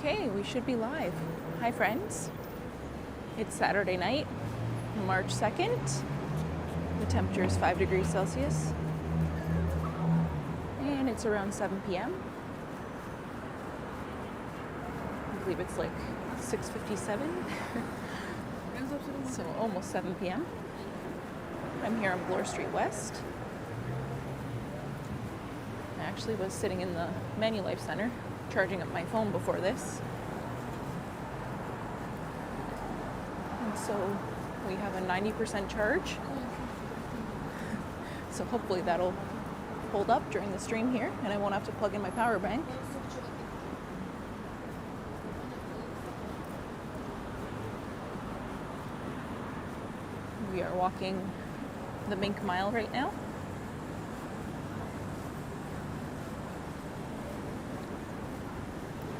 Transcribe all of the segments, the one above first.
Okay, we should be live. Hi friends. It's Saturday night, March 2nd. The temperature is 5 degrees Celsius. And it's around 7 p.m. I believe it's like 6:57. So almost 7 p.m. I'm here on Bloor Street West. I actually was sitting in the Nightlife Center charging up my phone before this. And so we have a 90% charge. So hopefully that'll hold up during the stream here and I won't have to plug in my power bank. We are walking the Mink Mile right now.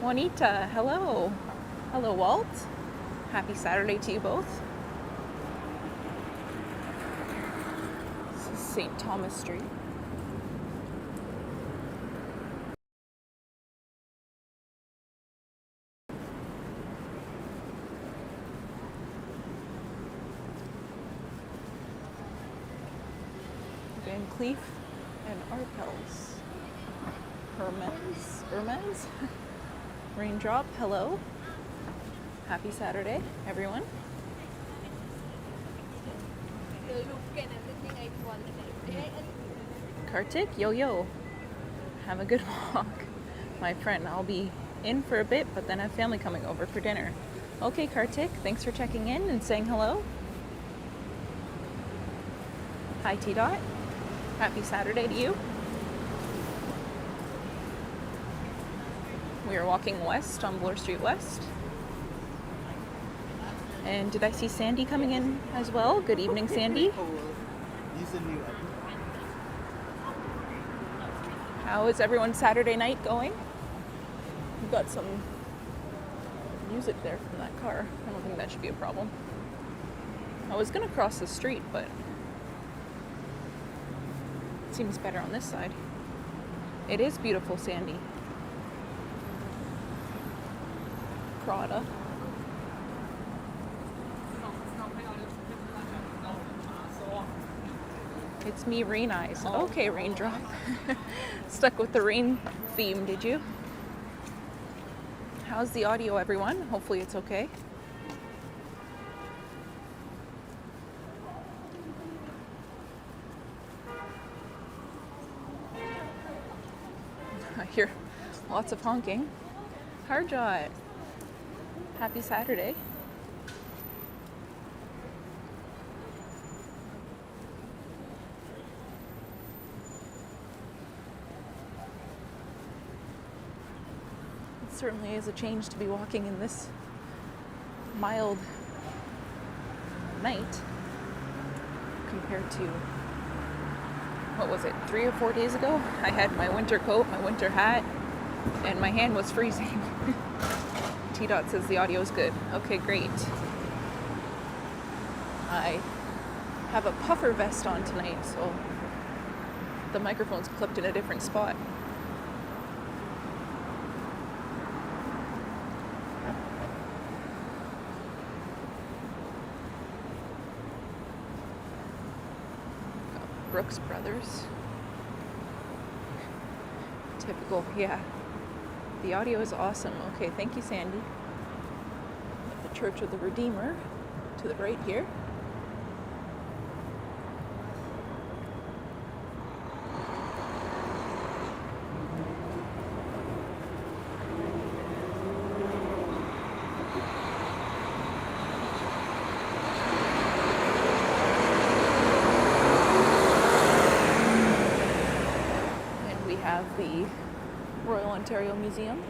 Juanita, hello. Hello, Walt. Happy Saturday to you both. This is St. Thomas Street. Van Cleef and Arpels. Hermes? Raindrop, hello. Happy Saturday, everyone. Kartik, yo. Have a good walk. My friend, I'll be in for a bit, but then I have family coming over for dinner. Okay, Kartik, thanks for checking in and saying hello. Hi, T-Dot. Happy Saturday to you. We are walking west on Bloor Street West. And did I see Sandy coming in as well? Good evening, Sandy. How is everyone's Saturday night going? We've got some music there from that car. I don't think that should be a problem. I was gonna cross the street, but it seems better on this side. It is beautiful, Sandy. Prada. It's me, Rain Eyes. Okay, Raindrop. Stuck with the rain theme, did you? How's the audio, everyone? Hopefully it's okay. I hear lots of honking. Harjot. Happy Saturday. It certainly is a change to be walking in this mild night compared to, what was it, 3 or 4 days ago? I had my winter coat, my winter hat, and my hand was freezing. T-Dot says the audio is good. Okay, great. I have a puffer vest on tonight, so the microphone's clipped in a different spot. Got Brooks Brothers. Typical, yeah. The audio is awesome. Okay, thank you, Sandy. At the Church of the Redeemer to the right here. And we have the Royal Ontario Museum.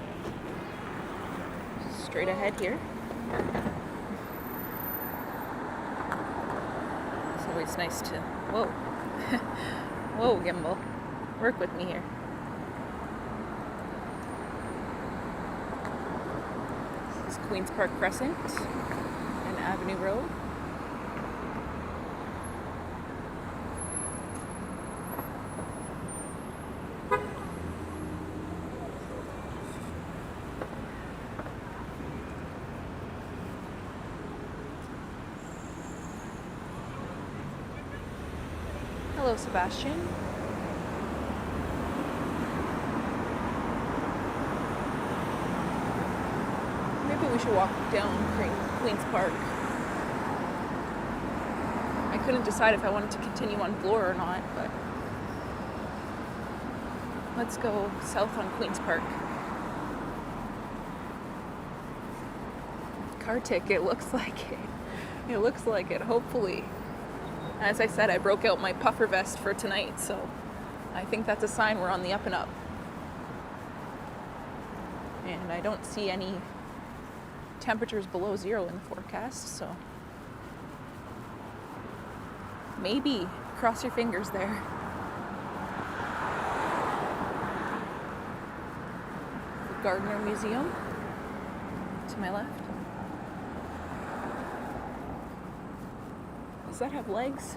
Straight ahead here. It's always nice to, whoa, whoa, gimbal, work with me here. This is Queen's Park Crescent and Avenue Road. Hello, Sebastian. Maybe we should walk down Queen's Park. I couldn't decide if I wanted to continue on Bloor or not, but let's go south on Queen's Park. Car ticket looks like it. It looks like it, hopefully. As I said, I broke out my puffer vest for tonight, so I think that's a sign we're on the up and up. And I don't see any temperatures below 0 in the forecast, so maybe. Cross your fingers there. The Gardner Museum to my left. Does that have legs?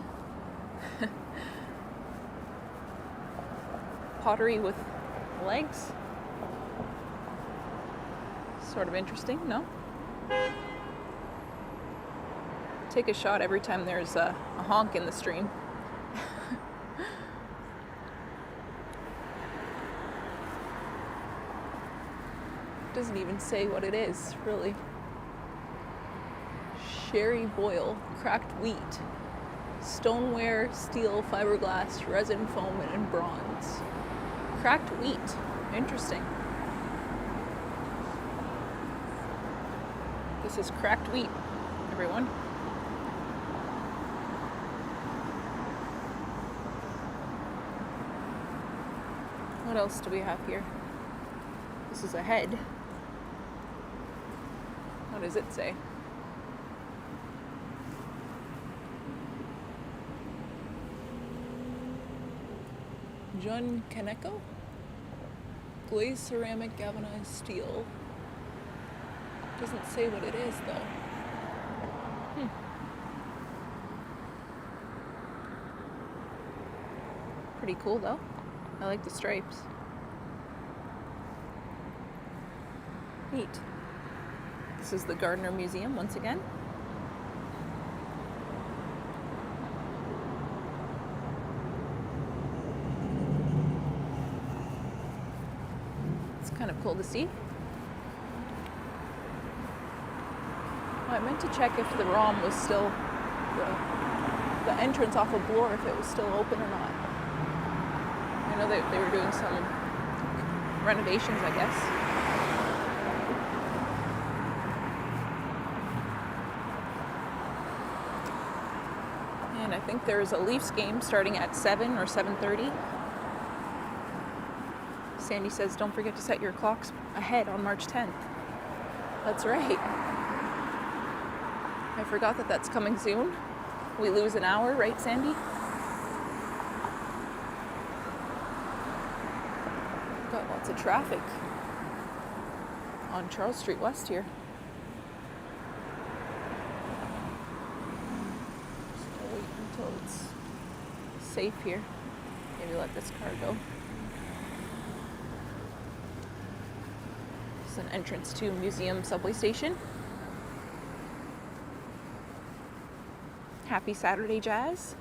Pottery with legs? Sort of interesting, no? Take a shot every time there's a honk in the stream. Doesn't even say what it is, really. Sherry Boyle, cracked wheat, stoneware, steel, fiberglass, resin, foam, and bronze. Cracked wheat. Interesting. This is cracked wheat, everyone. What else do we have here? This is a head. What does it say? John Kaneko? Glazed ceramic, galvanized steel. Doesn't say what it is, though. Pretty cool, though. I like the stripes. Neat. This is the Gardner Museum, once again. Kind of cool to see. Well, I meant to check if the ROM was still the entrance off of Bloor, if it was still open or not. I know they were doing some renovations, I guess. And I think there's a Leafs game starting at 7 or 7:30. Sandy says, don't forget to set your clocks ahead on March 10th. That's right. I forgot that that's coming soon. We lose an hour, right, Sandy? Got lots of traffic on Charles Street West here. Just wait until it's safe here. Maybe let this car go. An entrance to Museum subway station. Happy Saturday, Jazz.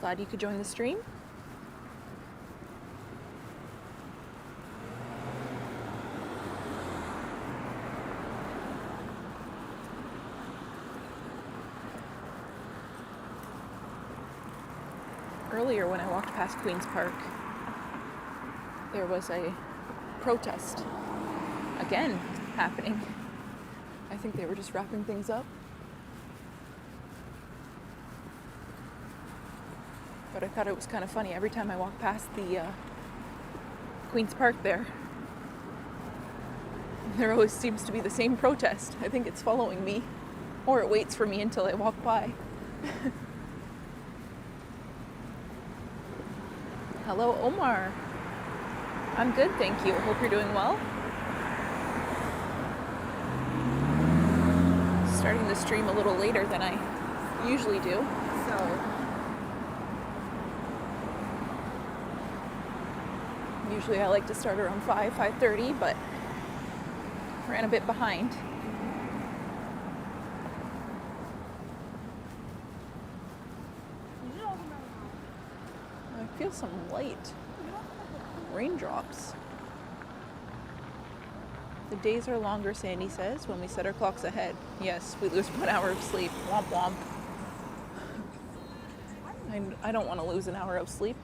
Glad you could join the stream. Earlier when I walked past Queen's Park, there was a protest again happening. I think they were just wrapping things up. But I thought it was kind of funny. Every time I walk past the Queen's Park there always seems to be the same protest. I think it's following me, or it waits for me until I walk by. Hello, Omar. I'm good, thank you. Hope you're doing well. Starting the stream a little later than I usually do, so usually I like to start around 5:30, but ran a bit behind. feel some light raindrops. The days are longer, Sandy says, when we set our clocks ahead. Yes, we lose 1 hour of sleep. Womp womp. I don't want to lose an hour of sleep.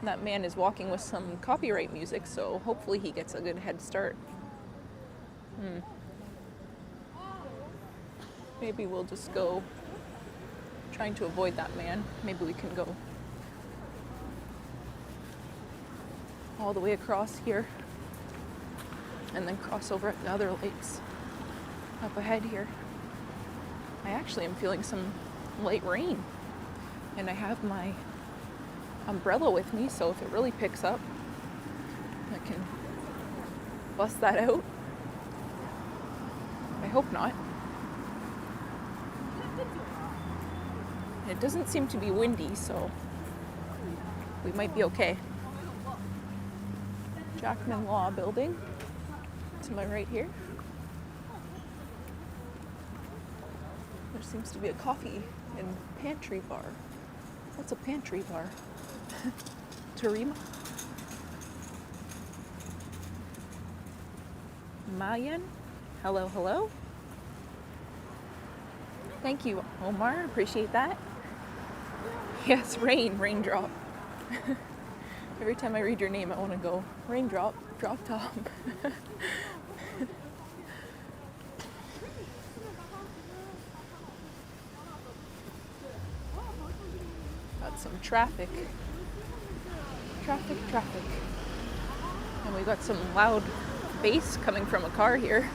That man is walking with some copyright music, so hopefully he gets a good head start. Maybe we'll just go, trying to avoid that man. Maybe we can go all the way across here and then cross over at the other lights up ahead here. I actually am feeling some light rain, and I have my umbrella with me, so if it really picks up, I can bust that out. I hope not. It doesn't seem to be windy, so we might be okay. Jackman Law Building to my right here. There seems to be a coffee and pantry bar. What's a pantry bar? Tarima? Mayan? Hello, hello. Thank you, Omar. Appreciate that. Yes, raindrop. Every time I read your name, I want to go, raindrop, drop top. Got some traffic. Traffic. And we got some loud bass coming from a car here.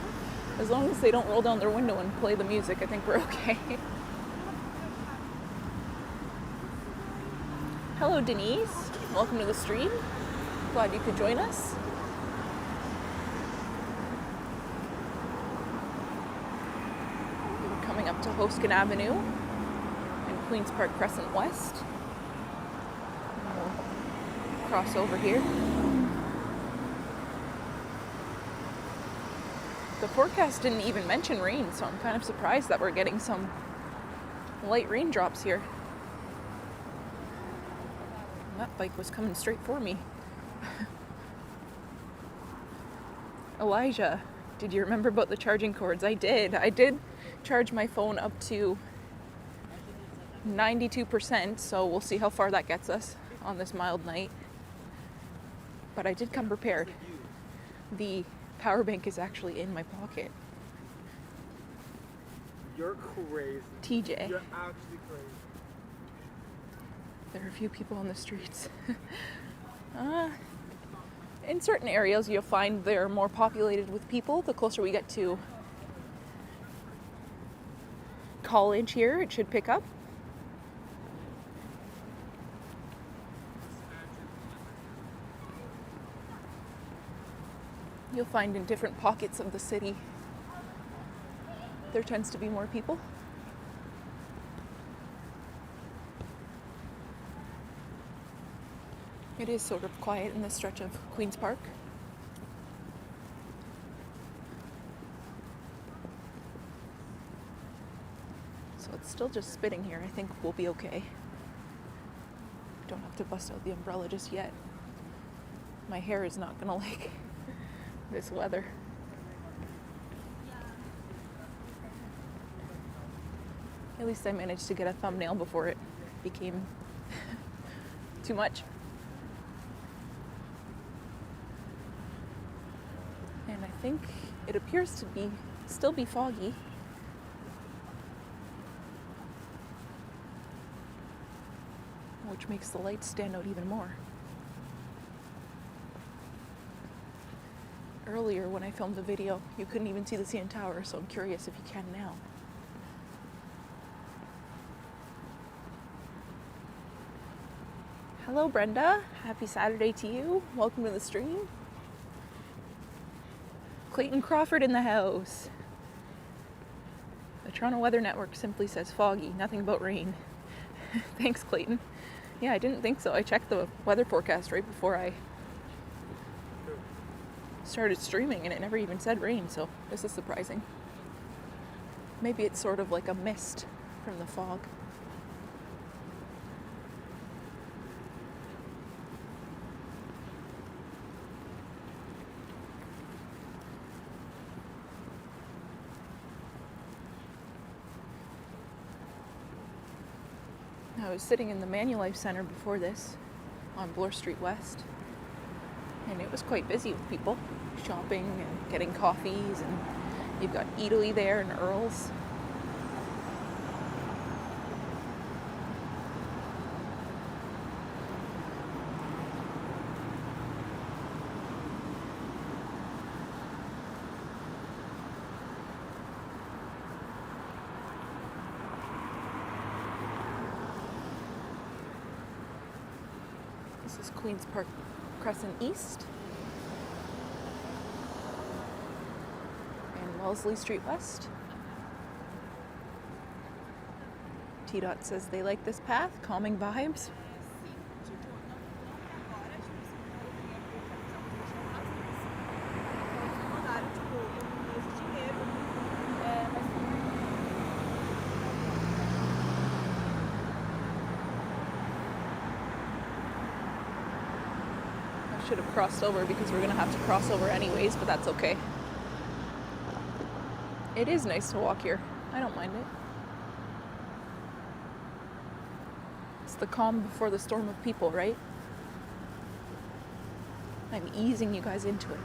As long as they don't roll down their window and play the music, I think we're okay. Hello, Denise. Welcome to the stream. Glad you could join us. We're coming up to Hoskin Avenue and Queen's Park Crescent West. And we'll cross over here. The forecast didn't even mention rain, so I'm kind of surprised that we're getting some light raindrops here. That bike was coming straight for me. Elijah, did you remember about the charging cords? I did charge my phone up to 92%, so we'll see how far that gets us on this mild night. But I did come prepared. The power bank is actually in my pocket. You're crazy. TJ. You're actually crazy. There are a few people on the streets. In certain areas, you'll find they're more populated with people. The closer we get to College here, it should pick up. You'll find in different pockets of the city, there tends to be more people. It is sort of quiet in this stretch of Queen's Park. So it's still just spitting here. I think we'll be okay. Don't have to bust out the umbrella just yet. My hair is not gonna like this weather. At least I managed to get a thumbnail before it became too much. And I think it appears to be still be foggy. Which makes the lights stand out even more. Earlier when I filmed the video, you couldn't even see the CN Tower, so I'm curious if you can now. Hello Brenda, happy Saturday to you. Welcome to the stream. Clayton Crawford in the house. The Toronto Weather Network simply says foggy, nothing about rain. Thanks, Clayton. Yeah, I didn't think so. I checked the weather forecast right before I started streaming and it never even said rain, so this is surprising. Maybe it's sort of like a mist from the fog. I was sitting in the Manulife Center before this on Bloor Street West, and it was quite busy with people shopping and getting coffees, and you've got Italy there and Earl's. This is Queen's Park Crescent East and Wellesley Street West. T-Dot says they like this path, calming vibes. Should have crossed over because we're gonna have to cross over anyways, but that's okay. It is nice to walk here. I don't mind it. It's the calm before the storm of people, right? I'm easing you guys into it.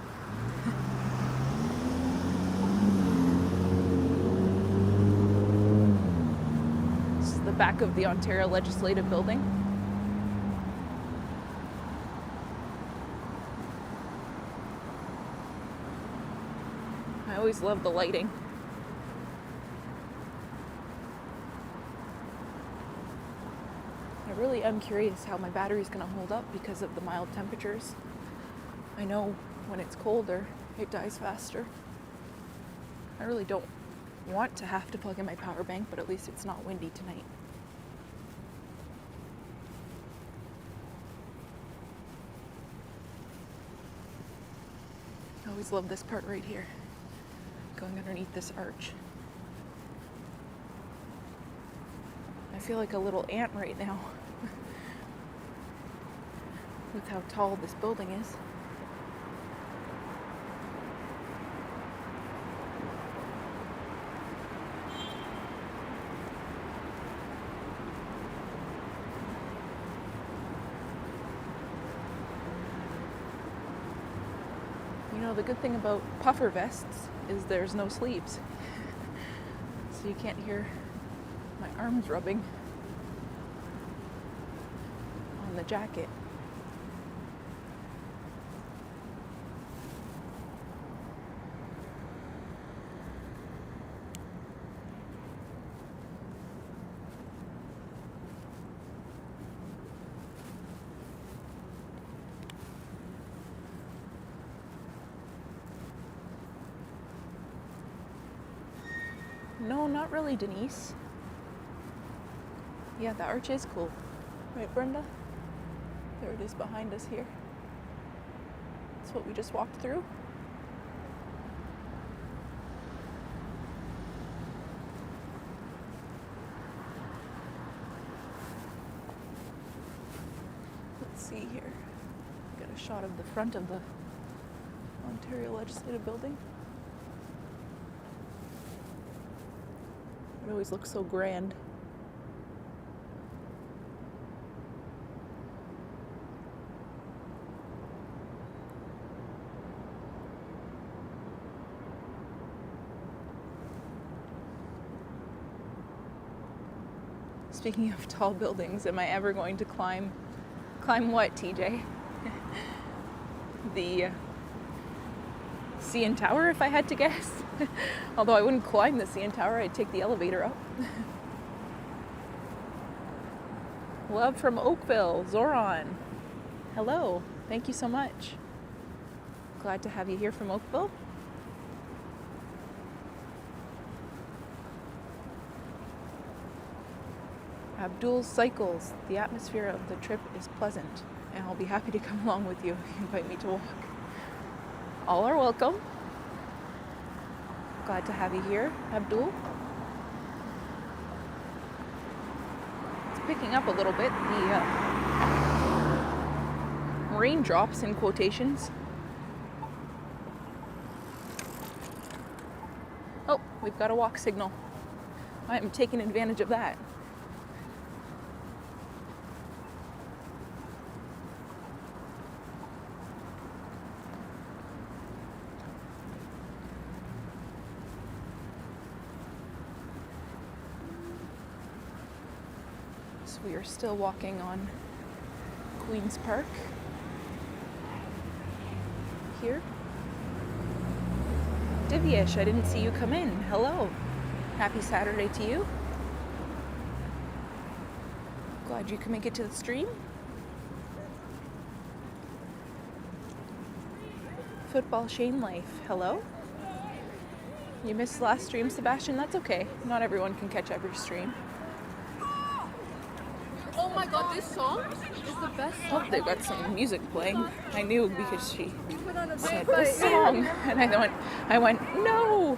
This is the back of the Ontario Legislative Building. I always love the lighting. I really am curious how my battery's gonna hold up because of the mild temperatures. I know when it's colder, it dies faster. I really don't want to have to plug in my power bank, but at least it's not windy tonight. I always love this part right here. Going underneath this arch. I feel like a little ant right now with how tall this building is. You know, the good thing about puffer vests is there's no sleeves. So you can't hear my arms rubbing on the jacket. No, not really, Denise. Yeah, the arch is cool. Right, Brenda? There it is behind us here. That's what we just walked through. Let's see here. Got a shot of the front of the Ontario Legislative Building. It always looks so grand. Speaking of tall buildings, am I ever going to climb what, TJ? The CN Tower, if I had to guess. Although I wouldn't climb the CN Tower, I'd take the elevator up. Love from Oakville, Zoran. Hello, thank you so much. Glad to have you here from Oakville. Abdul Cycles, the atmosphere of the trip is pleasant, and I'll be happy to come along with you if you invite me to walk. All are welcome. Glad to have you here, Abdul. It's picking up a little bit, the raindrops in quotations. Oh, we've got a walk signal. I am taking advantage of that. So we are still walking on Queen's Park here. Divyesh, I didn't see you come in. Hello. Happy Saturday to you. Glad you can make it to the stream. Football Shane Life. Hello. You missed last stream, Sebastian? That's okay. Not everyone can catch every stream. Oh my god, this song is the best Oh, song. they've got some music playing. I knew because she We put on a said big this fight. song. And I went, no!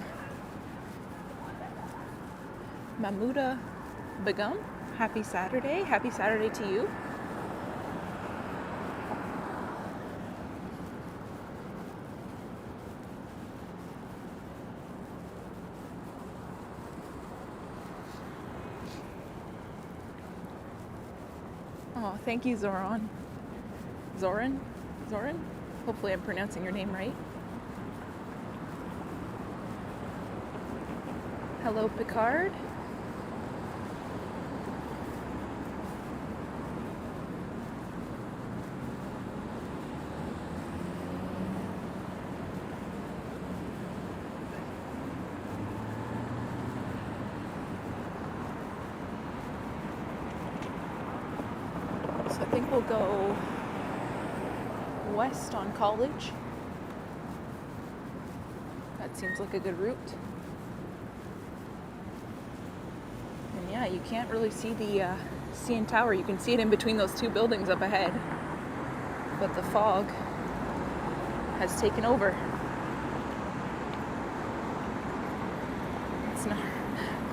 Mahmouda Begum, happy Saturday. Happy Saturday to you. Oh, thank you, Zoran. Zoran? Hopefully I'm pronouncing your name right. Hello, Picard. So I think we'll go west on College. That seems like a good route. And yeah, you can't really see the CN Tower. You can see it in between those two buildings up ahead. But the fog has taken over. It's not.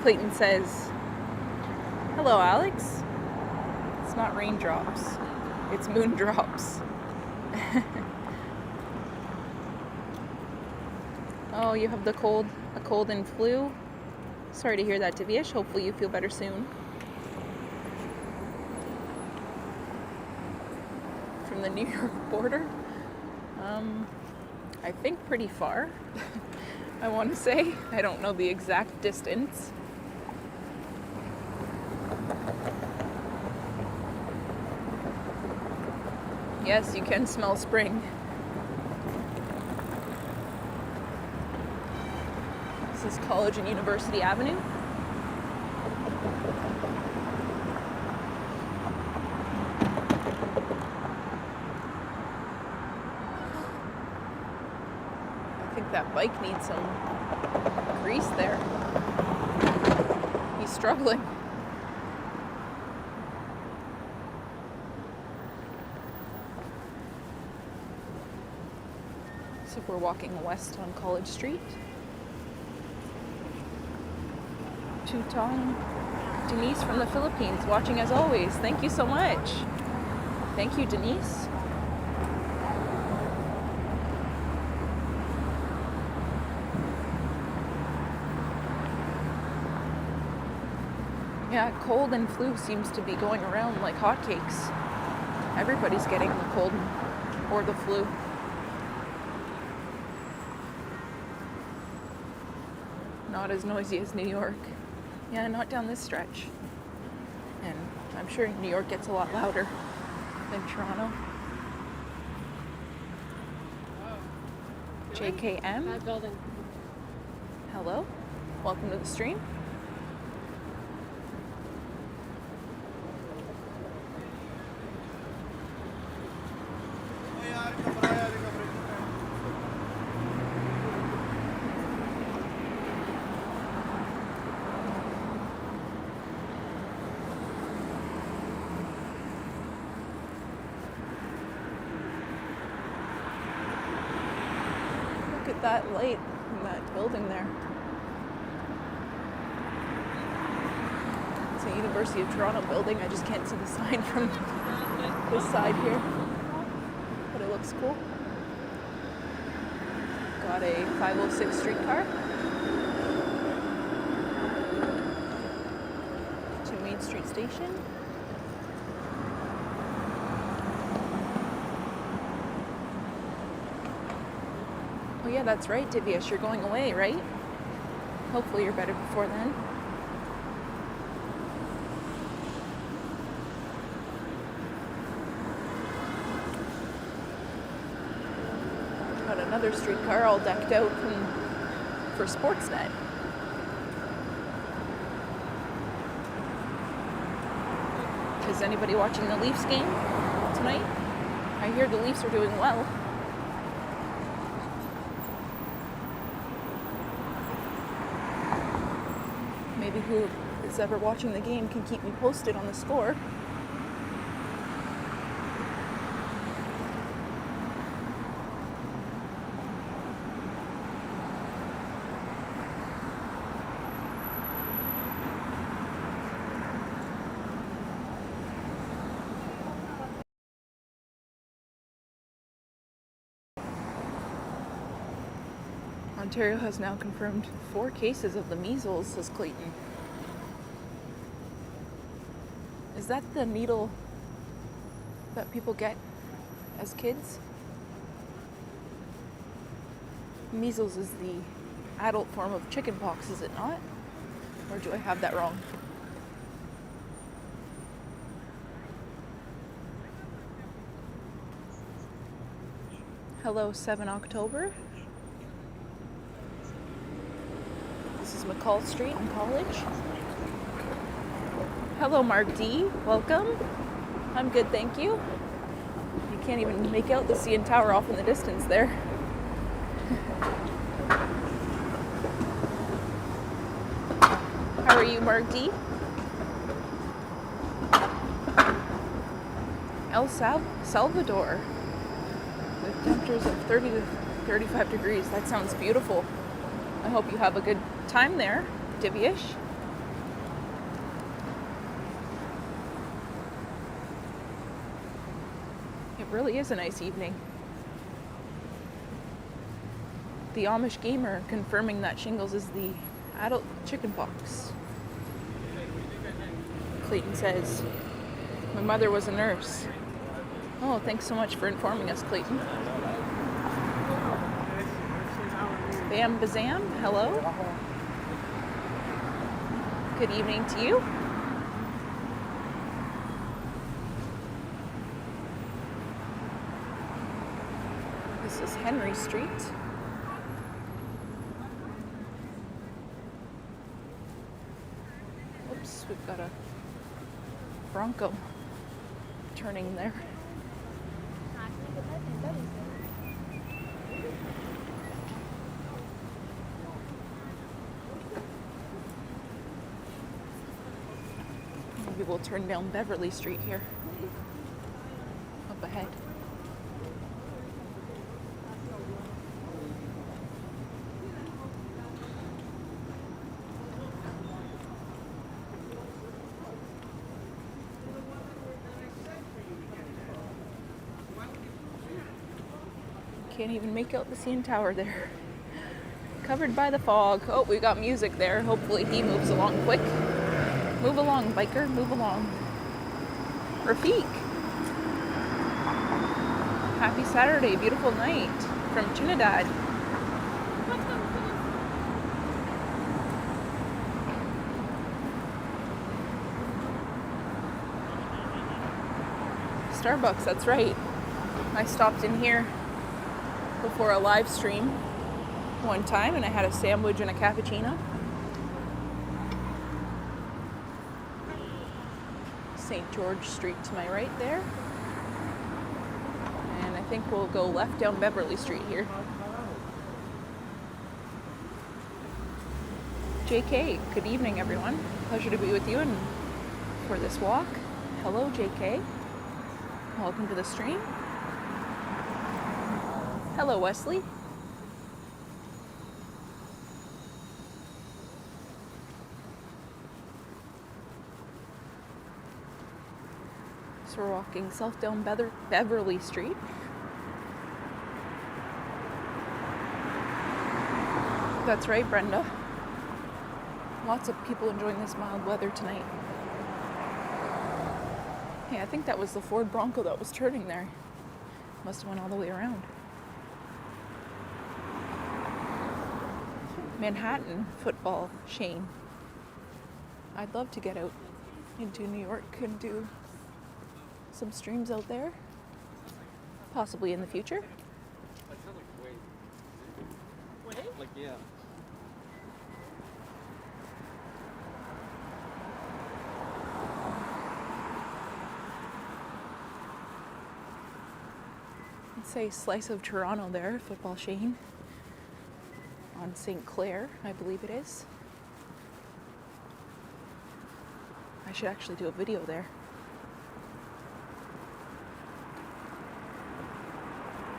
Clayton says, hello, Alex. It's not raindrops. It's moondrops. Oh, you have a cold and flu? Sorry to hear that, Divyesh. Hopefully you feel better soon. From the New York border? I think pretty far. I want to say. I don't know the exact distance. Yes, you can smell spring. This is College and University Avenue. I think that bike needs some grease there. He's struggling. So we're walking west on College Street. Tutong. Denise from the Philippines, watching as always. Thank you so much. Thank you, Denise. Yeah, cold and flu seems to be going around like hotcakes. Everybody's getting the cold or the flu. Not as noisy as New York. Yeah, not down this stretch. And I'm sure New York gets a lot louder than Toronto. JKM. That building. Hello. Welcome to the stream. Look at that light in that building there. It's a University of Toronto building. I just can't see the sign from this side here. But it looks cool. Got a 506 streetcar to Main Street Station. Oh yeah, that's right, Divyesh. You're going away, right? Hopefully you're better before then. another streetcar all decked out for Sportsnet. Is anybody watching the Leafs game tonight? I hear the Leafs are doing well. Maybe who is ever watching the game can keep me posted on the score. Ontario has now confirmed 4 cases of the measles, says Clayton. Is that the needle that people get as kids? Measles is the adult form of chickenpox, is it not? Or do I have that wrong? Hello, 7 October. This is McCall Street in College. Hello, Mark D. Welcome. I'm good, thank you. You can't even make out the CN Tower off in the distance there. How are you, Mark D? El Salvador, with temperatures of 30 to 35 degrees. That sounds beautiful. I hope you have a good time there, Divyish. It really is a nice evening. The Amish Gamer confirming that shingles is the adult chickenpox. Clayton says, my mother was a nurse. Oh, thanks so much for informing us, Clayton. Bam Bazam, hello. Good evening to you. This is Henry Street. Oops, we've got a Bronco turning there. Maybe we'll turn down Beverley Street here. Up ahead. Can't even make out the CN Tower there. Covered by the fog. Oh, we got music there. Hopefully he moves along quick. Move along, biker, move along. Rafiq. Happy Saturday, beautiful night from Trinidad. Starbucks, that's right. I stopped in here before a live stream one time and I had a sandwich and a cappuccino. St. George Street to my right there. And I think we'll go left down Beverley Street here. JK, good evening everyone. Pleasure to be with you and for this walk. Hello JK. Welcome to the stream. Hello Wesley. So we're walking south down Beverley Street. That's right, Brenda. Lots of people enjoying this mild weather tonight. Hey, I think that was the Ford Bronco that was turning there. Must have went all the way around. Manhattan football, Shane. I'd love to get out into New York and do some streams out there. Possibly in the future. Like, yeah. Let's say Slice of Toronto there, Football Shane. On St. Clair, I believe it is. I should actually do a video there.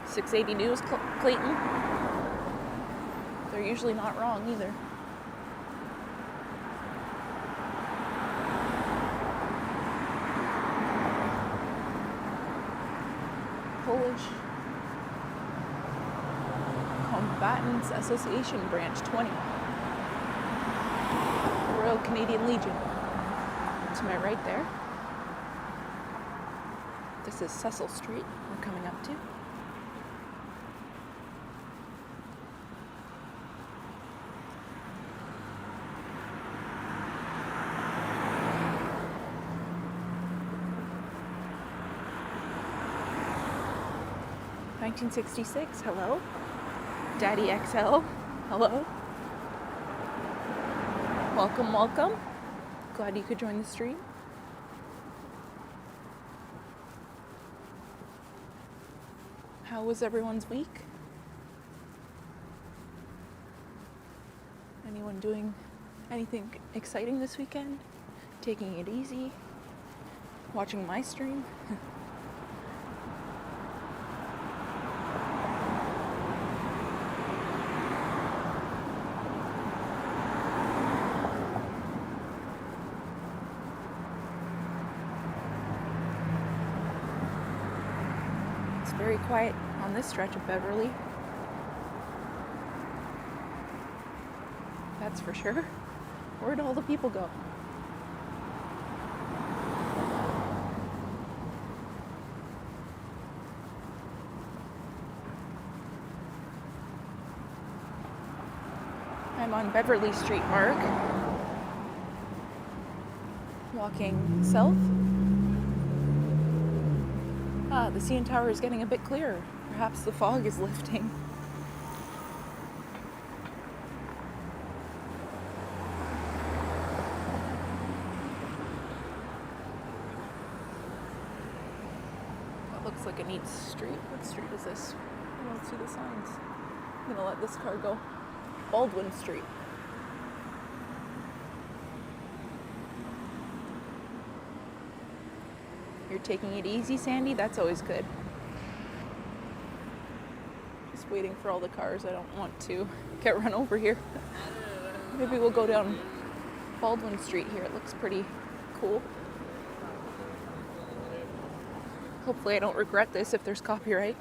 680 News, Clayton. They're usually not wrong either. Polish Combatants Association Branch 20. Royal Canadian Legion. To my right there. This is Cecil Street we're coming up to. $1966, hello. Daddy XL, hello. Welcome, welcome. Glad you could join the stream. How was everyone's week? Anyone doing anything exciting this weekend? Taking it easy? Watching my stream? Very quiet on this stretch of Beverley. That's for sure. Where'd all the people go? I'm on Beverley Street, Mark. Walking south. The CN Tower is getting a bit clearer. Perhaps the fog is lifting. That looks like a neat street. What street is this? I don't see the signs. I'm gonna let this car go. Baldwin Street. You're taking it easy, Sandy? That's always good. Just waiting for all the cars. I don't want to get run over here. Maybe we'll go down Baldwin Street here. It looks pretty cool. Hopefully I don't regret this if there's copyright.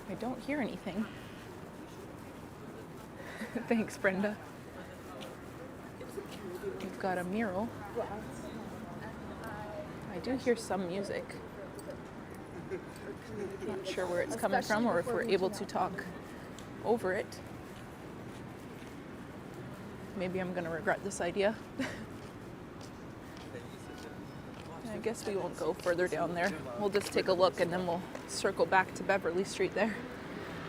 I don't hear anything. Thanks, Brenda. We've got a mural. I do hear some music. Not sure where it's coming from or if we're able to talk over it. Maybe I'm going to regret this idea. I guess we won't go further down there. We'll just take a look and then we'll circle back to Beverley Street there.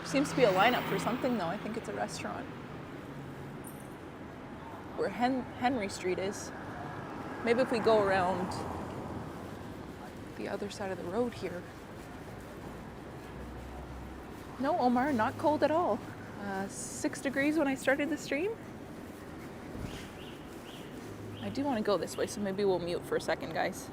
Seems to be a lineup for something though. I think it's a restaurant. Where Henry Street is. Maybe if we go around the other side of the road here. No, Omar, not cold at all. 6 degrees when I started the stream. I do want to go this way, so maybe we'll mute for a second, guys.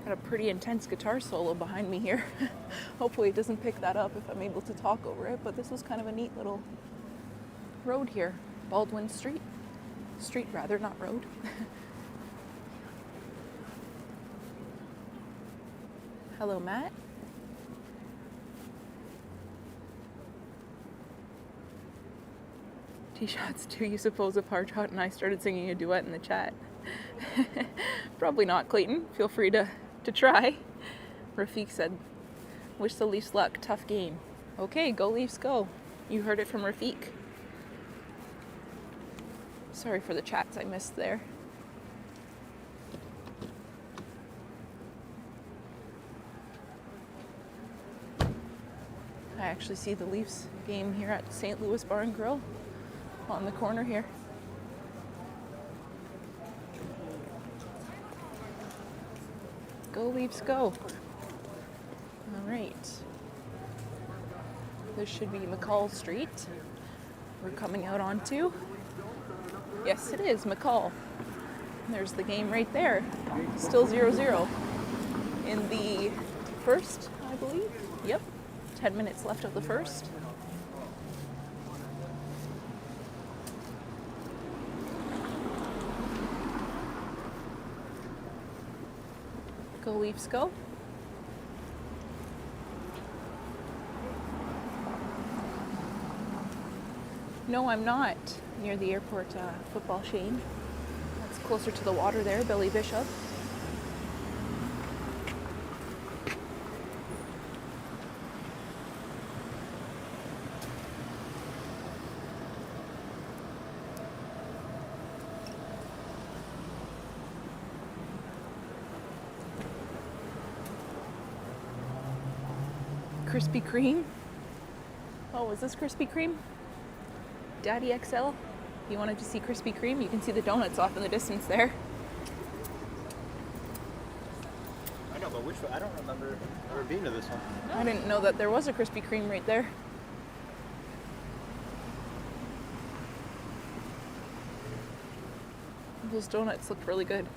Got a pretty intense guitar solo behind me here. Hopefully it doesn't pick that up if I'm able to talk over it, but this was kind of a neat little road here. Baldwin Street. Street rather, not road. Hello, Matt. T-shots, do you suppose if Harjot and I started singing a duet in the chat? Probably not, Clayton. Feel free to try. Rafiq said, wish the Leafs luck. Tough game. Okay, go Leafs, go. You heard it from Rafiq. Sorry for the chats I missed there. I actually see the Leafs game here at St. Louis Bar and Grill on the corner here. Go Leafs, go. All right. This should be McCall Street. We're coming out onto. Yes, it is McCall. There's the game right there. Still 0-0 in the first, I believe. Yep. 10 minutes left of the first. Go Leafs, go. No, I'm not near the airport football, Shane. That's closer to the water there, Billy Bishop. Krispy Kreme. Oh, is this Krispy Kreme? Daddy XL? You wanted to see Krispy Kreme? You can see the donuts off in the distance there. I know, but which one? I don't remember ever being to this one. I didn't know that there was a Krispy Kreme right there. Those donuts look really good.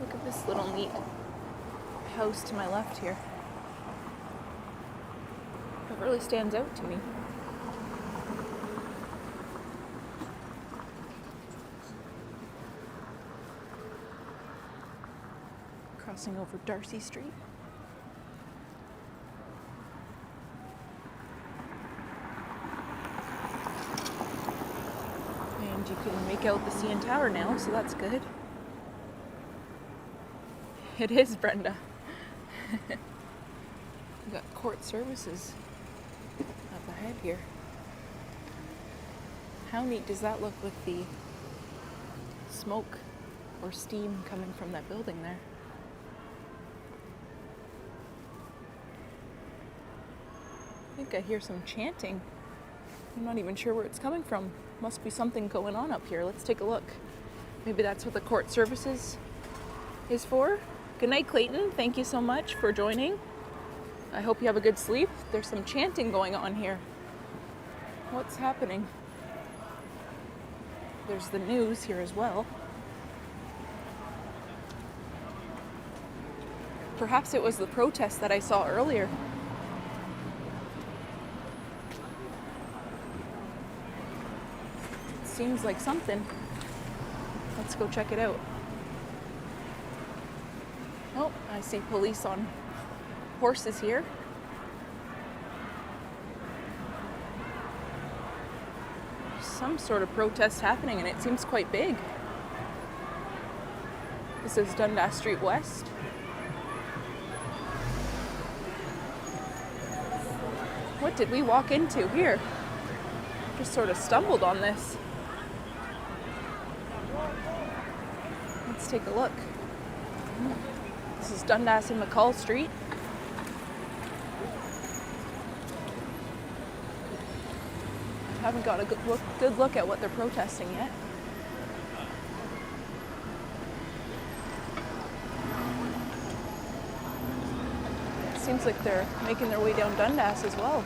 Look at this little neat house to my left here. It really stands out to me. Crossing over Darcy Street. And you can make out the CN Tower now, so that's good. It is, Brenda. We got court services up ahead here. How neat does that look with the smoke or steam coming from that building there? I think I hear some chanting. I'm not even sure where it's coming from. Must be something going on up here. Let's take a look. Maybe that's what the court services is for. Good night, Clayton. Thank you so much for joining. I hope you have a good sleep. There's some chanting going on here. What's happening? There's the news here as well. Perhaps it was the protest that I saw earlier. Seems like something. Let's go check it out. Oh, I see police on horses here. Some sort of protest happening, and it seems quite big. This is Dundas Street West. What did we walk into here? Just sort of stumbled on this. Let's take a look. This is Dundas and McCall Street. I haven't got a good look at what they're protesting yet. It seems like they're making their way down Dundas as well.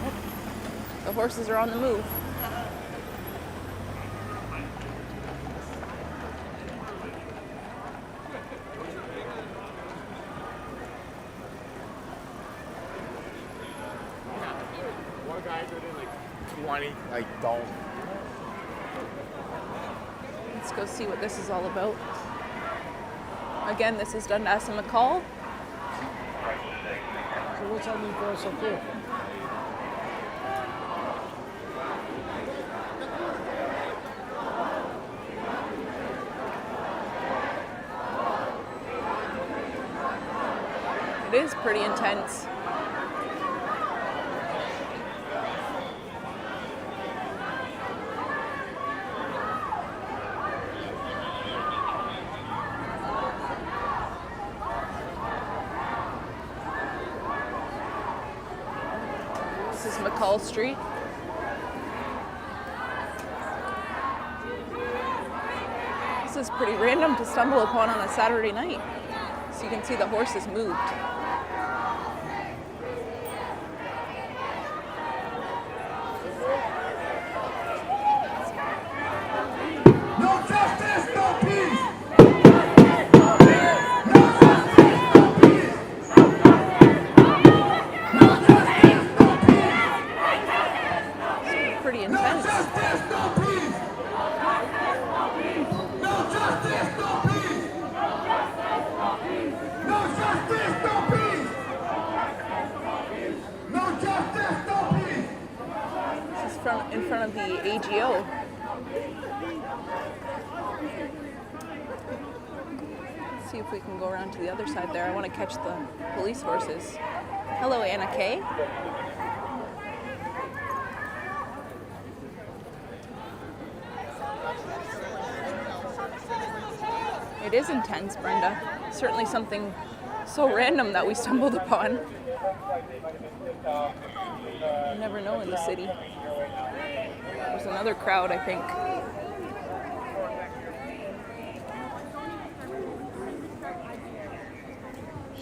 Oh, the horses are on the move. money. I don't. Let's go see what this is all about. Again, this is Dundas and McCall. So what's happening for us up there? It is pretty intense. This is McCall Street. This is pretty random to stumble upon on a Saturday night. So you can see the horses moved. Pretty intense. This is in front of the AGO. Let's see if we can go around to the other side there. I want to catch the police horses. Hello, Anna Kay. It is intense, Brenda. Certainly something so random that we stumbled upon. You never know in the city. There's another crowd, I think.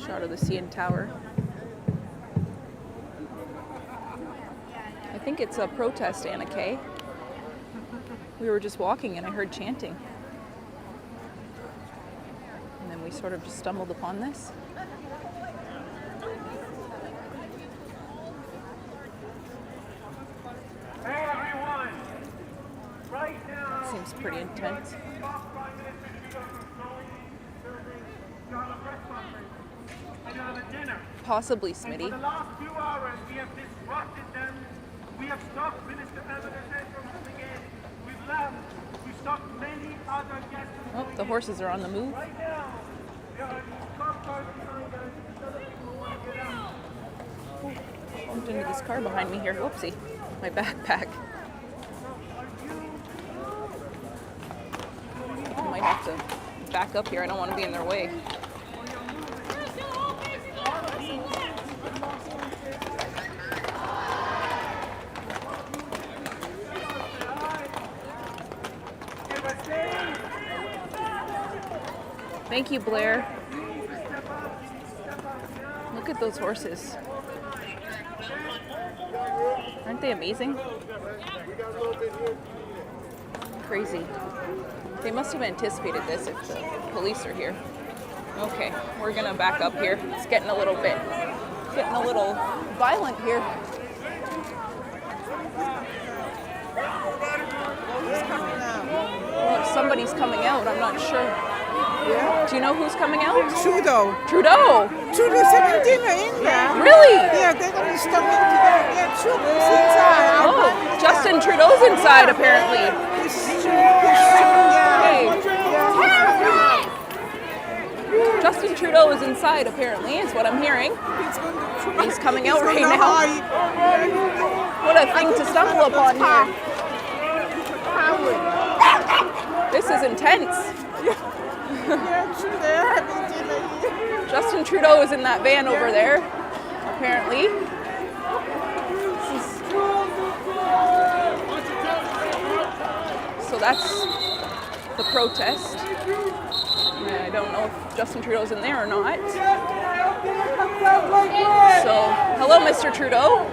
Shot of the CN Tower. I think it's a protest, Anna Kay. We were just walking and I heard chanting. We sort of just stumbled upon this. Hey everyone! Right now, Seems pretty intense. Possibly for the Smitty. last 2 hours we have disrupted them. We have stopped Minister Emerson from coming in. We've left. We've stopped many other guests. Oh, the horses are on the move. Right now, there are these cop cars behind us. Other people want to get out. Bumped into this car behind me here. Whoopsie. My backpack. I might have to back up here. I don't want to be in their way. Thank you, Blair. Look at those horses. Aren't they amazing? Crazy. They must have anticipated this if the police are here. Okay, we're gonna back up here. It's getting a little violent here. Well, if somebody's coming out, I'm not sure. Yeah. Do you know who's coming out? Trudeau. Trudeau. Trudeau 17 are in there. Really? Yeah, they're going to stop into that. Yeah, Trudeau's inside. Oh, Justin Trudeau's inside apparently. Hey. Justin Trudeau is inside apparently, is what I'm hearing. He's coming out right now. What a thing to stumble upon here. This is intense. Justin Trudeau is in that van over there, apparently. So that's the protest. I don't know if Justin Trudeau's in there or not. So, hello, Mr. Trudeau.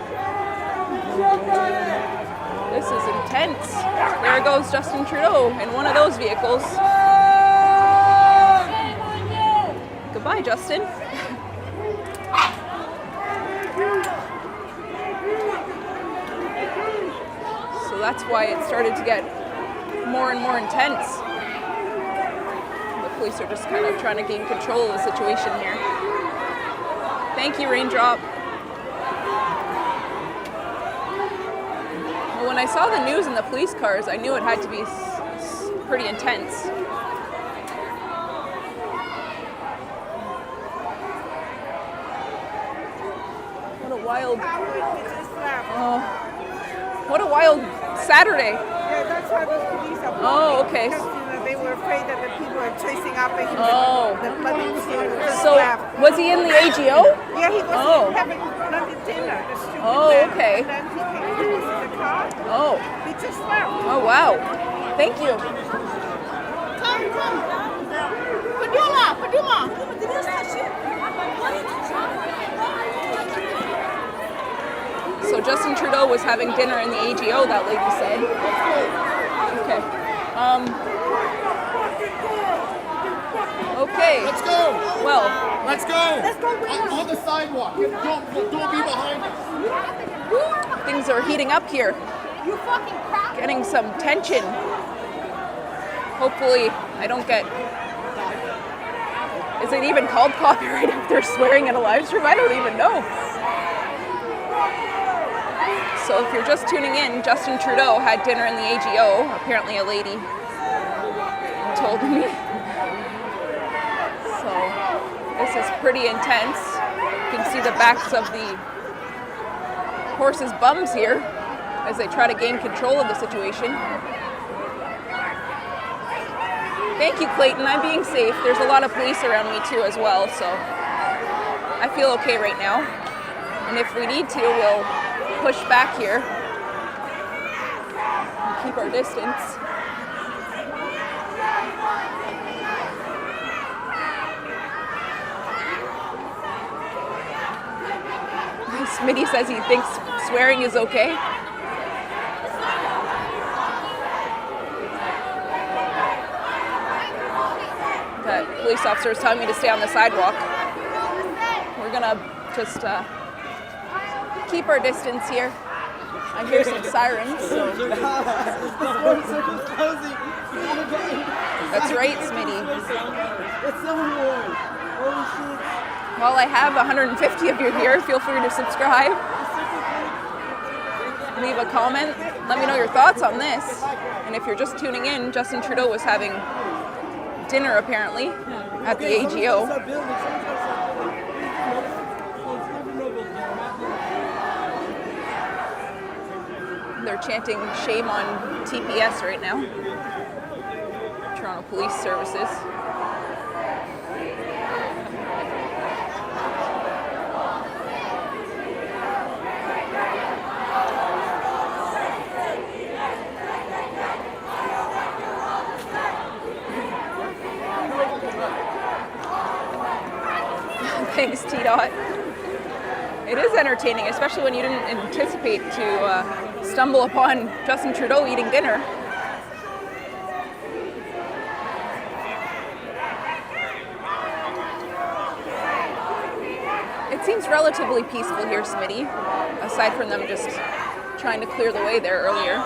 This is intense. There goes Justin Trudeau in one of those vehicles. Goodbye, Justin. that's why it started to get more and more intense. The police are just kind of trying to gain control of the situation here. Thank you, Raindrop. Well, when I saw the news in the police cars, I knew it had to be pretty intense. What a wild Saturday. Yeah, that's why those police are Oh, okay. because, they were afraid that the people were chasing after him. Oh. The bloody just So, left. was he in the AGO? Yeah, he was having bloody dinner. The stupid man. Okay. And then he came to the car. Oh. He just left. Oh, wow. Thank you. Paduma. So Justin Trudeau was having dinner in the AGO, that lady said. Okay. Okay. Let's go. Well. Let's go. On the sidewalk. Don't be behind us. Things are heating up here. You fucking crap. Getting some tension. Hopefully I don't get... Is it even called copyright if they're swearing in a live stream? I don't even know. So if you're just tuning in, Justin Trudeau had dinner in the AGO. Apparently a lady told me. So this is pretty intense. You can see the backs of the horses' bums here as they try to gain control of the situation. Thank you, Clayton. I'm being safe. There's a lot of police around me too as well, so I feel okay right now. And if we need to, we'll push back here and keep our distance. Smitty says he thinks swearing is okay. That police officer is telling me to stay on the sidewalk. We're gonna just keep our distance here. I hear some sirens. So. That's right, Smitty. While I have 150 of you here, feel free to subscribe. Leave a comment. Let me know your thoughts on this. And if you're just tuning in, Justin Trudeau was having dinner apparently at the AGO. They're chanting shame on TPS right now. Toronto Police Services. Thanks, T-Dot. It is entertaining, especially when you didn't anticipate to stumble upon Justin Trudeau eating dinner. It seems relatively peaceful here, Smitty, aside from them just trying to clear the way there earlier.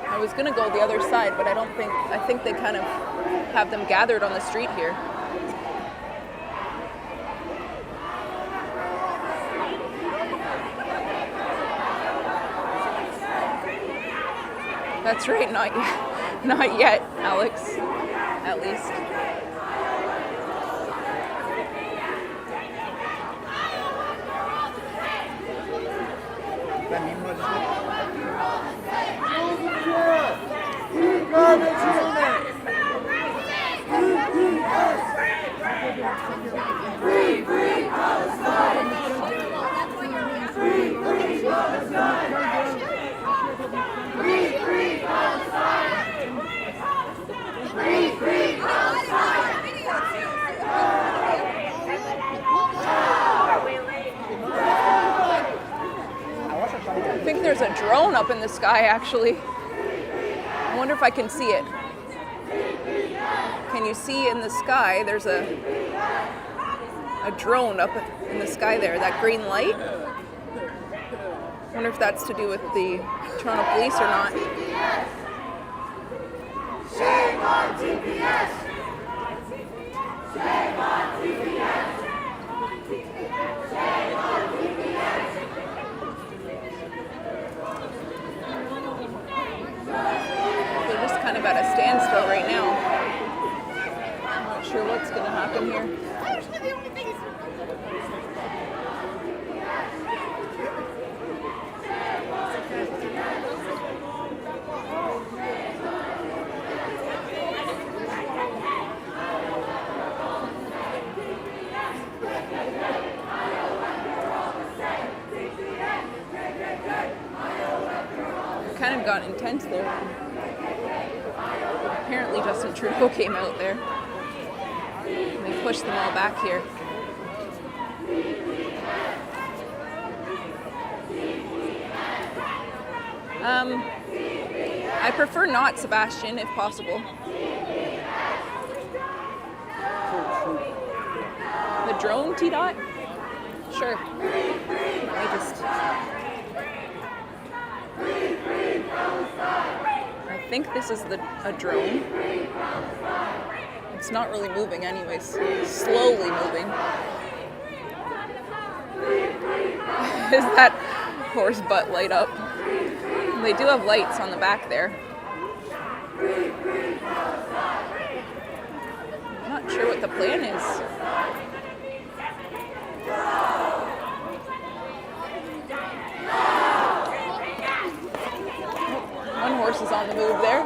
I was gonna go the other side, but I think they kind of have them gathered on the street here. That's right, not yet, Alex, at least. the sky, actually. I wonder if I can see it. Can you see in the sky? There's a drone up in the sky there, that green light. I wonder if that's to do with the Toronto Police or not. Shame on TPS! Shame on TPS! Shame on TPS! They're just kind of at a standstill right now. I'm not sure what's going to happen here. Kind of got intense there. Apparently Justin Trudeau came out there. And they pushed them all back here. I prefer not Sebastian if possible. The drone, T-Dot? Sure. Let me just... I think this is a drone. It's not really moving anyways. Slowly moving. Is that horse butt light up? They do have lights on the back there. I'm not sure what the plan is. One horse is on the move there.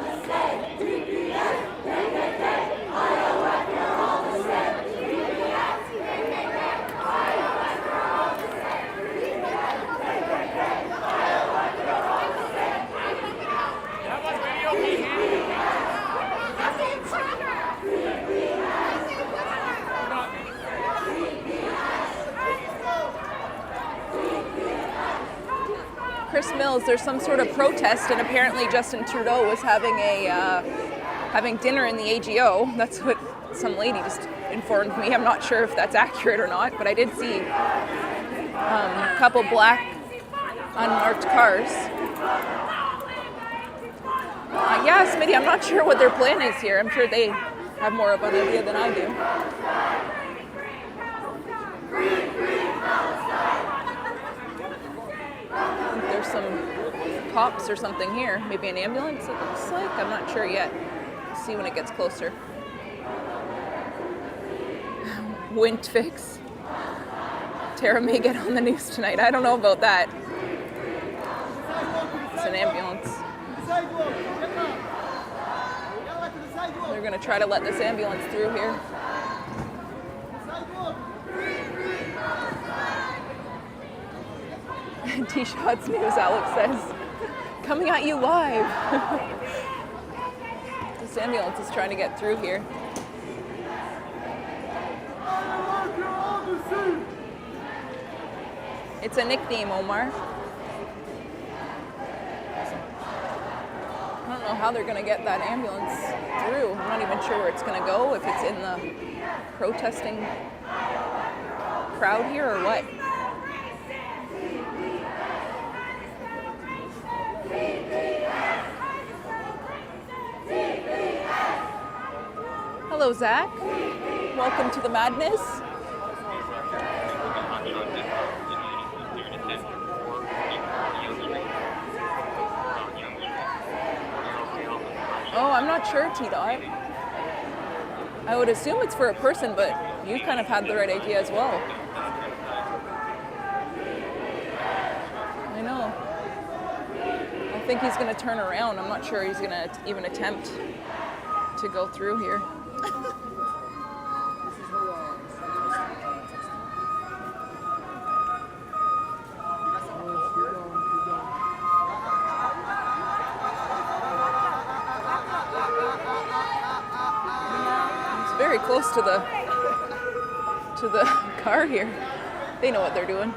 Chris Mills, there's some sort of protest, and apparently Justin Trudeau was having dinner in the AGO. That's what some lady just informed me. I'm not sure if that's accurate or not, but I did see a couple black unmarked cars. Yeah, Smitty, I'm not sure what their plan is here. I'm sure they have more of an idea than I do. There's some cops or something here. Maybe an ambulance, it looks like. I'm not sure yet. We'll see when it gets closer. Wind fix. Tara may get on the news tonight. I don't know about that. It's an ambulance. They're going to try to let this ambulance through here. T-Shots News, Alex says. Coming at you live. This ambulance is trying to get through here. It's a nickname, Omar. I don't know how they're going to get that ambulance through. I'm not even sure where it's going to go, if it's in the protesting crowd here or what. Hello, Zach. Welcome to the madness. Oh, I'm not sure, T-Dot. I would assume it's for a person, but you kind of had the right idea as well. I know. I think he's going to turn around. I'm not sure he's going to even attempt to go through here. Very close to the car here. They know what they're doing.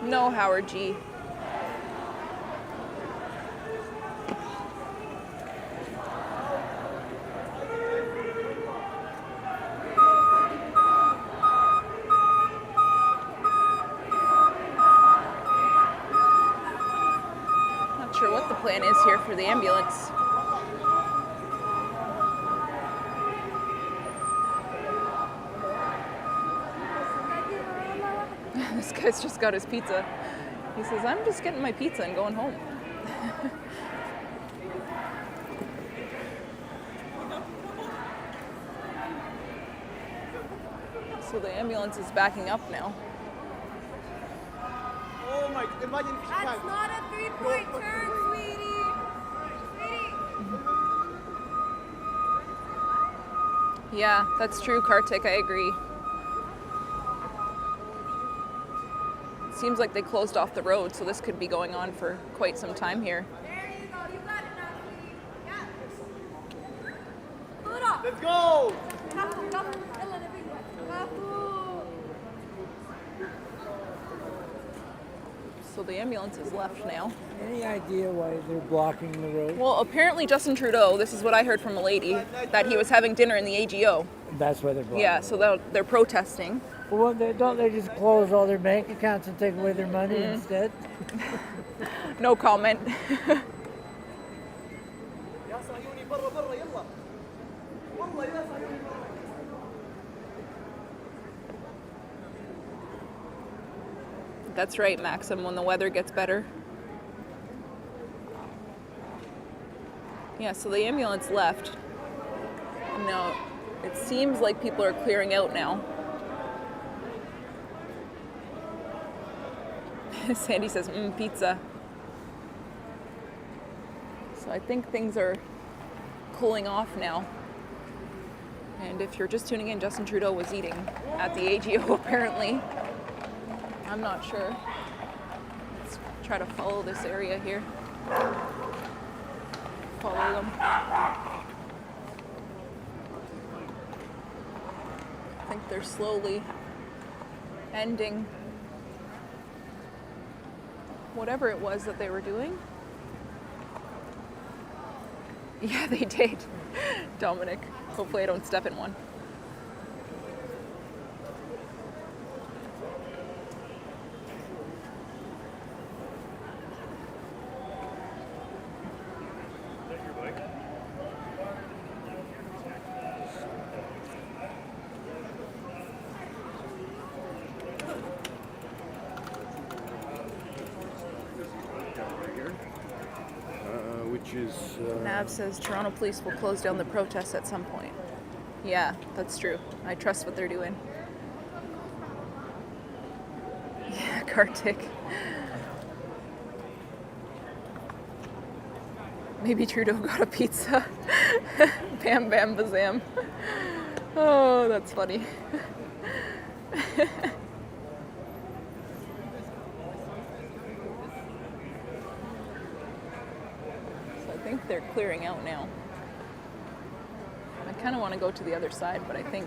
No, Howard G. Not sure what the plan is here for the ambulance. This guy's just got his pizza. He says, I'm just getting my pizza and going home. So the ambulance is backing up now. Oh my, imagine if she That's not a 3-point turn, sweetie. Yeah, that's true, Kartik, I agree. Seems like they closed off the road, so this could be going on for quite some time here. There you go. You got it now, sweetie. Yeah. Pull it off. Let's go! Kapu, kapu. Kapu. So the ambulance is left now. Any idea why they're blocking the road? Well, apparently Justin Trudeau, this is what I heard from a lady, that he was having dinner in the AGO. That's why they're blocking. Yeah, so they're protesting. Well, don't they just close all their bank accounts and take away their money instead? No comment. That's right, Maxim, when the weather gets better. Yeah, so the ambulance left. Now, it seems like people are clearing out now. Sandy says, pizza. So I think things are cooling off now. And if you're just tuning in, Justin Trudeau was eating at the AGO apparently. I'm not sure. Let's try to follow this area here. Follow them. I think they're slowly ending whatever it was that they were doing. Yeah, they did. Dominic. Hopefully I don't step in one. Nav says Toronto police will close down the protests at some point. Yeah, that's true. I trust what they're doing. Yeah, Kartik. Maybe Trudeau got a pizza. Bam, bam, bazam. Oh, that's funny. They're clearing out now. I kind of want to go to the other side, but I think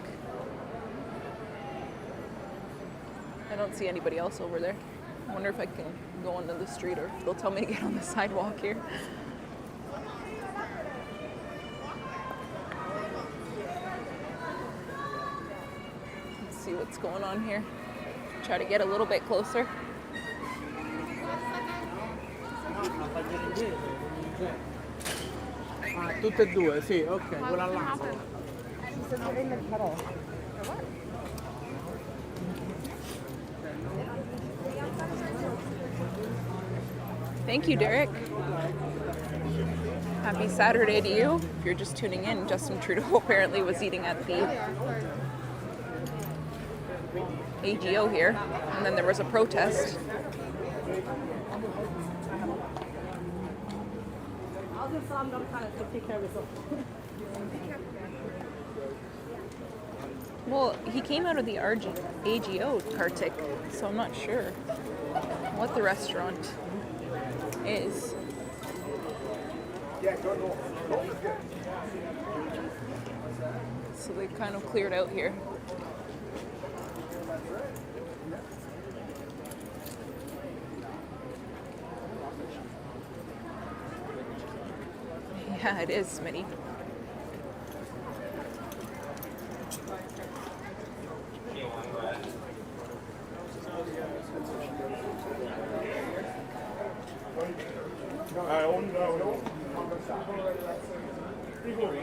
I don't see anybody else over there. I wonder if I can go onto the street or if they'll tell me to get on the sidewalk here. Let's see what's going on here. Try to get a little bit closer. Tutte e due, sì, ok, quella là. Thank you, Derek. Happy Saturday to you. If you're just tuning in, Justin Trudeau apparently was eating at the AGO here, and then there was a protest. Well, he came out of the AGO, Kartik, so I'm not sure what the restaurant is. So they kind of cleared out here. Yeah, it is, Smitty.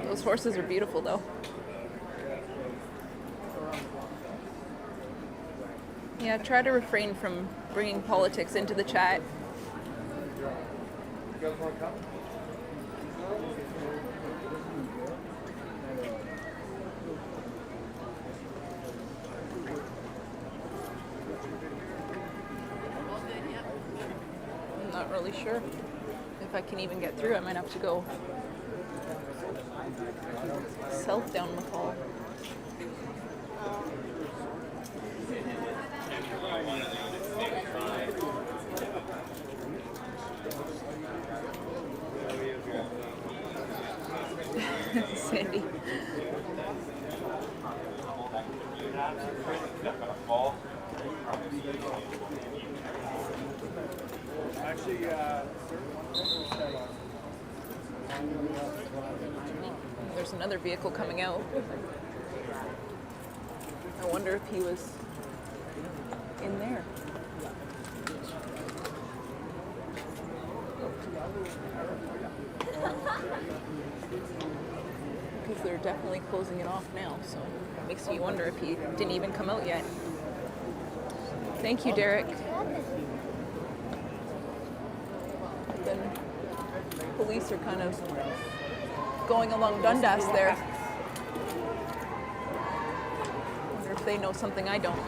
Those horses are beautiful, though. Yeah, try to refrain from bringing politics into the chat. I'm not really sure if I can even get through. I might have to go south down McCall. Sandy. There's another vehicle coming out. I wonder if he was in there. Because they're definitely closing it off now, so it makes me wonder if he didn't even come out yet. Thank you, Derek. And then police are kind of going along Dundas there. Wonder if they know something I don't.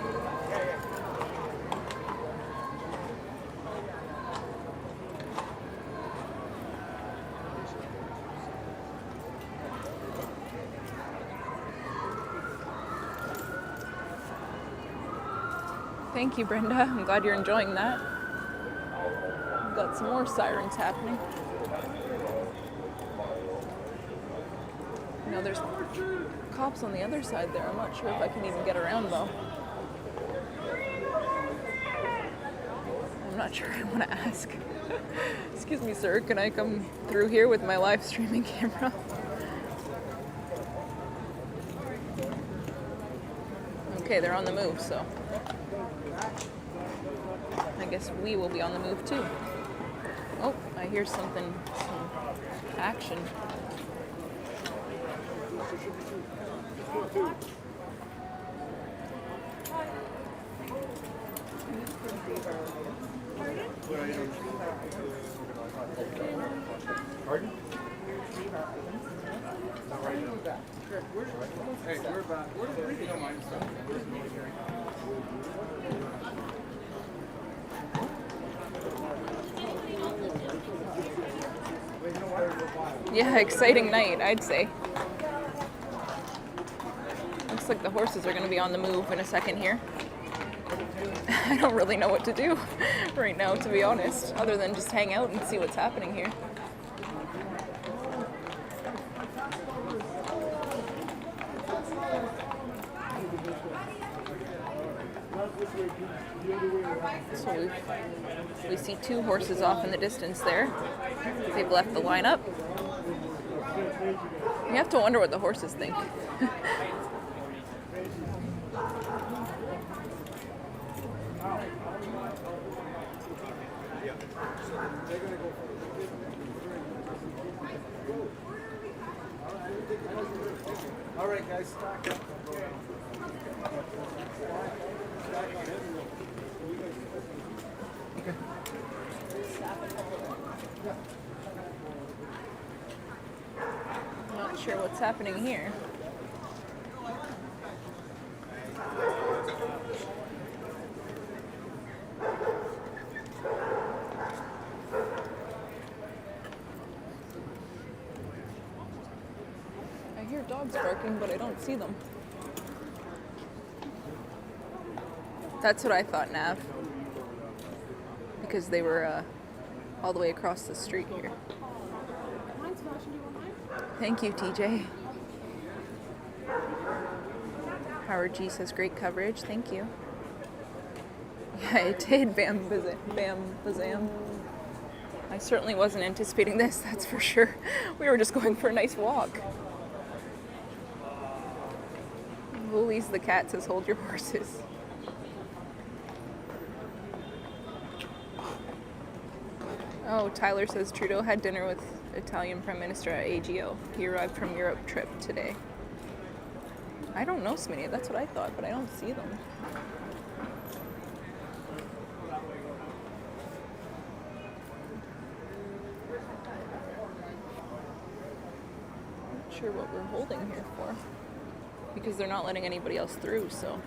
Thank you, Brenda. I'm glad you're enjoying that. We've got some more sirens happening. You know, there's cops on the other side there. I'm not sure if I can even get around, though. I'm not sure I want to ask. Excuse me, sir. Can I come through here with my live streaming camera? Okay, they're on the move, so I guess we will be on the move too. Oh, I hear something, some action. Pardon? Hey, we're back. You don't mind stuff. Yeah, exciting night, I'd say. Looks like the horses are going to be on the move in a second here. I don't really know what to do right now, to be honest, other than just hang out and see what's happening here. So we see two horses off in the distance there. They've left the lineup. You have to wonder what the horses think. All right, guys, stack up. Not sure what's happening here. I hear dogs barking, but I don't see them. That's what I thought, Nav. Because they were all the way across the street here. Thank you, TJ. Howard G says great coverage. Thank you. Yeah, it did. Bam, bazam. I certainly wasn't anticipating this, that's for sure. We were just going for a nice walk. Woolies the cat says, hold your horses. Oh, Tyler says Trudeau had dinner with Italian Prime Minister at AGO. He arrived from Europe trip today. I don't know, Smitty. That's what I thought, but I don't see them. Not sure what we're holding here for, because they're not letting anybody else through, so.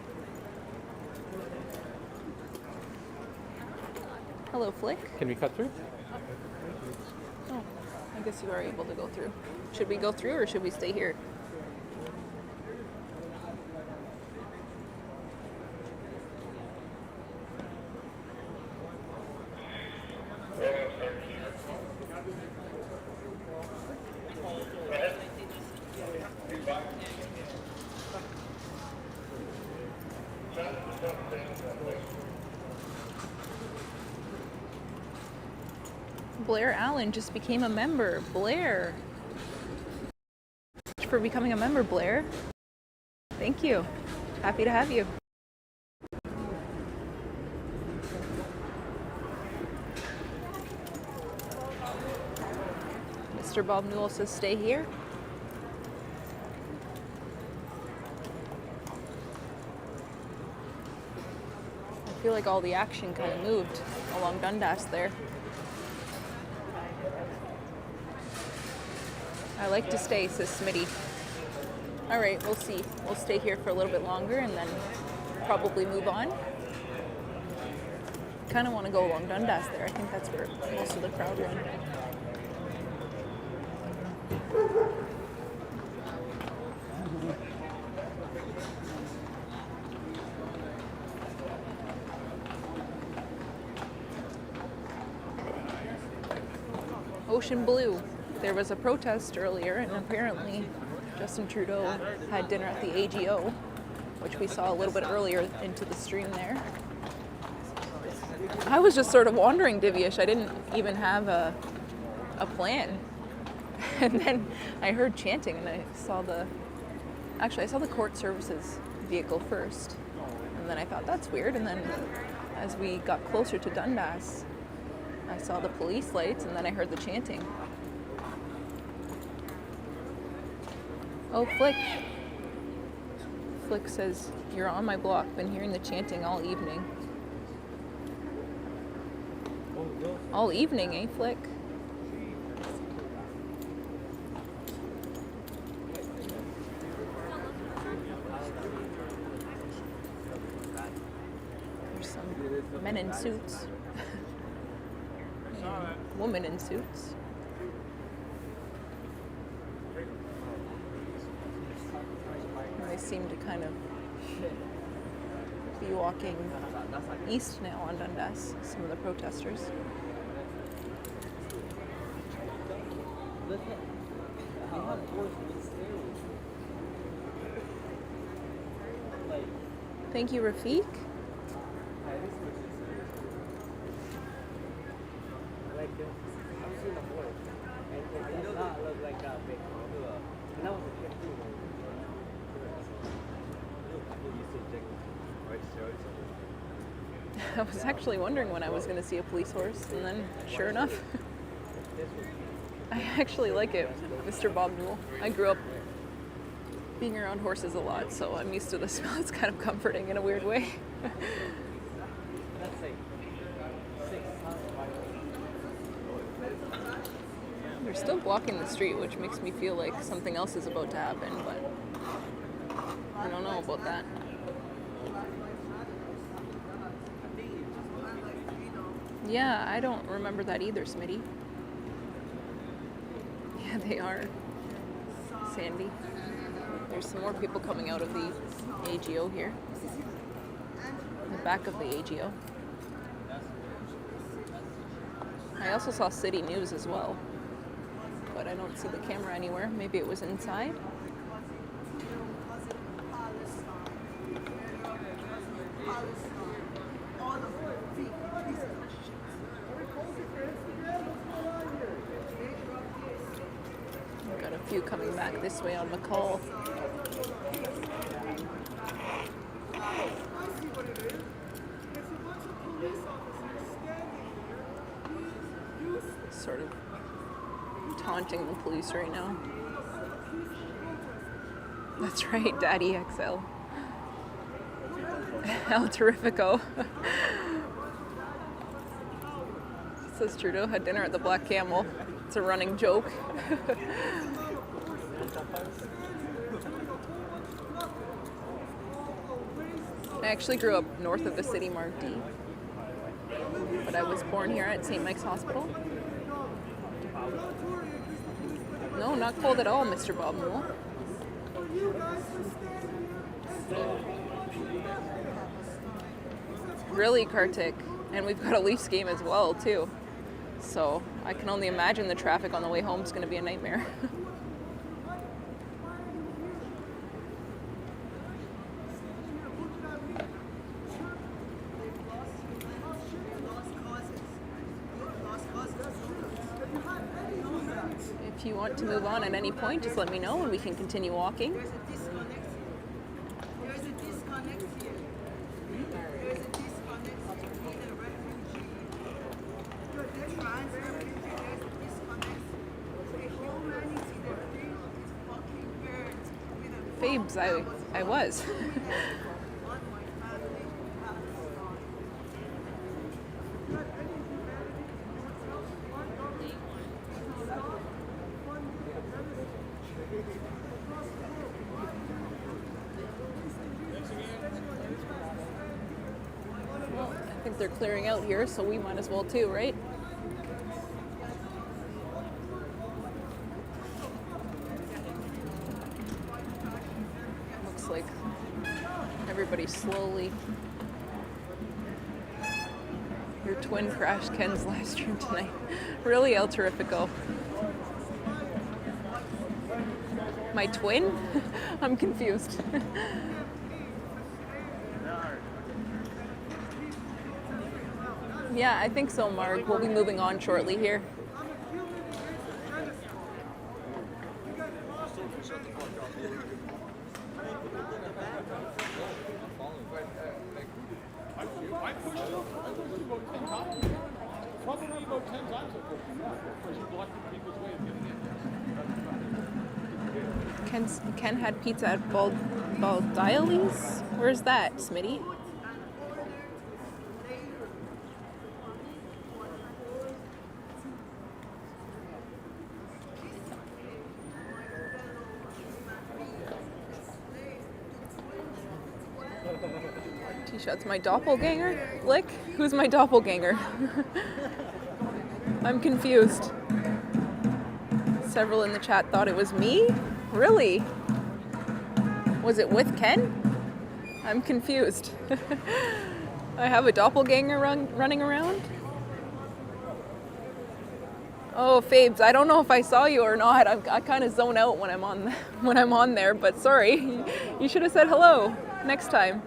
Hello, Flick. Can we cut through? Oh, I guess you are able to go through. Should we go through or should we stay here? Blair Allen just became a member. Blair. Thank you for becoming a member, Blair. Thank you. Happy to have you. Mr. Bob Newell says stay here. I feel like all the action kind of moved along Dundas there. I like to stay, says Smitty. All right, we'll see. We'll stay here for a little bit longer and then probably move on. Kind of want to go along Dundas there. I think that's where most of the crowd went. Ocean Blue. There was a protest earlier, and apparently Justin Trudeau had dinner at the AGO, which we saw a little bit earlier into the stream there. I was just sort of wandering, Divyash. I didn't even have a plan. And then I heard chanting, and I saw the court services vehicle first. And then I thought, that's weird. And then as we got closer to Dundas, I saw the police lights, and then I heard the chanting. Oh, Flick. Flick says, you're on my block. Been hearing the chanting all evening. All evening, eh, Flick? There's some men in suits. And women in suits. They seem to kind of be walking east now on Dundas, some of the protesters. Thank you, Rafiq. I was actually wondering when I was going to see a police horse, and then sure enough, I actually like it, Mr. Bob Newell. I grew up being around horses a lot, so I'm used to the smell. It's kind of comforting in a weird way. They're still blocking the street, which makes me feel like something else is about to happen, but I don't know about that. Yeah, I don't remember that either, Smitty. Yeah, they are. Sandy. There's some more people coming out of the AGO here. The back of the AGO. I also saw City News as well, but I don't see the camera anywhere. Maybe it was inside. few coming back this way on McCall. Sort of taunting the police right now. That's right, Daddy XL. El Terrifico. Says Trudeau had dinner at the Black Camel. It's a running joke. I actually grew up north of the city, Mark D. But I was born here at St. Mike's Hospital. No, not cold at all, Mr. Bob Newell. Really, Kartik. And we've got a Leafs game as well, too. So I can only imagine the traffic on the way home is going to be a nightmare. If you want to move on at any point, just let me know and we can continue walking. There's a disconnect here. There's a disconnect between the refugee, the trans refugee. There's a disconnect. The humanity, the real is fucking birds with a Fabes, I was. on my family. Well, I think they're clearing out here, so we might as well too, right? Looks like everybody's slowly. Your twin crashed Ken's live stream tonight. Really, El Terrifico. My twin? I'm confused. Yeah, I think so, Mark. We'll be moving on shortly here. Probably about 10 times I pushed him off because he blocked people's way of getting in. Ken had pizza at Baldiali's? Where's that, Smitty? T-shirt's my doppelganger? Lick? Who's my doppelganger? I'm confused. Several in the chat thought it was me? Really? Was it with Ken? I'm confused. I have a doppelganger running around? Oh, Fabes, I don't know if I saw you or not. I kind of zone out when I'm on there, but sorry. You should have said hello next time.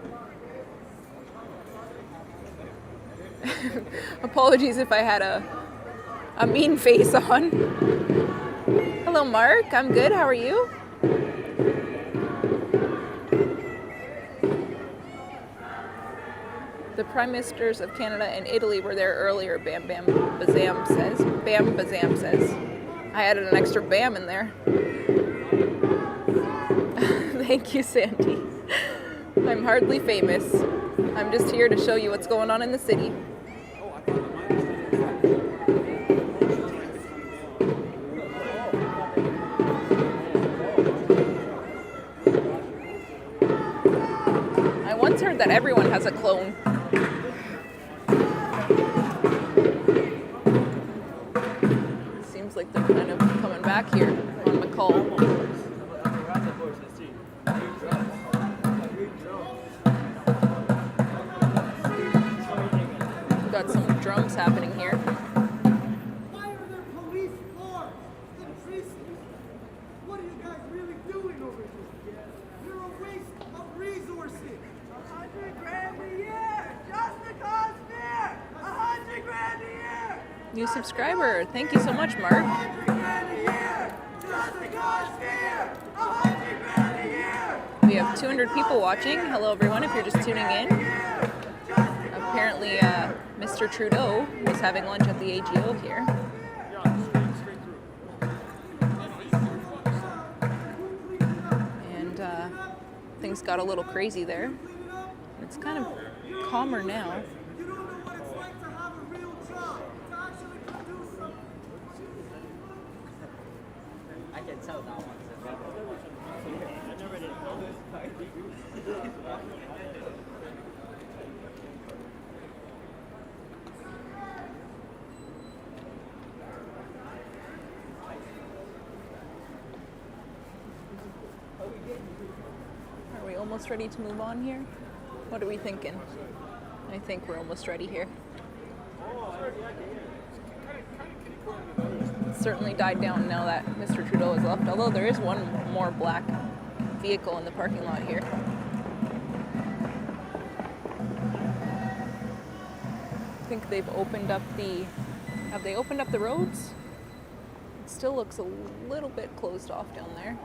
Apologies if I had a mean face on. Hello, Mark. I'm good. How are you? The Prime Ministers of Canada and Italy were there earlier, Bam Bam Bazam says. Bam Bazam says. I added an extra bam in there. Thank you, Sandy. I'm hardly famous. I'm just here to show you what's going on in the city. I once heard that everyone has a clone. Seems like they're kind of coming back here on McCall. Got some drums happening here. Why are there police force in precincts? What are you guys really doing over here? You're a waste of resources. 100 grand a year, just because fair. 100 grand a year. New subscriber. Thank you so much, Mark. 100 grand a year, just We have 200 people watching. Hello, everyone, if you're just tuning in. Apparently, Mr. Trudeau was having lunch at the AGO here. And things got a little crazy there. It's kind of calmer now. You don't know what it's like to have a real job, to actually produce something. I can tell that one's a rebel. I never did know this. Are we almost ready to move on here? What are we thinking? I think we're almost ready here. It's certainly died down now that Mr. Trudeau has left, although there is one more black vehicle in the parking lot here. I think they've opened up the... Have they opened up the roads? It still looks a little bit closed off down there.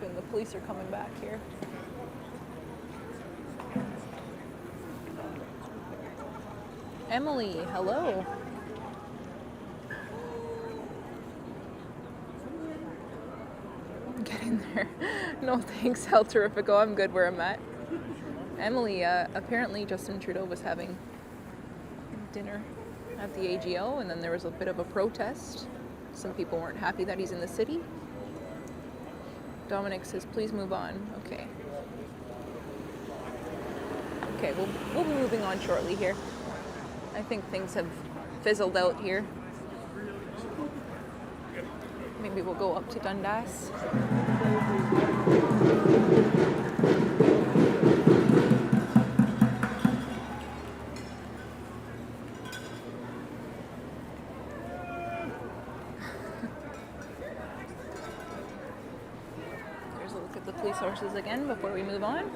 And the police are coming back here. Emily, hello. Get in there. No thanks, El Terrifico. I'm good where I'm at. Emily, apparently Justin Trudeau was having dinner at the AGO, and then there was a bit of a protest. Some people weren't happy that he's in the city. Dominic says, please move on. Okay. Okay, we'll be moving on shortly here. I think things have fizzled out here. Maybe we'll go up to Dundas. Police horses again before we move on.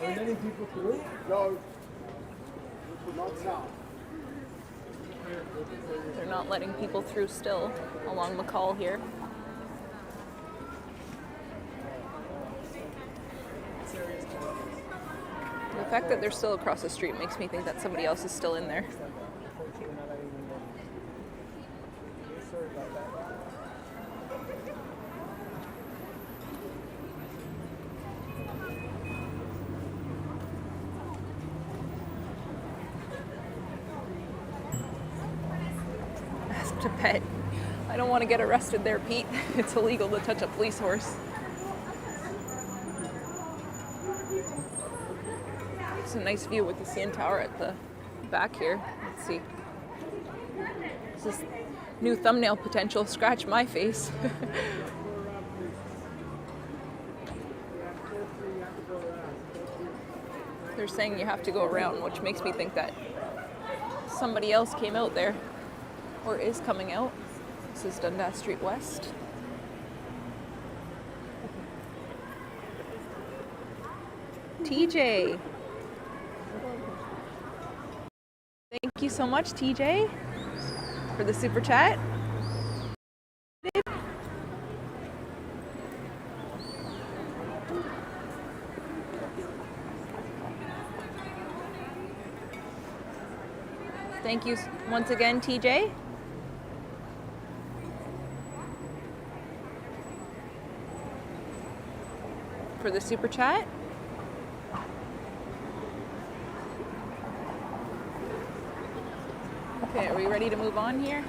Are many people through? No. Not south. They're not letting people through still along McCall here. The fact that they're still across the street makes me think that somebody else is still in there. To pet. I don't want to get arrested there, Pete. It's illegal to touch a police horse. It's a nice view with the CN Tower at the back here. Let's see. This is new thumbnail potential. Scratch my face. They're saying you have to go around, which makes me think that somebody else came out there. Or is coming out. This is Dundas Street West. TJ. Thank you so much, TJ, for the super chat. Thank you once again, TJ. For the super chat. Okay, are we ready to move on here?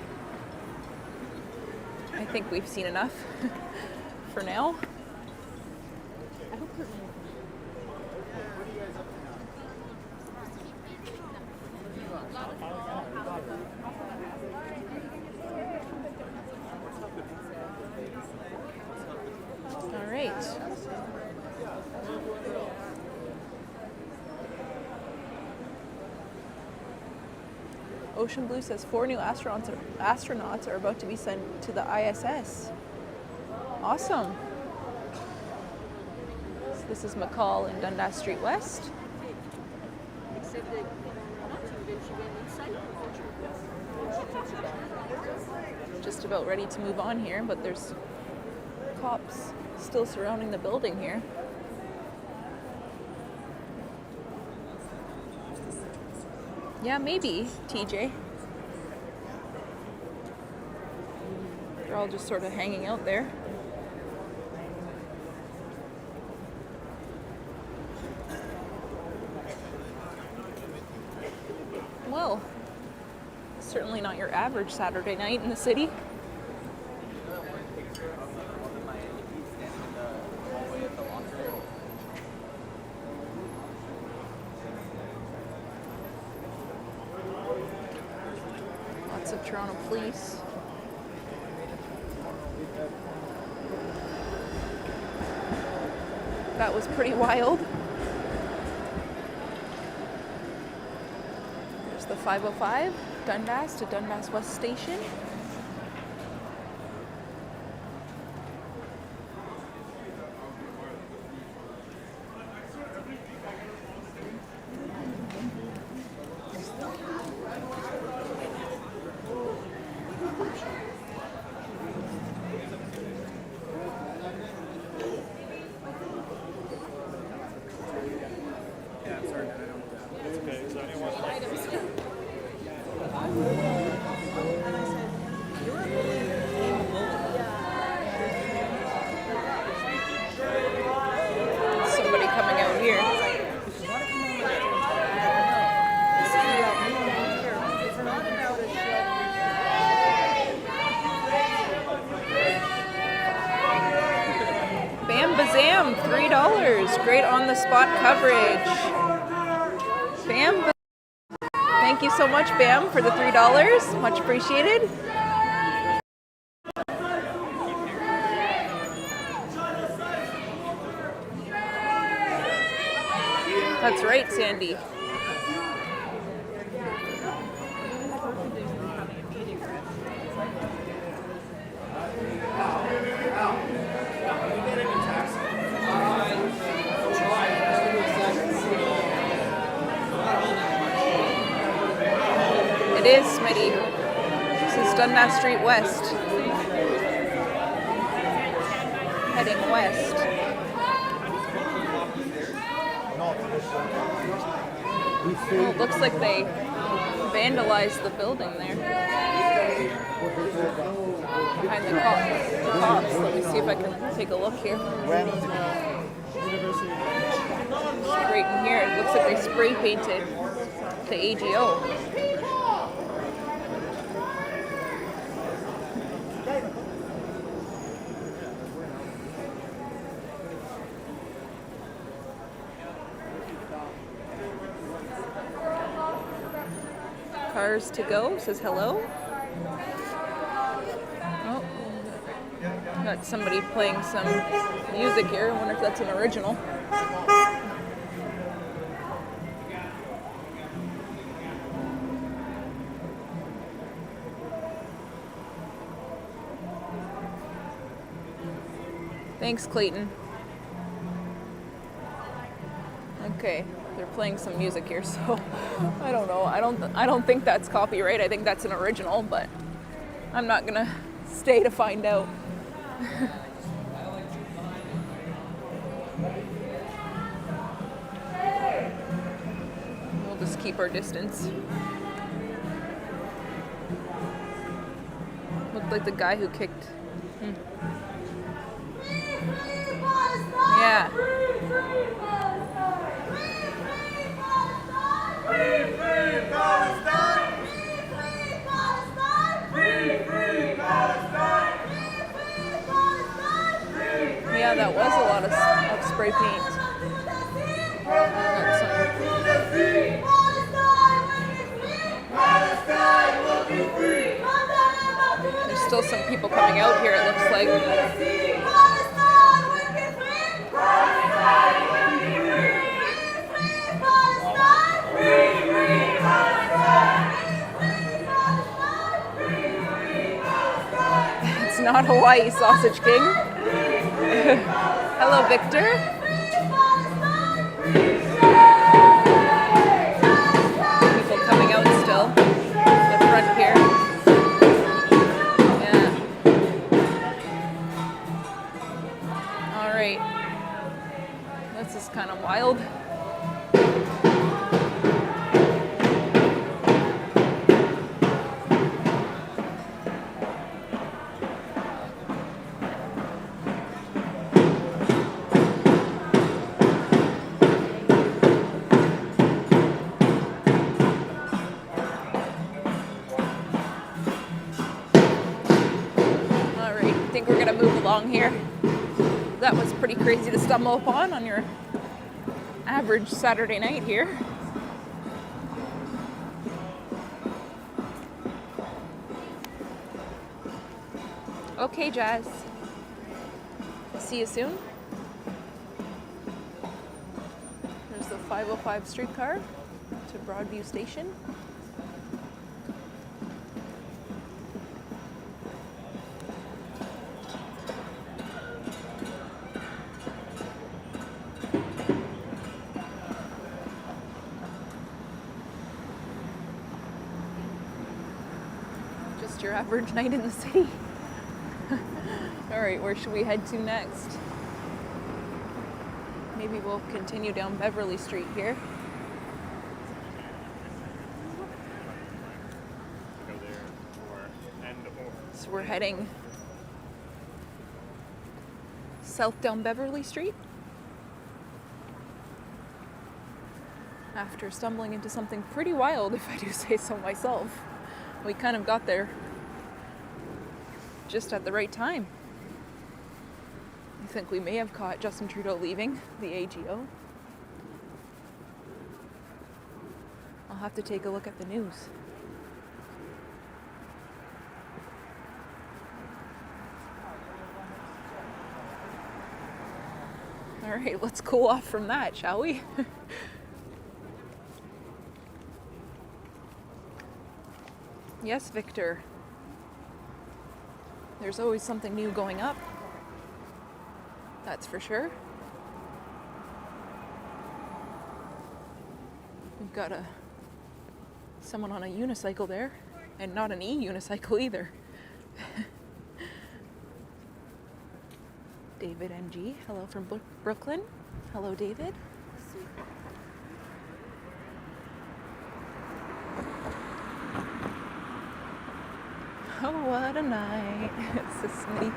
I think we've seen enough for now. All right. Ocean Blue says 4 new astronauts are about to be sent to the ISS. Awesome. This is McCall and Dundas Street West. Except that not too good, she went inside. Just about ready to move on here, but there's cops still surrounding the building here. Yeah, maybe, TJ. They're all just sort of hanging out there. Well, certainly not your average Saturday night in the city. Lots of Toronto police. That was pretty wild. There's the 505, Dundas to Dundas West Station. Somebody coming out here. Bam Bazam, $3. Great on the spot coverage. Bam. Thank you so much, Bam, for the $3. Much appreciated. That's right, Sandy. It is, Smitty. This is Dundas Street West. Heading west. Oh, it looks like they vandalized the building there. Behind the cops. Let me see if I can take a look here. Right in here, it looks like they spray painted the AGO. Cars to Go says hello. Oh, got somebody playing some music here. I wonder if that's an original. Thanks, Clayton. Okay. They're playing some music here, so I don't know. I don't think that's copyright. I think that's an original, but I'm not gonna stay to find out. We'll just keep our distance. Looked like the guy who kicked. Yeah. Yeah, that was a lot of spray paint. There's still some people coming out here, it looks like. It's not Hawaii, Sausage King. Hello, Victor. wild. Think we're gonna move along here. That was pretty crazy to stumble upon on your average Saturday night here. Okay, Jazz. See you soon. There's the 505 streetcar to Broadview Station. Your average night in the city. All right, where should we head to next? Maybe we'll continue down Beverley Street here. So we're heading south down Beverley Street after stumbling into something pretty wild, if I do say so myself. We kind of got there just at the right time. I think we may have caught Justin Trudeau leaving the AGO. I'll have to take a look at the news. All right, let's cool off from that, shall we? Yes, Victor. There's always something new going up. That's for sure. We've got someone on a unicycle there, and not an e-unicycle either. David NG, hello from Brooklyn. Hello, David. Oh, what a night. It's so smitty.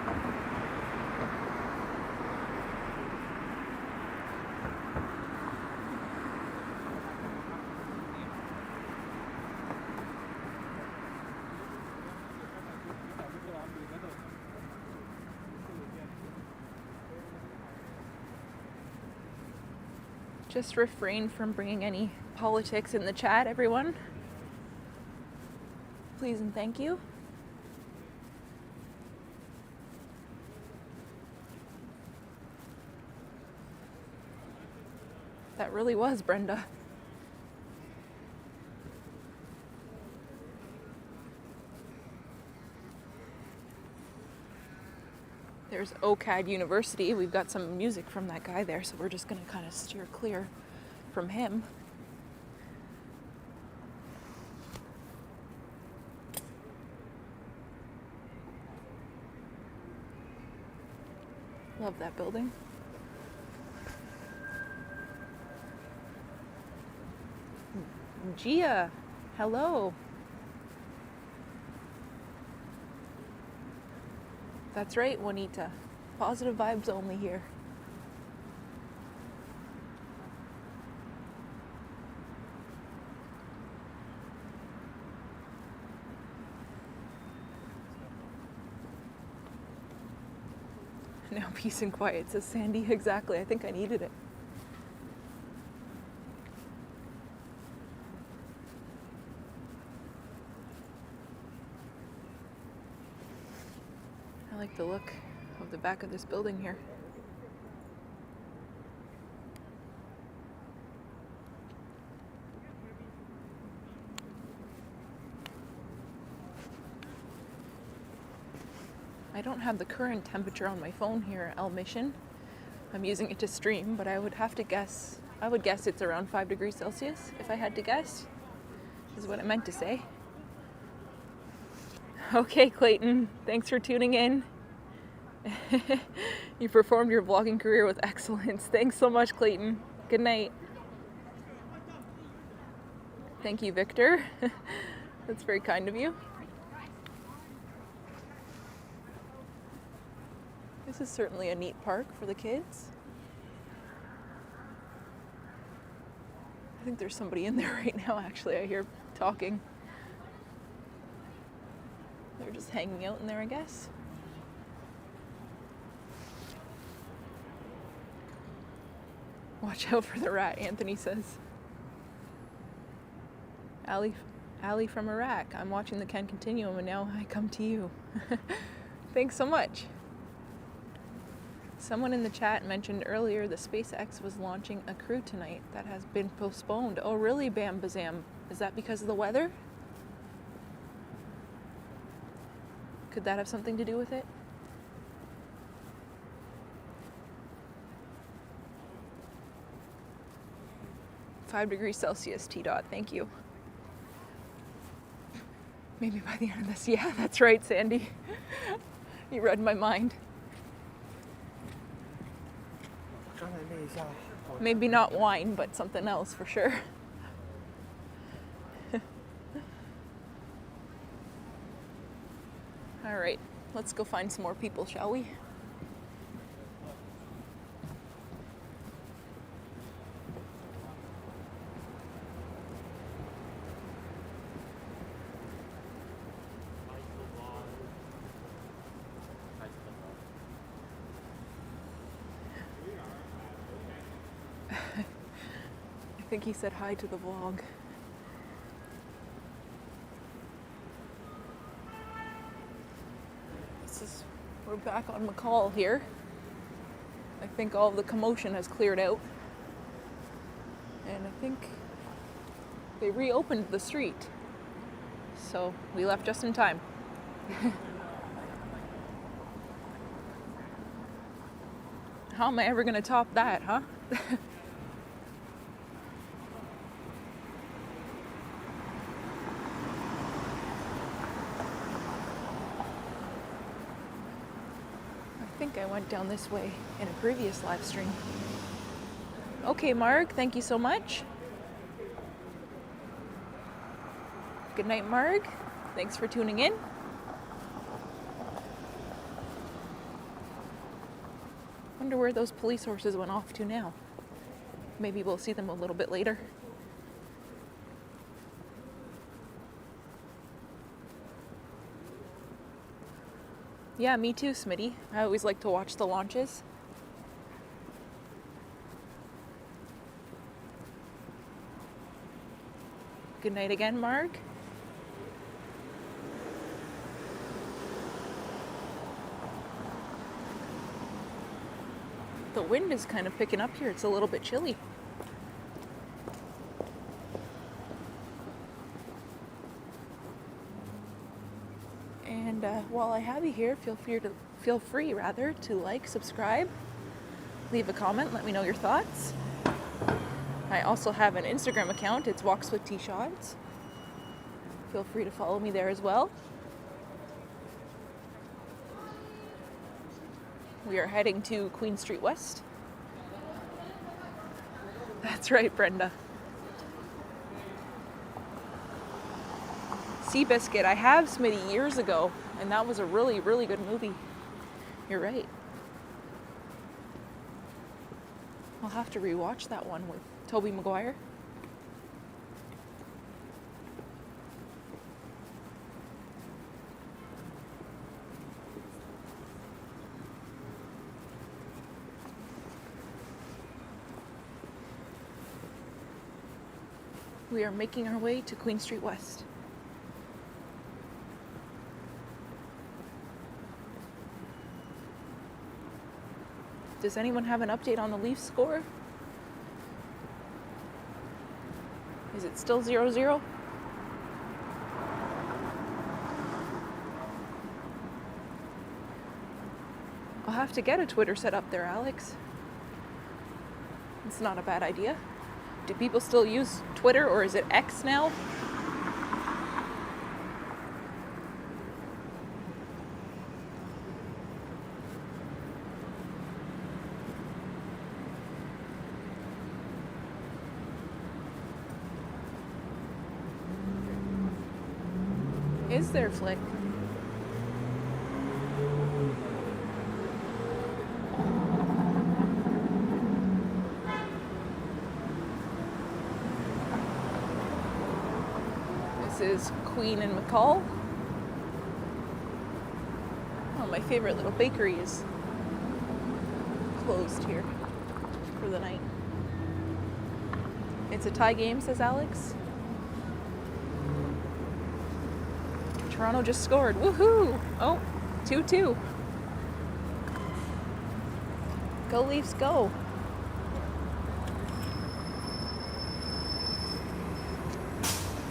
Just refrain from bringing any politics in the chat, everyone. Please and thank you. That really was Brenda. There's OCAD University. We've got some music from that guy there, so we're just going to kind of steer clear from him. Love that building. Gia, hello. That's right, Juanita. Positive vibes only here. Now peace and quiet, says Sandy. Exactly, I think I needed it. I like the look of the back of this building here. I don't have the current temperature on my phone here, El Mission. I'm using it to stream, but I would guess it's around 5 degrees Celsius, if I had to guess, is what I meant to say. Okay, Clayton, thanks for tuning in. You performed your vlogging career with excellence. Thanks so much, Clayton. Good night. Thank you, Victor. That's very kind of you. This is certainly a neat park for the kids. I think there's somebody in there right now, actually. I hear talking. They're just hanging out in there, I guess. Watch out for the rat, Anthony says. Ali from Iraq. I'm watching the Ken Continuum and now I come to you. Thanks so much. Someone in the chat mentioned earlier the SpaceX was launching a crew tonight that has been postponed. Oh really, Bam Bazam? Is that because of the weather? Could that have something to do with it? (5°C, T-Dot, thank you. Maybe by the end of this. Yeah, that's right, Sandy. You read my mind. Maybe not wine, but something else for sure. All right, let's go find some more people, shall we? I think he said hi to the vlog. We're back on McCall here. I think all of the commotion has cleared out. And I think they reopened the street. So we left just in time. How am I ever gonna top that, huh? I think I went down this way in a previous live stream. Okay, Mark, thank you so much. Good night, Mark. Thanks for tuning in. Wonder where those police horses went off to now. Maybe we'll see them a little bit later. Yeah, me too, Smitty. I always like to watch the launches. Good night again, Mark. The wind is kind of picking up here. It's a little bit chilly. And while I have you here, feel free to like, subscribe, leave a comment, let me know your thoughts. I also have an Instagram account. It's Walks with T-Shots. Feel free to follow me there as well. We are heading to Queen Street West. That's right, Brenda. Seabiscuit, I have Smitty years ago, and that was a really, really good movie. You're right. I'll have to rewatch that one with Tobey Maguire. We are making our way to Queen Street West. Does anyone have an update on the Leafs score? Is it still 0-0? I'll have to get a Twitter set up there, Alex. It's not a bad idea. Do people still use Twitter, or is it X now? is there, Flick? This is Queen and McCall. Oh, my favorite little bakery is closed here for the night. It's a tie game, says Alex. Toronto just scored. Woohoo! Oh, 2-2. Go Leafs, go.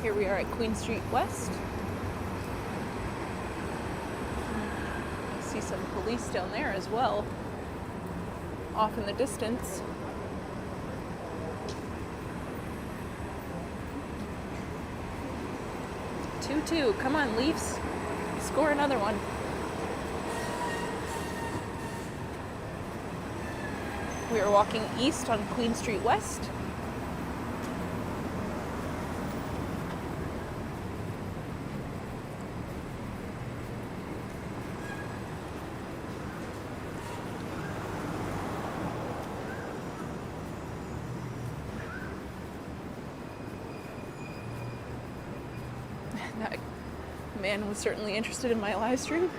Here we are at Queen Street West. I see some police down there as well, off in the distance. Come on, Leafs. Score another one. We are walking east on Queen Street West. That man was certainly interested in my live stream.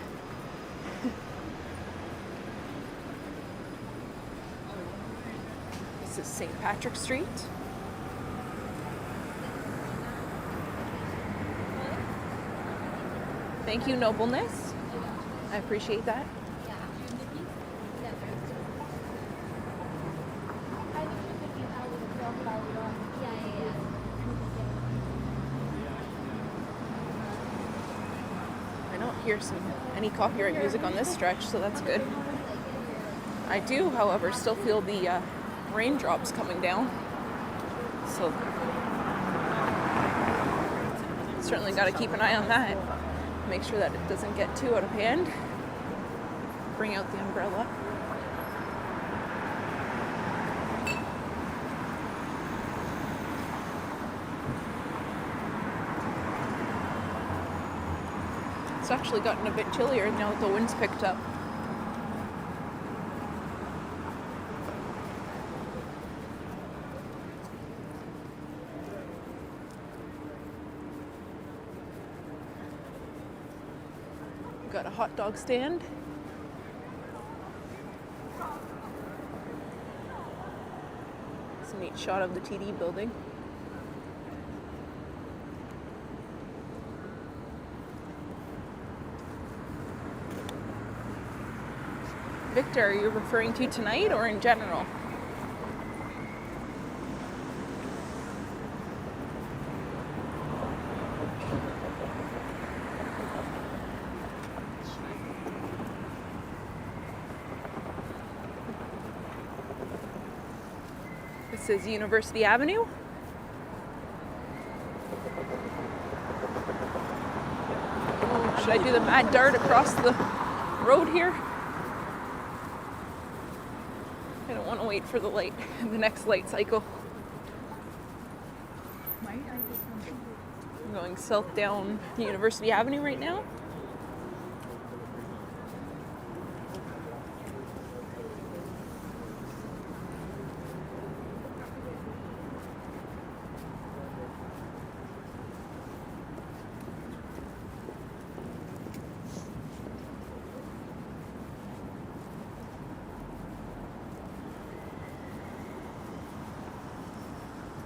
This is St. Patrick's Street. Thank you, nobleness. I appreciate that. Hear any copyright music on this stretch, so that's good. I do, however, still feel the raindrops coming down, so certainly got to keep an eye on that. Make sure that it doesn't get too out of hand. Bring out the umbrella. It's actually gotten a bit chillier now that the wind's picked up. Got a hot dog stand. It's a neat shot of the TD building. Victor, are you referring to tonight or in general? This is University Avenue. Oh, should I do the mad dart across the road here? I don't want to wait for the light, the next light cycle. I'm going south down University Avenue right now.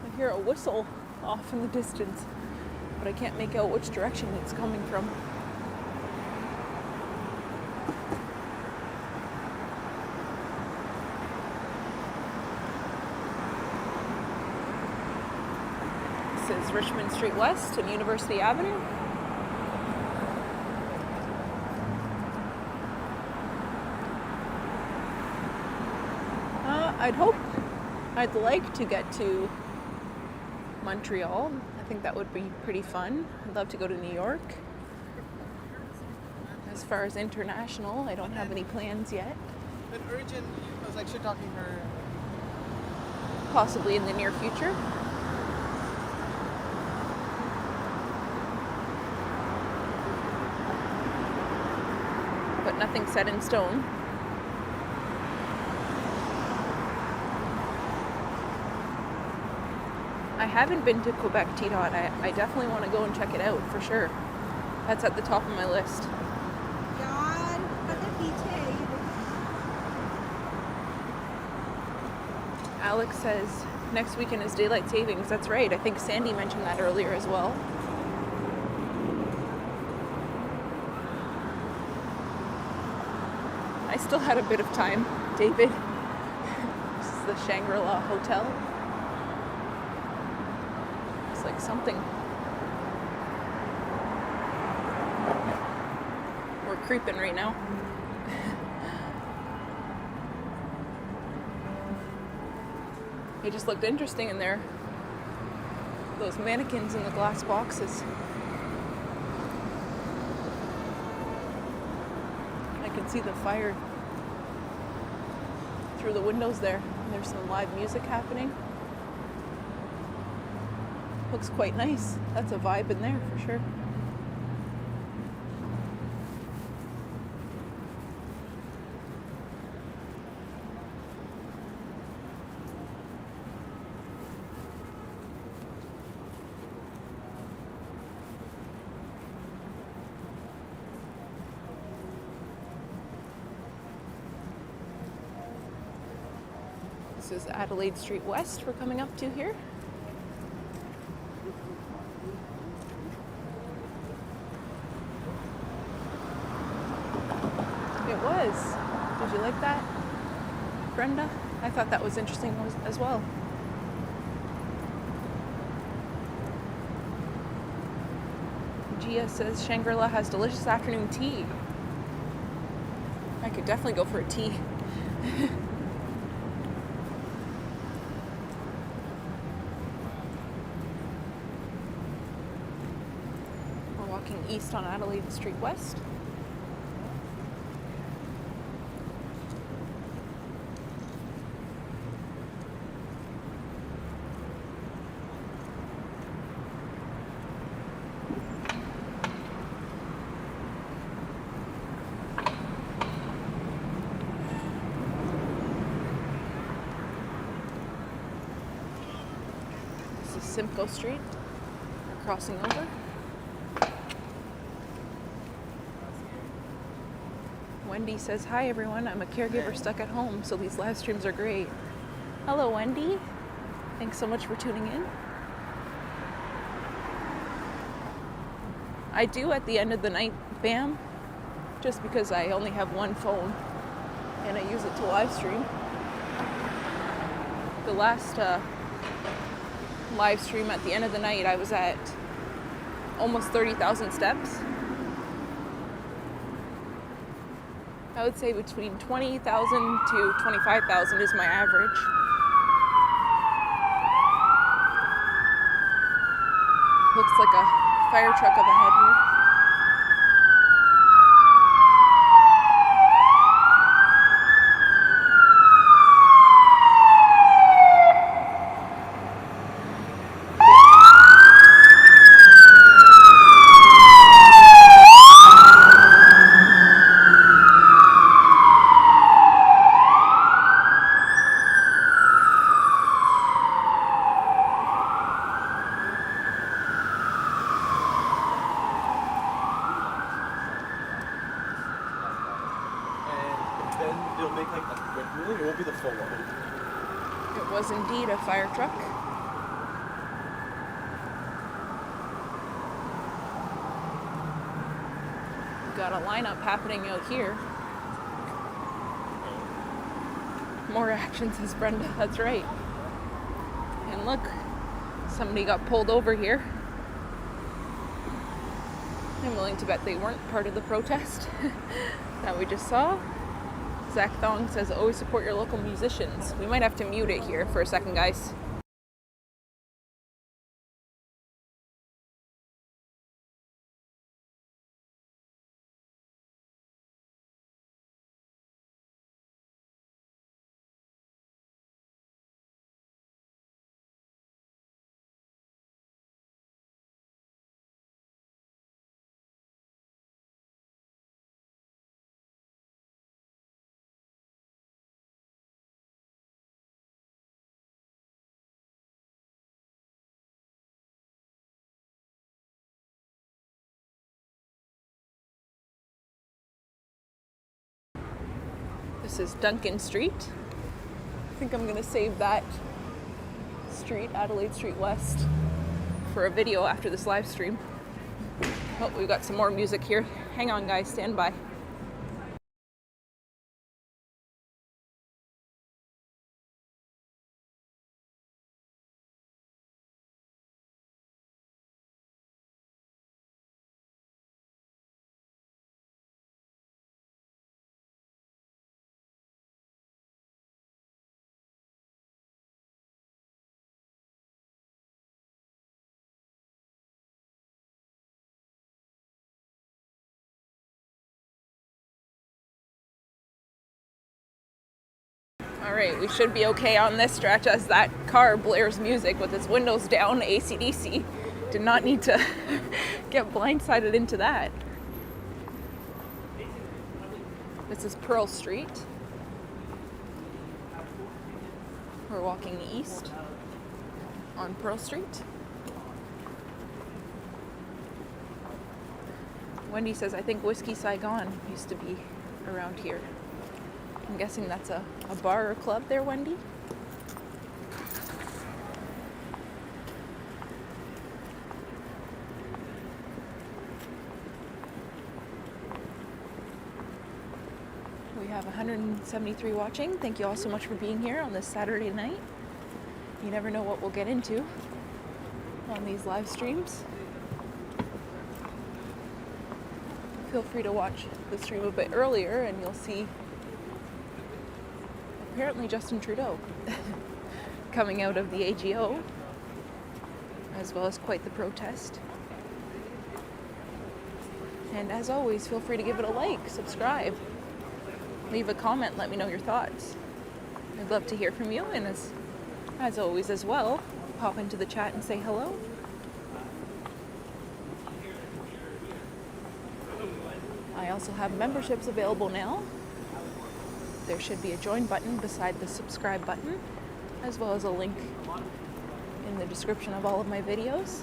I hear a whistle off in the distance, but I can't make out which direction it's coming from. This is Richmond Street West and University Avenue. I'd like to get to Montreal. I think that would be pretty fun. I'd love to go to New York. As far as international, I don't have any plans yet. But urgent, I was actually talking to her. Possibly in the near future. but nothing set in stone. I haven't been to Quebec T-Dot. I definitely want to go and check it out for sure. That's at the top of my list. Alex says next weekend is daylight savings. That's right. I think Sandy mentioned that earlier as well. I still had a bit of time, David. This is the Shangri-La Hotel. It's like something. We're creeping right now. It just looked interesting in there. Those mannequins in the glass boxes. I can see the fire through the windows there. There's some live music happening. Looks quite nice. That's a vibe in there for sure. This is Adelaide Street West we're coming up to here. It was. Did you like that, Brenda? I thought that was interesting as well. Gia says Shangri-La has delicious afternoon tea. I could definitely go for a tea. East on Adelaide Street West. This is Simcoe Street. We're crossing over. Wendy says, hi everyone, I'm a caregiver stuck at home, so these live streams are great. Hello Wendy, thanks so much for tuning in. I do at the end of the night, bam, just because I only have one phone and I use it to live stream. The last live stream at the end of the night, I was at almost 30,000 steps. I would say between 20,000 to 25,000 is my average. Looks like a fire truck up ahead here. Was indeed a fire truck. We've got a lineup happening out here. More action, says Brenda. That's right. And look, somebody got pulled over here. I'm willing to bet they weren't part of the protest that we just saw. Zach Thong says, always support your local musicians. We might have to mute it here for a second, guys. This is Duncan Street. I think I'm gonna save that street, Adelaide Street West, for a video after this live stream. Oh, we've got some more music here. Hang on, guys, stand by. All right, we should be okay on this stretch as that car blares music with its windows down, AC/DC. Did not need to get blindsided into that. This is Pearl Street. We're walking east on Pearl Street. Wendy says, I think Whiskey Saigon used to be around here. I'm guessing that's a bar or club there, Wendy? We have 173 watching. Thank you all so much for being here on this Saturday night. You never know what we'll get into on these live streams. Feel free to watch the stream a bit earlier and you'll see apparently Justin Trudeau coming out of the AGO, as well as quite the protest. And as always, feel free to give it a like, subscribe, leave a comment, let me know your thoughts. I'd love to hear from you, and as always as well, pop into the chat and say hello. I also have memberships available now. There should be a join button beside the subscribe button, as well as a link in the description of all of my videos.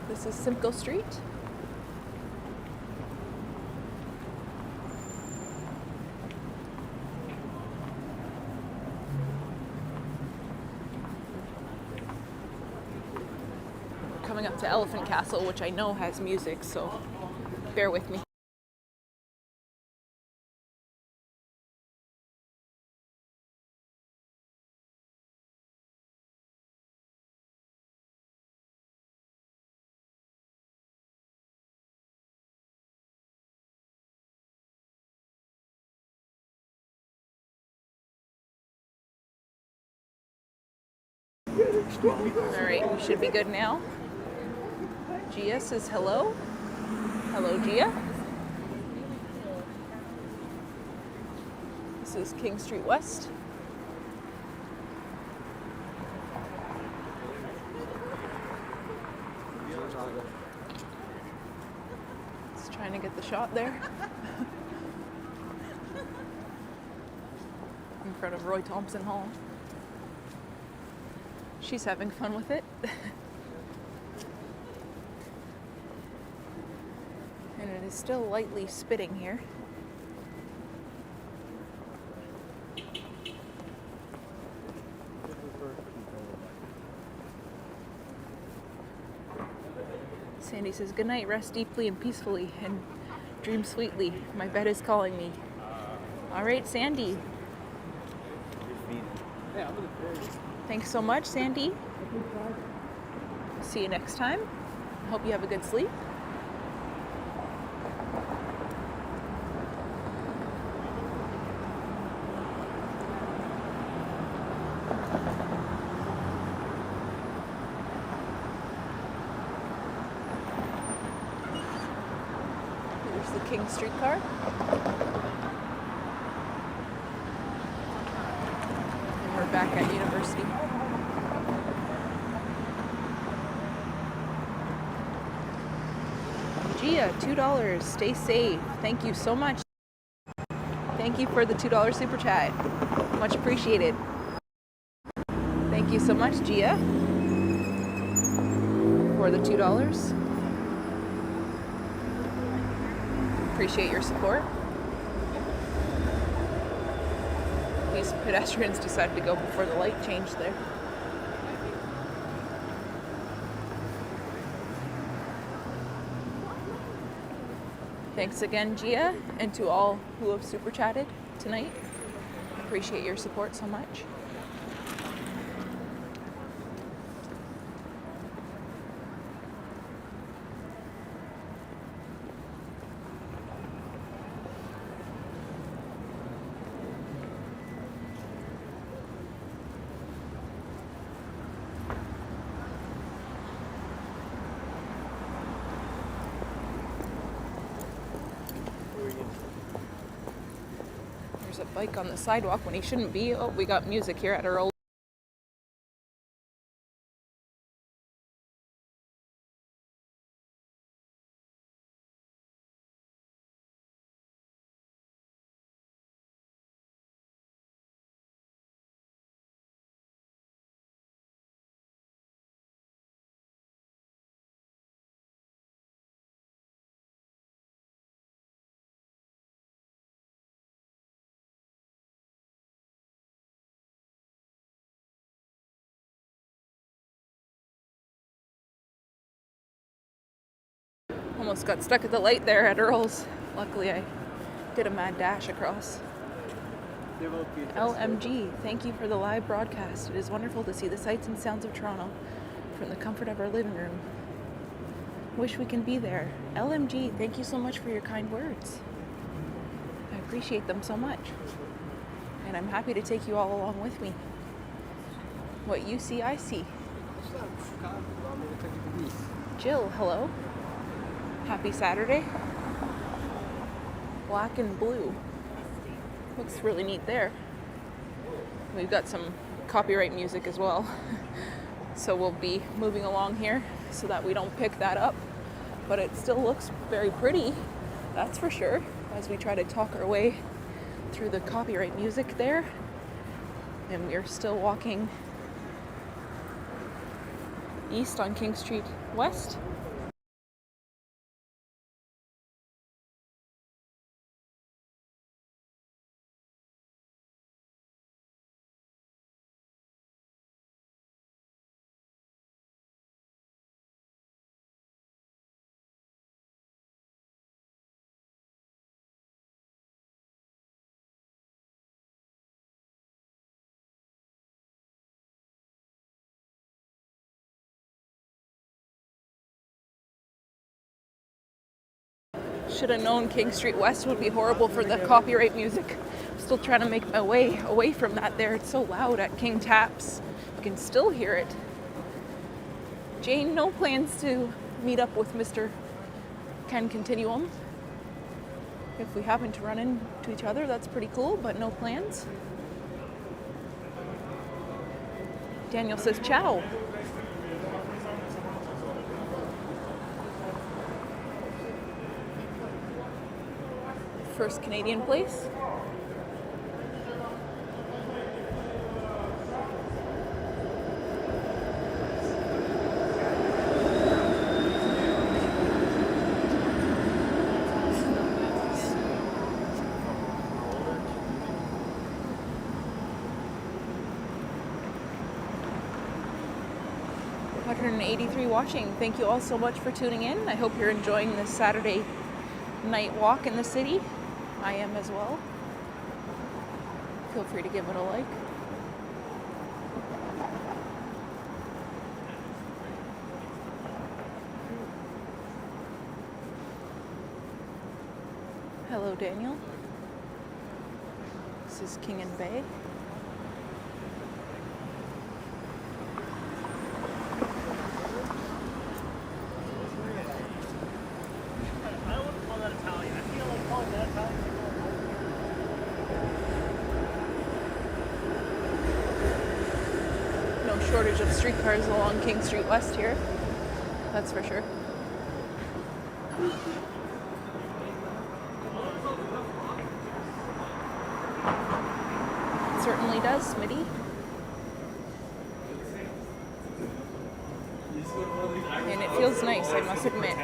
This is Simcoe Street. Coming up to Elephant Castle, which I know has music, so bear with me. All right, we should be good now. Gia says hello. Hello, Gia. This is King Street West. Just trying to get the shot there. In front of Roy Thomson Hall. She's having fun with it. And it is still lightly spitting here. Sandy says, good night, rest deeply and peacefully, and dream sweetly. My bed is calling me. All right, Sandy. Thanks so much, Sandy. See you next time. Hope you have a good sleep. Here's the King streetcar. And we're back at University. Gia, $2. Stay safe. Thank you so much. thank you for the $2 super chat. Much appreciated. Thank you so much, Gia, for the $2. Appreciate your support. These pedestrians decided to go before the light changed there. Thanks again, Gia, and to all who have super chatted tonight. Appreciate your support so much. There's a bike on the sidewalk when he shouldn't be. Oh, we got music here at our old. Almost got stuck at the light there at Earl's. Luckily, I did a mad dash across. LMG, thank you for the live broadcast. It is wonderful to see the sights and sounds of Toronto from the comfort of our living room. Wish we can be there. LMG, thank you so much for your kind words. I appreciate them so much. And I'm happy to take you all along with me. What you see, I see. Jill, hello. Happy Saturday. Black and blue. Looks really neat there. We've got some copyright music as well. So we'll be moving along here so that we don't pick that up. But it still looks very pretty, that's for sure, as we try to talk our way through the copyright music there. And we're still walking east on King Street West. Should have known King Street West would be horrible for the copyright music. I'm still trying to make my way away from that there. It's so loud at King Taps. You can still hear it. Jane, no plans to meet up with Mr. Ken Continuum. If we happen to run into each other, that's pretty cool, but no plans. Daniel says ciao. First Canadian place. $183 watching. Thank you all so much for tuning in. I hope you're enjoying this Saturday night walk in the city. I am as well. Feel free to give it a like. Hello, Daniel. This is King and Bay. Shortage of streetcars along King Street West here, that's for sure. certainly does, Smitty. And it feels nice, I must admit,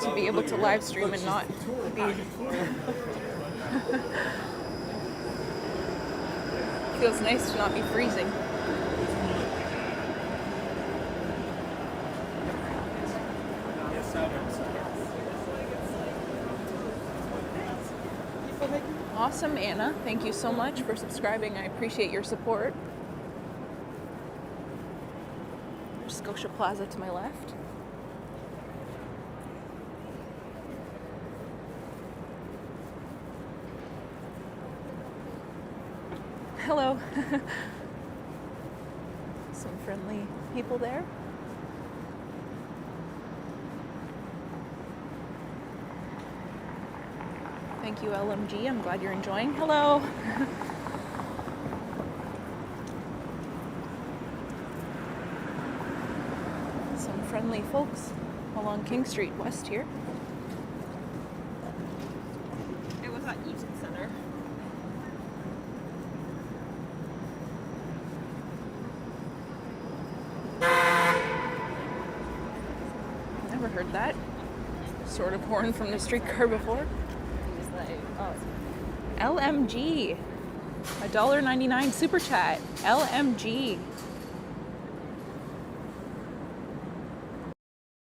to be able to live stream and not be... feels nice to not be freezing. Awesome, Anna. Thank you so much for subscribing. I appreciate your support. There's Scotia Plaza to my left. Hello. Some friendly people there. Thank you, LMG. I'm glad you're enjoying. Hello. Some friendly folks along King Street West here. It was at Eaton Center. Never heard that sort of horn from the streetcar before. LMG, $1.99 super chat. LMG.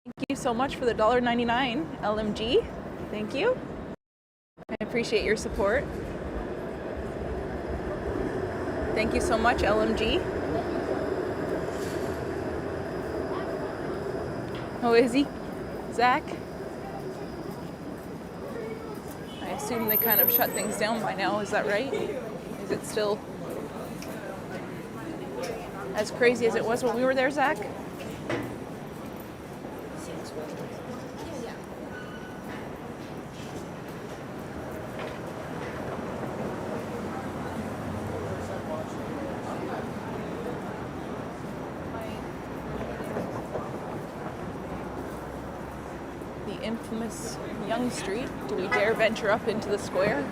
Thank you so much for the $1.99, LMG. Thank you. I appreciate your support. Thank you so much, LMG. Oh, is he? Zach? I assume they kind of shut things down by now, is that right? Is it still as crazy as it was when we were there, Zach? The infamous Young Street. Do we dare venture up into the square?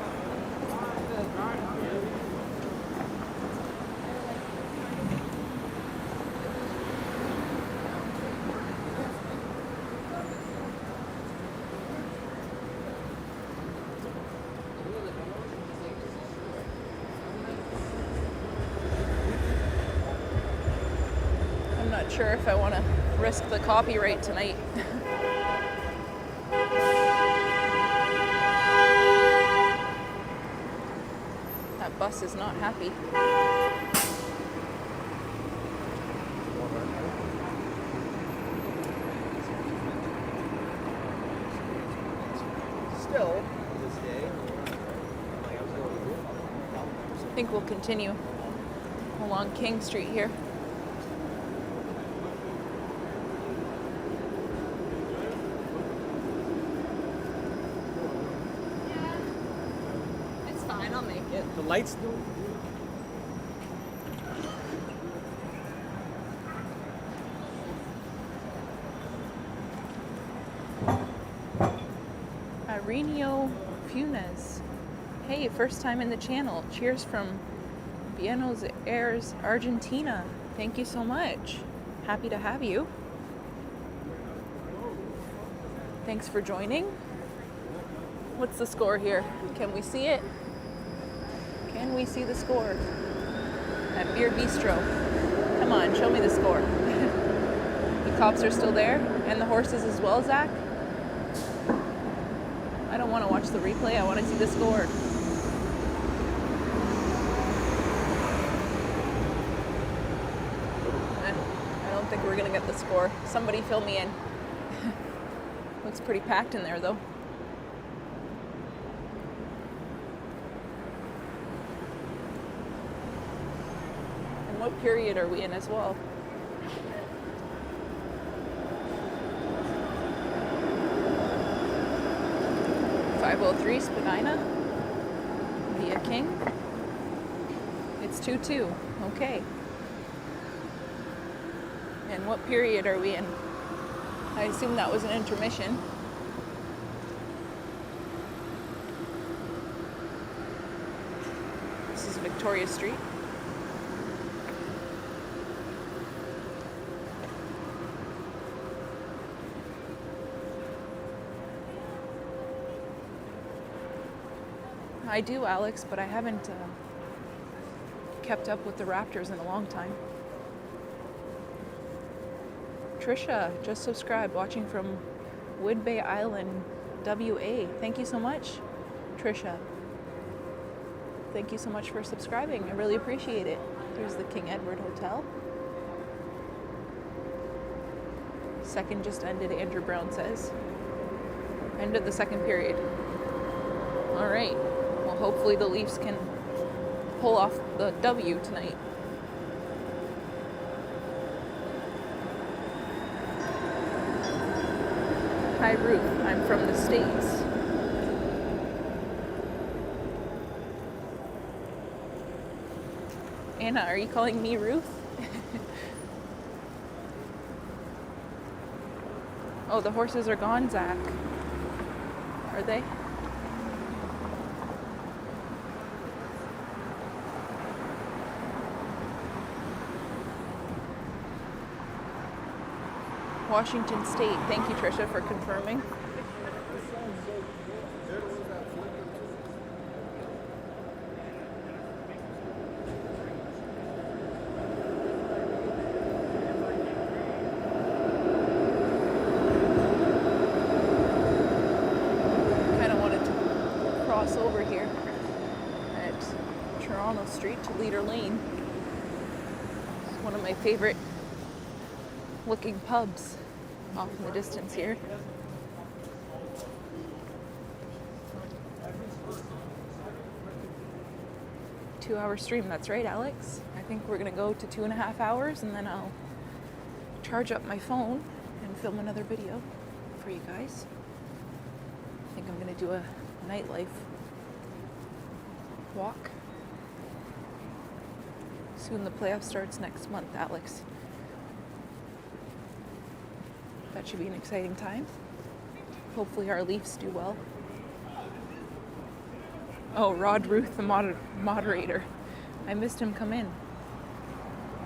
I'm not sure if I want to risk the copyright tonight. Bus is not happy. Still, to this day, I think we'll continue along King Street here. the lights do. Ireneo Funes. Hey, first time in the channel. Cheers from Buenos Aires, Argentina. Thank you so much. Happy to have you. Thanks for joining. What's the score here? Can we see it? Can we see the score? At Beer Bistro. Come on, show me the score. The cops are still there, and the horses as well, Zach. I don't want to watch the replay, I want to see the score. I don't think we're going to get the score. Somebody fill me in. Looks pretty packed in there, though. And what period are we in as well? .503 Spadina via King. It's 2-2. Okay. And what period are we in? I assume that was an intermission. is Victoria Street. I do, Alex, but I haven't kept up with the Raptors in a long time. Trisha just subscribed, watching from Woodbay Island, WA. Thank you so much, Trisha. Thank you so much for subscribing. I really appreciate it. There's the King Edward Hotel. Second just ended, Andrew Brown says. Ended the second period. All right. Well, hopefully the Leafs can pull off the W tonight. Hi, Ruth. I'm from the States. Anna, are you calling me Ruth? Oh, the horses are gone, Zach. Are they? Washington State. Thank you, Trisha, for confirming. Kind of wanted to cross over here at Toronto Street to Leader Lane. It's one of my favorite looking pubs off in the distance here. Two-hour stream, that's right, Alex. I think we're gonna go to 2.5 hours and then I'll charge up my phone and film another video for you guys. I think I'm gonna do a nightlife walk. Soon the playoff starts next month, Alex. That should be an exciting time. Hopefully our Leafs do well. Oh, Rod Ruth, the moderator. I missed him come in.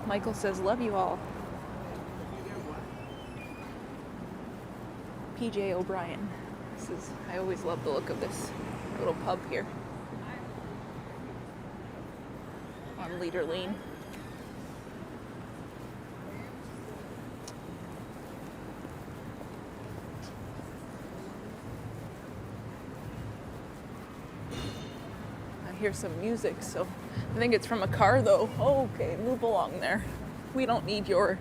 Michael says, love you all. PJ O'Brien. I always love the look of this little pub here on Leader Lane. Hear some music, so I think it's from a car though. Oh, okay, move along there. We don't need your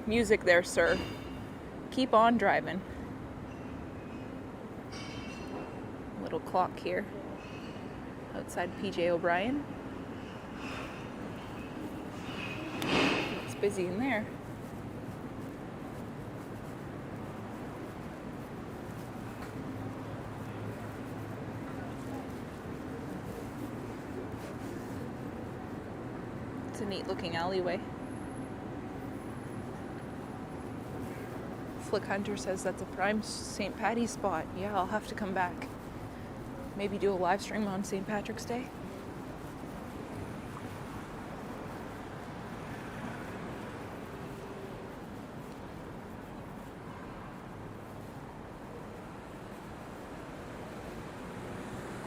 music there, sir. Keep on driving. Little clock here outside PJ O'Brien. It's busy in there. It's a neat looking alleyway. Flick Hunter says that's a prime St. Patty's spot. Yeah, I'll have to come back. Maybe do a live stream on St. Patrick's Day.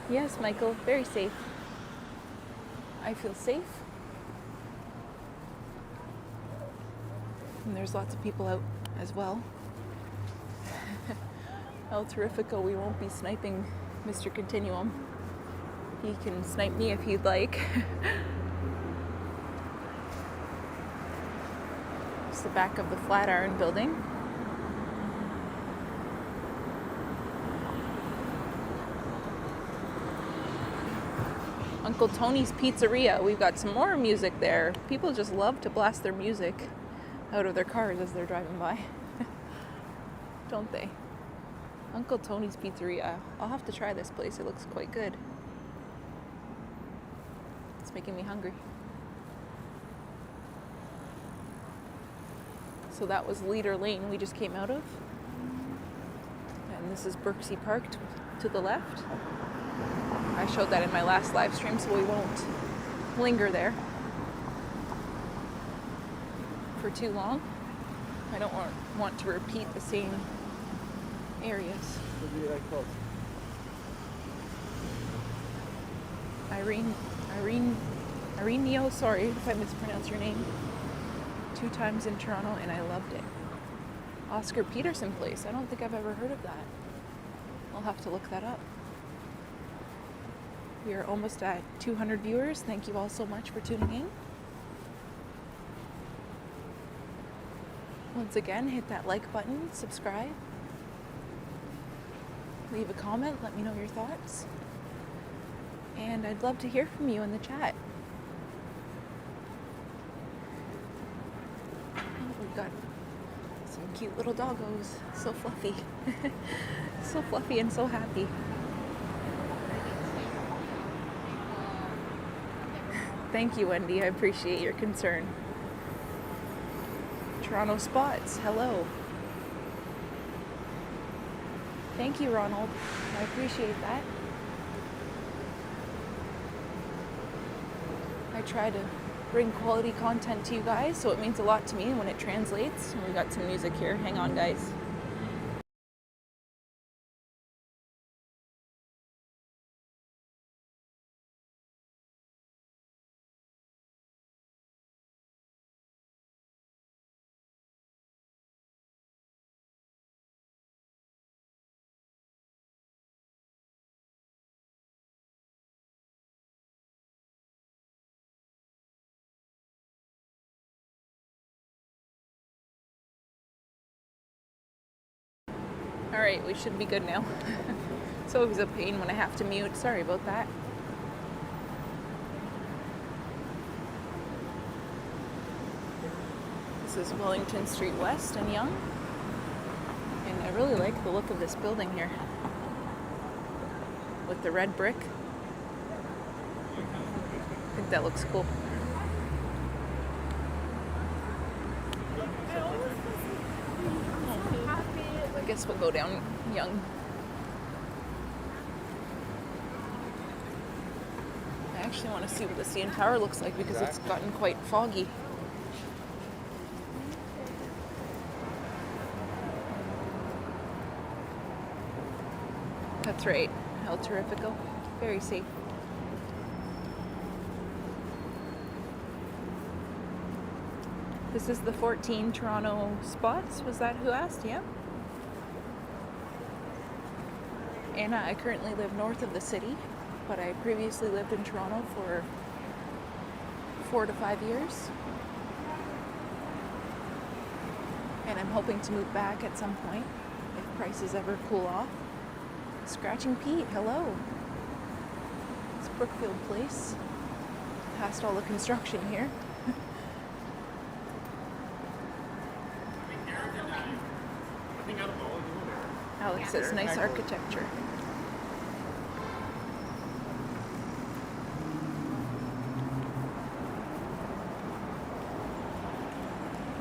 Yes, Michael, very safe. I feel safe. And there's lots of people out as well. El Terrifico, we won't be sniping Mr. Continuum. He can snipe me if he'd like. It's the back of the Flatiron building. Uncle Tony's Pizzeria. We've got some more music there. People just love to blast their music out of their cars as they're driving by. Don't they? Uncle Tony's Pizzeria. I'll have to try this place. It looks quite good. It's making me hungry. So that was Leader Lane we just came out of. And this is Berksey Park to the left. I showed that in my last live stream, so we won't linger there for too long. I don't want to repeat the same areas. Irene Neo, sorry if I mispronounced your name. 2 times in Toronto and I loved it. Oscar Peterson Place. I don't think I've ever heard of that. I'll have to look that up. We are almost at 200 viewers. Thank you all so much for tuning in. Once again, hit that like button, subscribe, leave a comment, let me know your thoughts. And I'd love to hear from you in the chat. Oh, we've got some cute little doggos. So fluffy. So fluffy and so happy. Thank you, Wendy. I appreciate your concern. Toronto Spots, hello. Thank you, Ronald. I appreciate that. I try to bring quality content to you guys, so it means a lot to me when it translates. We got some music here. Hang on, guys. Alright, we should be good now. It's always a pain when I have to mute. Sorry about that. This is Wellington Street West and Yonge. And I really like the look of this building here. With the red brick. I think that looks cool. I guess we'll go down Yonge. I actually want to see what the CN Tower looks like because it's gotten quite foggy. That's right, El Terrifico. Very safe. This is the 14 Toronto spots. Was that who asked? Yeah. Anna, I currently live north of the city, but I previously lived in Toronto for 4 to 5 years. And I'm hoping to move back at some point if prices ever cool off. Scratching Pete, hello. It's Brookfield Place. Past all the construction here. Alex says nice architecture.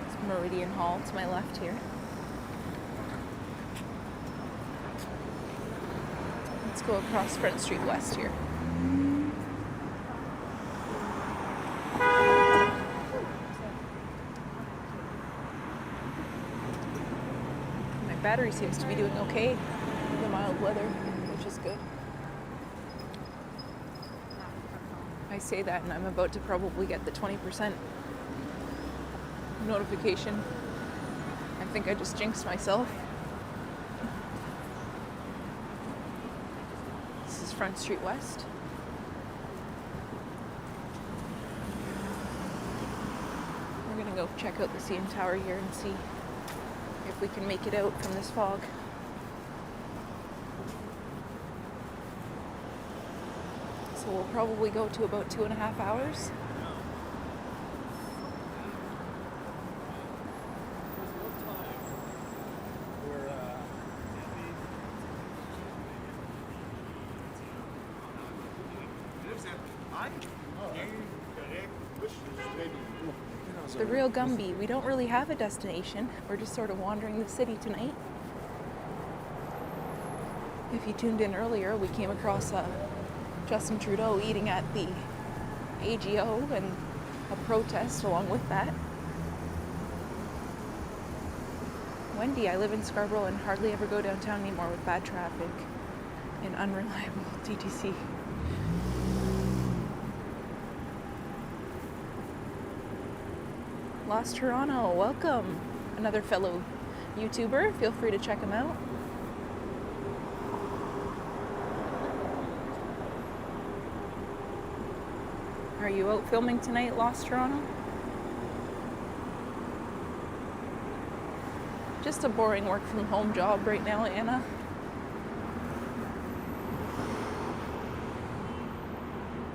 It's Meridian Hall to my left here. Let's go across Front Street West here. Battery seems to be doing okay in the mild weather, which is good. I say that and I'm about to probably get the 20% notification. I think I just jinxed myself. This is Front Street West. We're gonna go check out the CN Tower here and see if we can make it out from this fog. So we'll probably go to about 2.5 hours. The real Gumby. We don't really have a destination. We're just sort of wandering the city tonight. If you tuned in earlier, we came across a Justin Trudeau eating at the AGO and a protest along with that. Wendy, I live in Scarborough and hardly ever go downtown anymore with bad traffic and unreliable TTC. Lost Toronto, welcome. Another fellow YouTuber, feel free to check him out. Are you out filming tonight, Lost Toronto? Just a boring work from home job right now, Anna.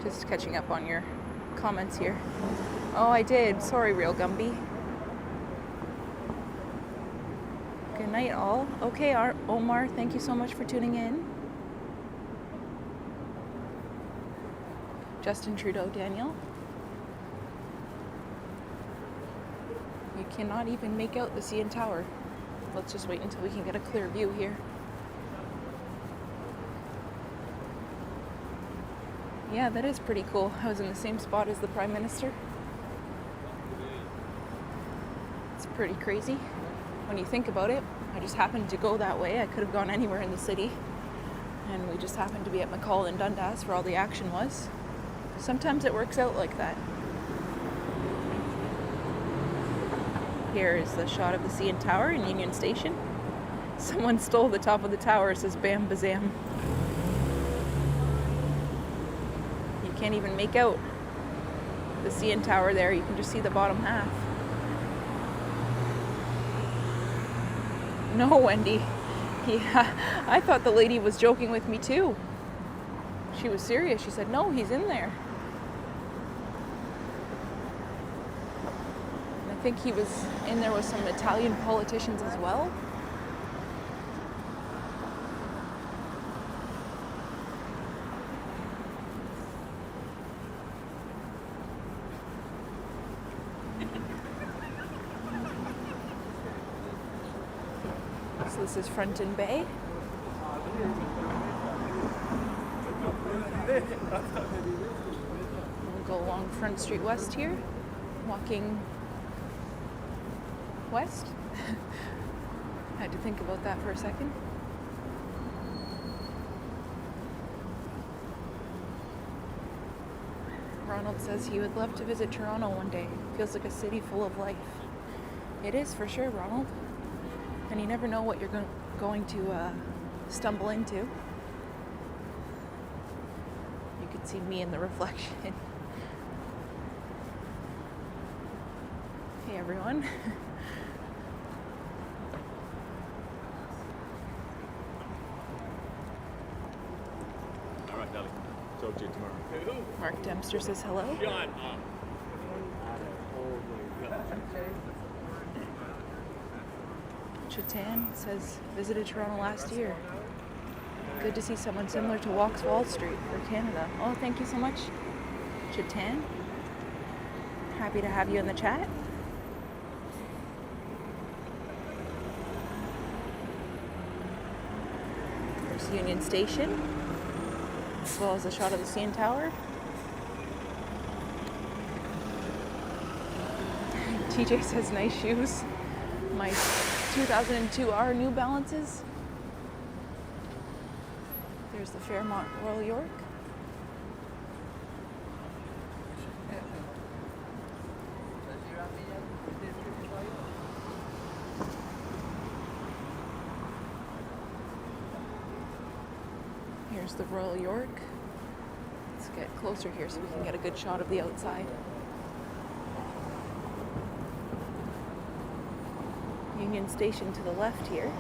Just catching up on your comments here. Oh, I did. Sorry, Real Gumby. Good night, all. Okay, Omar, thank you so much for tuning in. Justin Trudeau, Daniel. You cannot even make out the CN Tower. Let's just wait until we can get a clear view here. Yeah, that is pretty cool. I was in the same spot as the Prime Minister. It's pretty crazy when you think about it. I just happened to go that way. I could have gone anywhere in the city. And we just happened to be at McCall and Dundas where all the action was. Sometimes it works out like that. Here is the shot of the CN Tower in Union Station. Someone stole the top of the tower. It says Bam Bazam. You can't even make out the CN Tower there. You can just see the bottom half. No, Wendy. Yeah, I thought the lady was joking with me too. She was serious. She said, no, he's in there. I think he was in there with some Italian politicians as well. So this is Fronton Bay. We'll go along Front Street West here, walking west. I had to think about that for a second. Ronald says he would love to visit Toronto one day. Feels like a city full of life. It is for sure, Ronald. And you never know what you're going to stumble into. You could see me in the reflection. Hey everyone. All right, darling. Talk to you tomorrow. Mark Dempster says hello. John. Chatan says, visited Toronto last year. Good to see someone similar to Walks Wall Street for Canada. Oh, thank you so much, Chatan. Happy to have you in the chat. There's Union Station, as well as a shot of the CN Tower. TJ says, nice shoes. My 2002 R New Balances. There's the Fairmont Royal York. Here's the Royal York. Let's get closer here so we can get a good shot of the outside. Union Station to the left here.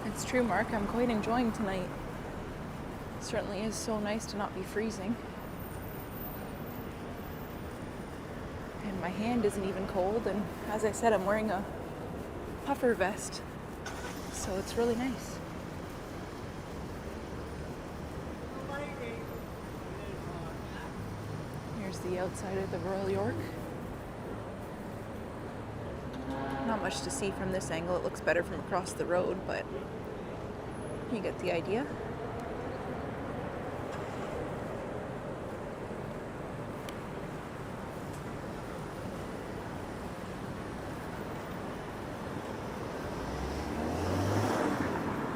It's true, Mark. I'm quite enjoying tonight. It certainly is so nice to not be freezing. And my hand isn't even cold, and as I said, I'm wearing a puffer vest, so it's really nice. There's the outside of the Royal York. Not much to see from this angle. It looks better from across the road, but you get the idea.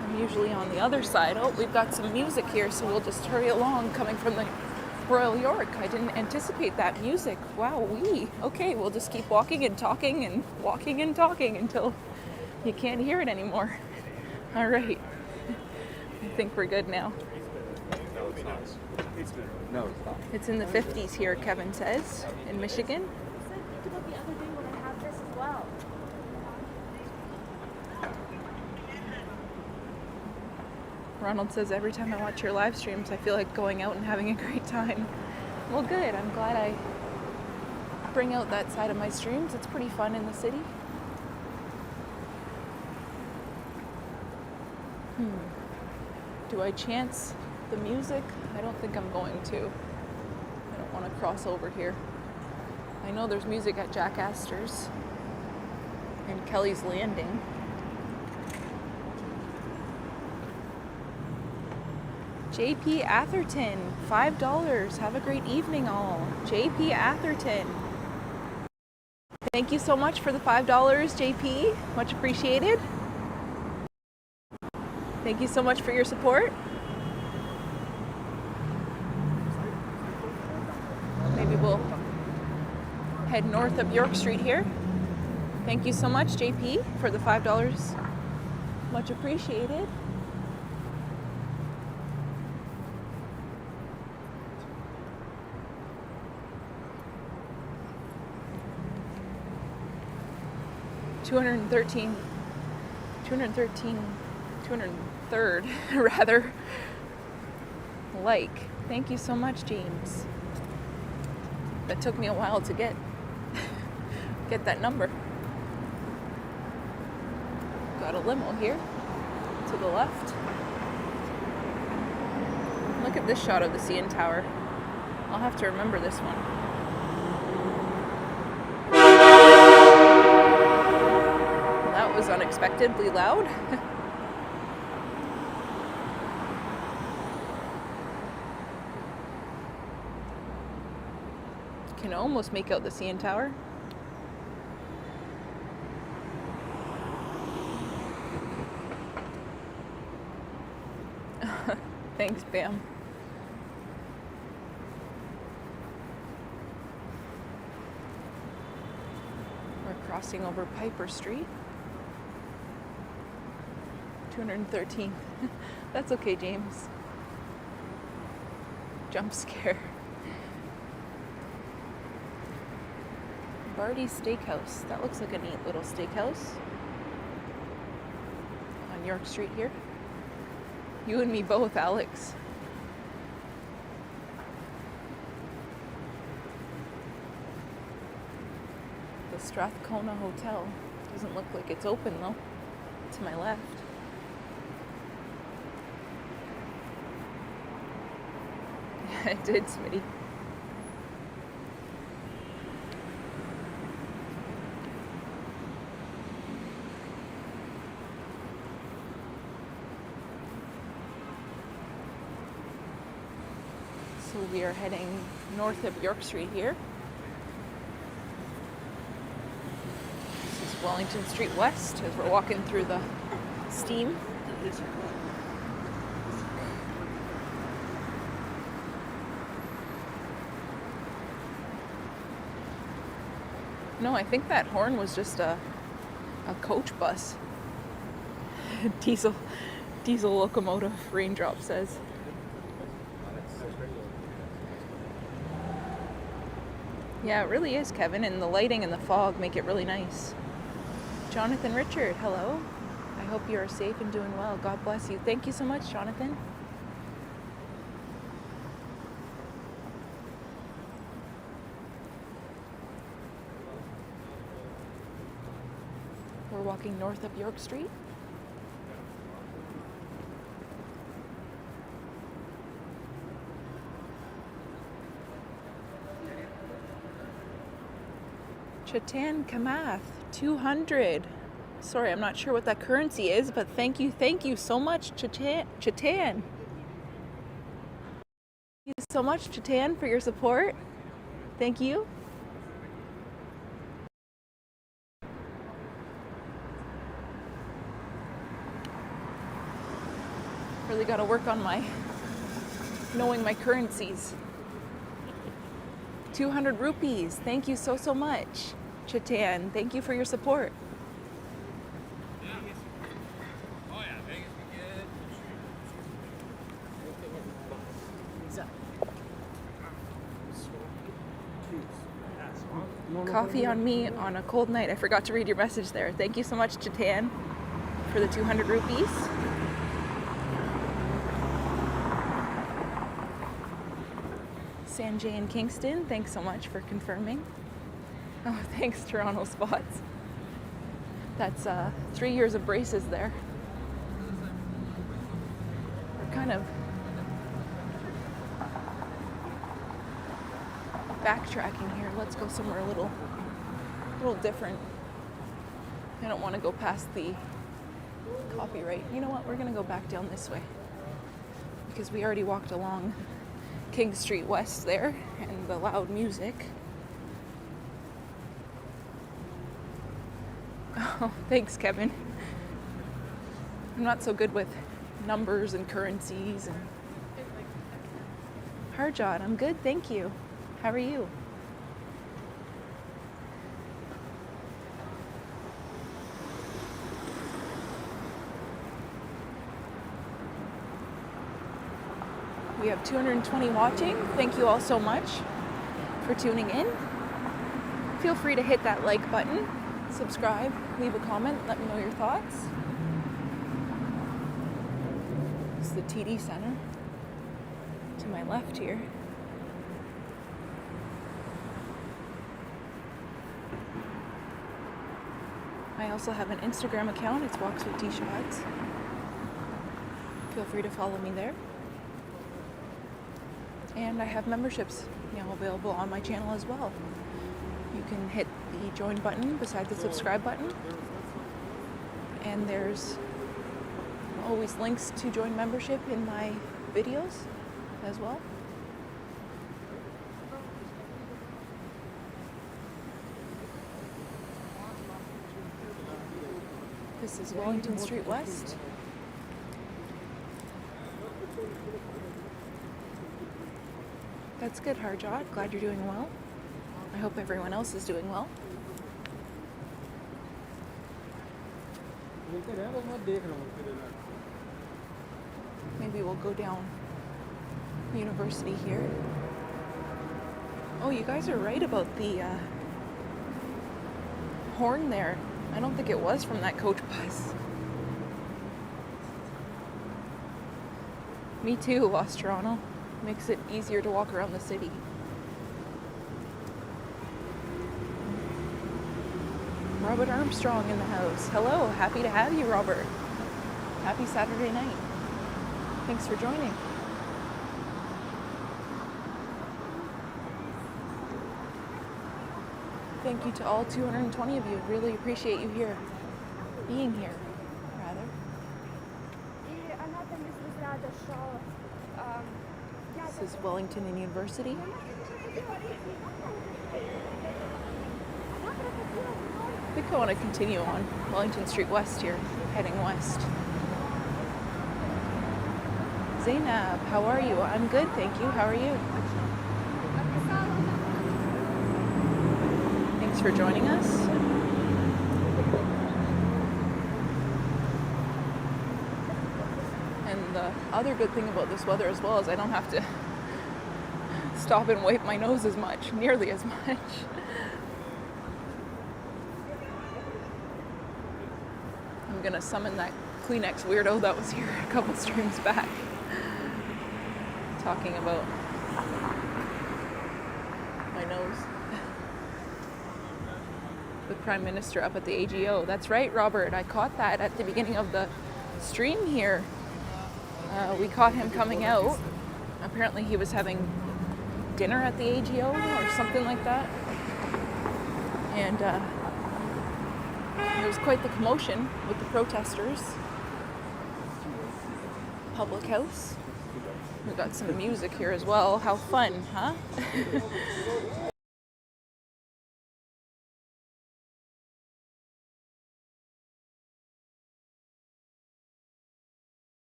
I'm usually on the other side. Oh, we've got some music here, so we'll just hurry along coming from the Royal York. I didn't anticipate that music. Wow, okay, we'll just keep walking and talking until you can't hear it anymore. All right. I think we're good now. No, it's not. It's in the 50s here, Kevin says, in Michigan. Think about the other day when I had this as well. Ronald says, every time I watch your live streams, I feel like going out and having a great time. Well, good. I'm glad I bring out that side of my streams. It's pretty fun in the city. Do I chance the music? I don't think I'm going to. I don't want to cross over here. I know there's music at Jack Astor's and Kelly's Landing. JP Atherton, $5. Have a great evening, all. JP Atherton. Thank you so much for the $5, JP. Much appreciated. Thank you so much for your support. Maybe we'll head north up York Street here. Thank you so much, JP, for the $5. Much appreciated. $213 203rd rather. Like. Thank you so much, James. That took me a while to get that number. Got a limo here to the left. Look at this shot of the CN Tower. I'll have to remember this one. That was unexpectedly loud. Can almost make out the CN Tower. Thanks, Bam. We're crossing over Piper Street. 213. That's okay, James. Jump scare. Barty's Steakhouse. That looks like a neat little steakhouse on York Street here. You and me both, Alex. The Strathcona Hotel. Doesn't look like it's open though. To my left. Yeah, it did, Smitty. So we are heading north of York Street here. This is Wellington Street West as we're walking through the steam. No, I think that horn was just a coach bus. Diesel locomotive, Raindrop says. Yeah, it really is, Kevin, and the lighting and the fog make it really nice. Jonathan Richard, hello. I hope you are safe and doing well. God bless you. Thank you so much, Jonathan. We're walking north up York Street. Chatan Kamath, 200. Sorry, I'm not sure what that currency is, but thank you so much, Chatan. Thank you so much, Chatan, for your support. Thank you. Really got to work on knowing my currencies. 200 rupees. Thank you so much, Chatan. Thank you for your support. Coffee on me on a cold night. I forgot to read your message there. Thank you so much, Chatan, for the 200 rupees. Sanjay in Kingston, thanks so much for confirming. Oh, thanks, Toronto Spots. That's 3 years of braces there. We're kind of backtracking here. Let's go somewhere a little different. I don't want to go past the copyright. You know what? We're going to go back down this way because we already walked along King Street West there and the loud music. Oh, thanks, Kevin. I'm not so good with numbers and currencies and Harjot, I'm good, thank you. How are you? We have 220 watching. Thank you all so much for tuning in. Feel free to hit that like button, subscribe, leave a comment, let me know your thoughts. This is the TD Center to my left here. I also have an Instagram account. It's Walks with T-Shots. Feel free to follow me there. And I have memberships now available on my channel as well. You can hit the join button beside the subscribe button. And there's always links to join membership in my videos as well. This is Wellington Street West. That's good, Harjot. Glad you're doing well. I hope everyone else is doing well. Maybe we'll go down University here. Oh, you guys are right about the horn there. I don't think it was from that coach bus. Me too, Lost Toronto. Makes it easier to walk around the city. Robert Armstrong in the house. Hello, happy to have you, Robert. Happy Saturday night. Thanks for joining. Thank you to all 220 of you. Really appreciate you here. Being here, rather. This is Wellington and University. I think I want to continue on Wellington Street West here, heading west. Zainab, how are you? I'm good, thank you. How are you? Thanks for joining us. And the other good thing about this weather as well is I don't have to stop and wipe my nose as much, nearly as much. I'm gonna summon that Kleenex weirdo that was here a couple streams back, talking about my nose. The Prime Minister up at the AGO. That's right, Robert. I caught that at the beginning of the stream here. We caught him coming out. Apparently he was having dinner at the AGO or something like that. And there was quite the commotion with the protesters. Public house. We got some music here as well. How fun, huh?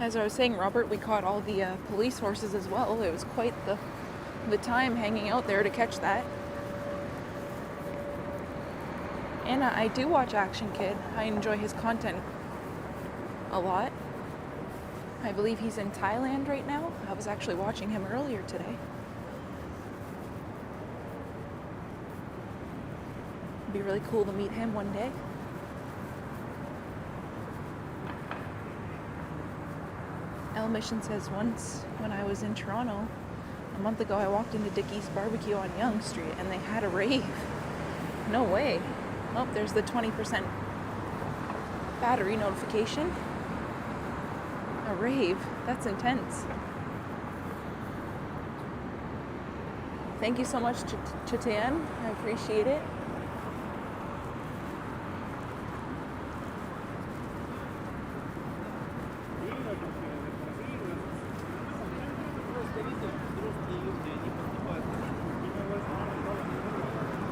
As I was saying, Robert, we caught all the police horses as well. It was quite the time hanging out there to catch that. And I do watch Action Kid. I enjoy his content a lot. I believe he's in Thailand right now. I was actually watching him earlier today. It'd be really cool to meet him one day. El Mission says, once when I was in Toronto, a month ago, I walked into Dickie's Barbecue on Yonge Street and they had a rave. No way. Oh, there's the 20% battery notification. A rave. That's intense. Thank you so much, Chitian. I appreciate it.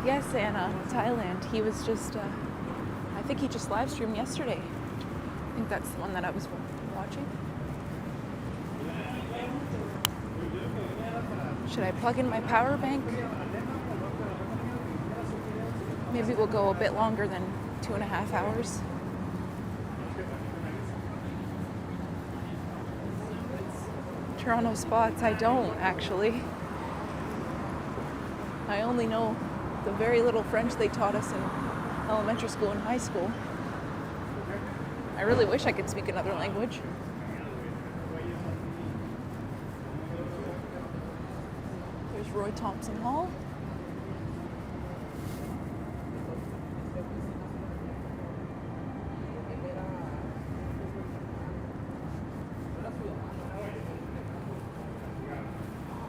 Yes, Anna, Thailand. He was just, I think he just live streamed yesterday. I think that's the one that I was watching. Should I plug in my power bank? Maybe we'll go a bit longer than 2.5 hours. Toronto spots, I don't actually. I only know the very little French they taught us in elementary school and high school. I really wish I could speak another language. There's Roy Thomson Hall.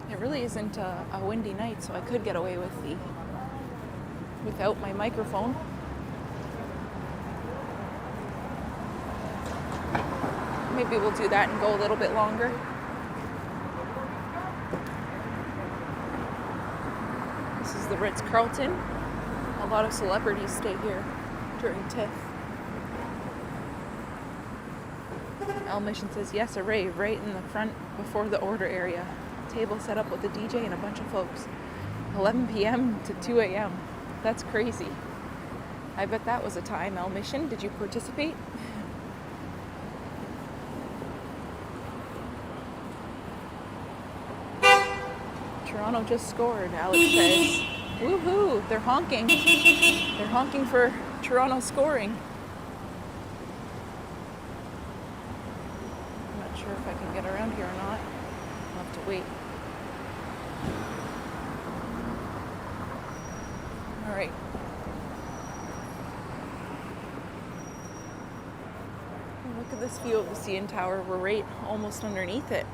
It really isn't a windy night, so I could get away with without my microphone. Maybe we'll do that and go a little bit longer. This is the Ritz-Carlton. A lot of celebrities stay here during TIFF. El Mission says, yes, a rave right in the front before the order area. Table set up with a DJ and a bunch of folks. 11 p.m. to 2 a.m. That's crazy. I bet that was a time, El Mission. Did you participate? Toronto just scored, Alex says. Woohoo! They're honking. They're honking for Toronto scoring. I'm not sure if I can get around here or not. I'll have to wait. All right. Look at this view of the CN Tower. We're right almost underneath it.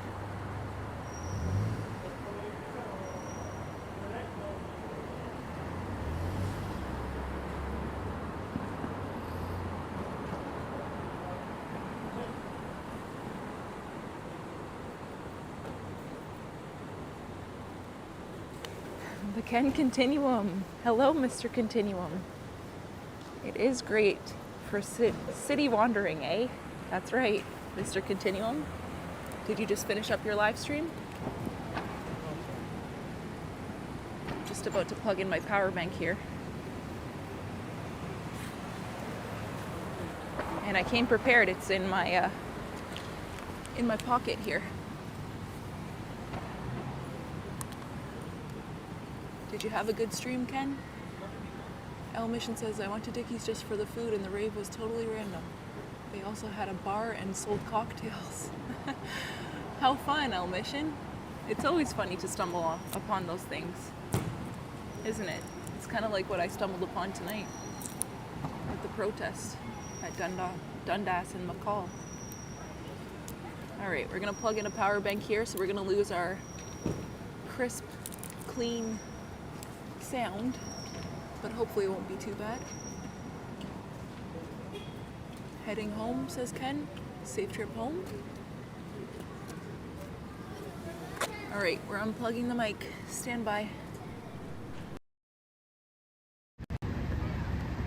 The Ken Continuum. Hello, Mr. Continuum. It is great for city wandering, eh? That's right, Mr. Continuum. Did you just finish up your live stream? Just about to plug in my power bank here. And I came prepared. It's in my pocket here. Did you have a good stream, Ken? El Mission says, I went to Dickie's just for the food and the rave was totally random. They also had a bar and sold cocktails. How fun, El Mission. It's always funny to stumble upon those things, isn't it? It's kind of like what I stumbled upon tonight at the protest at Dundas and McCall. All right, we're gonna plug in a power bank here, so we're gonna lose our crisp, clean sound, but hopefully it won't be too bad. Heading home, says Ken. Safe trip home. All right, we're unplugging the mic. Stand by.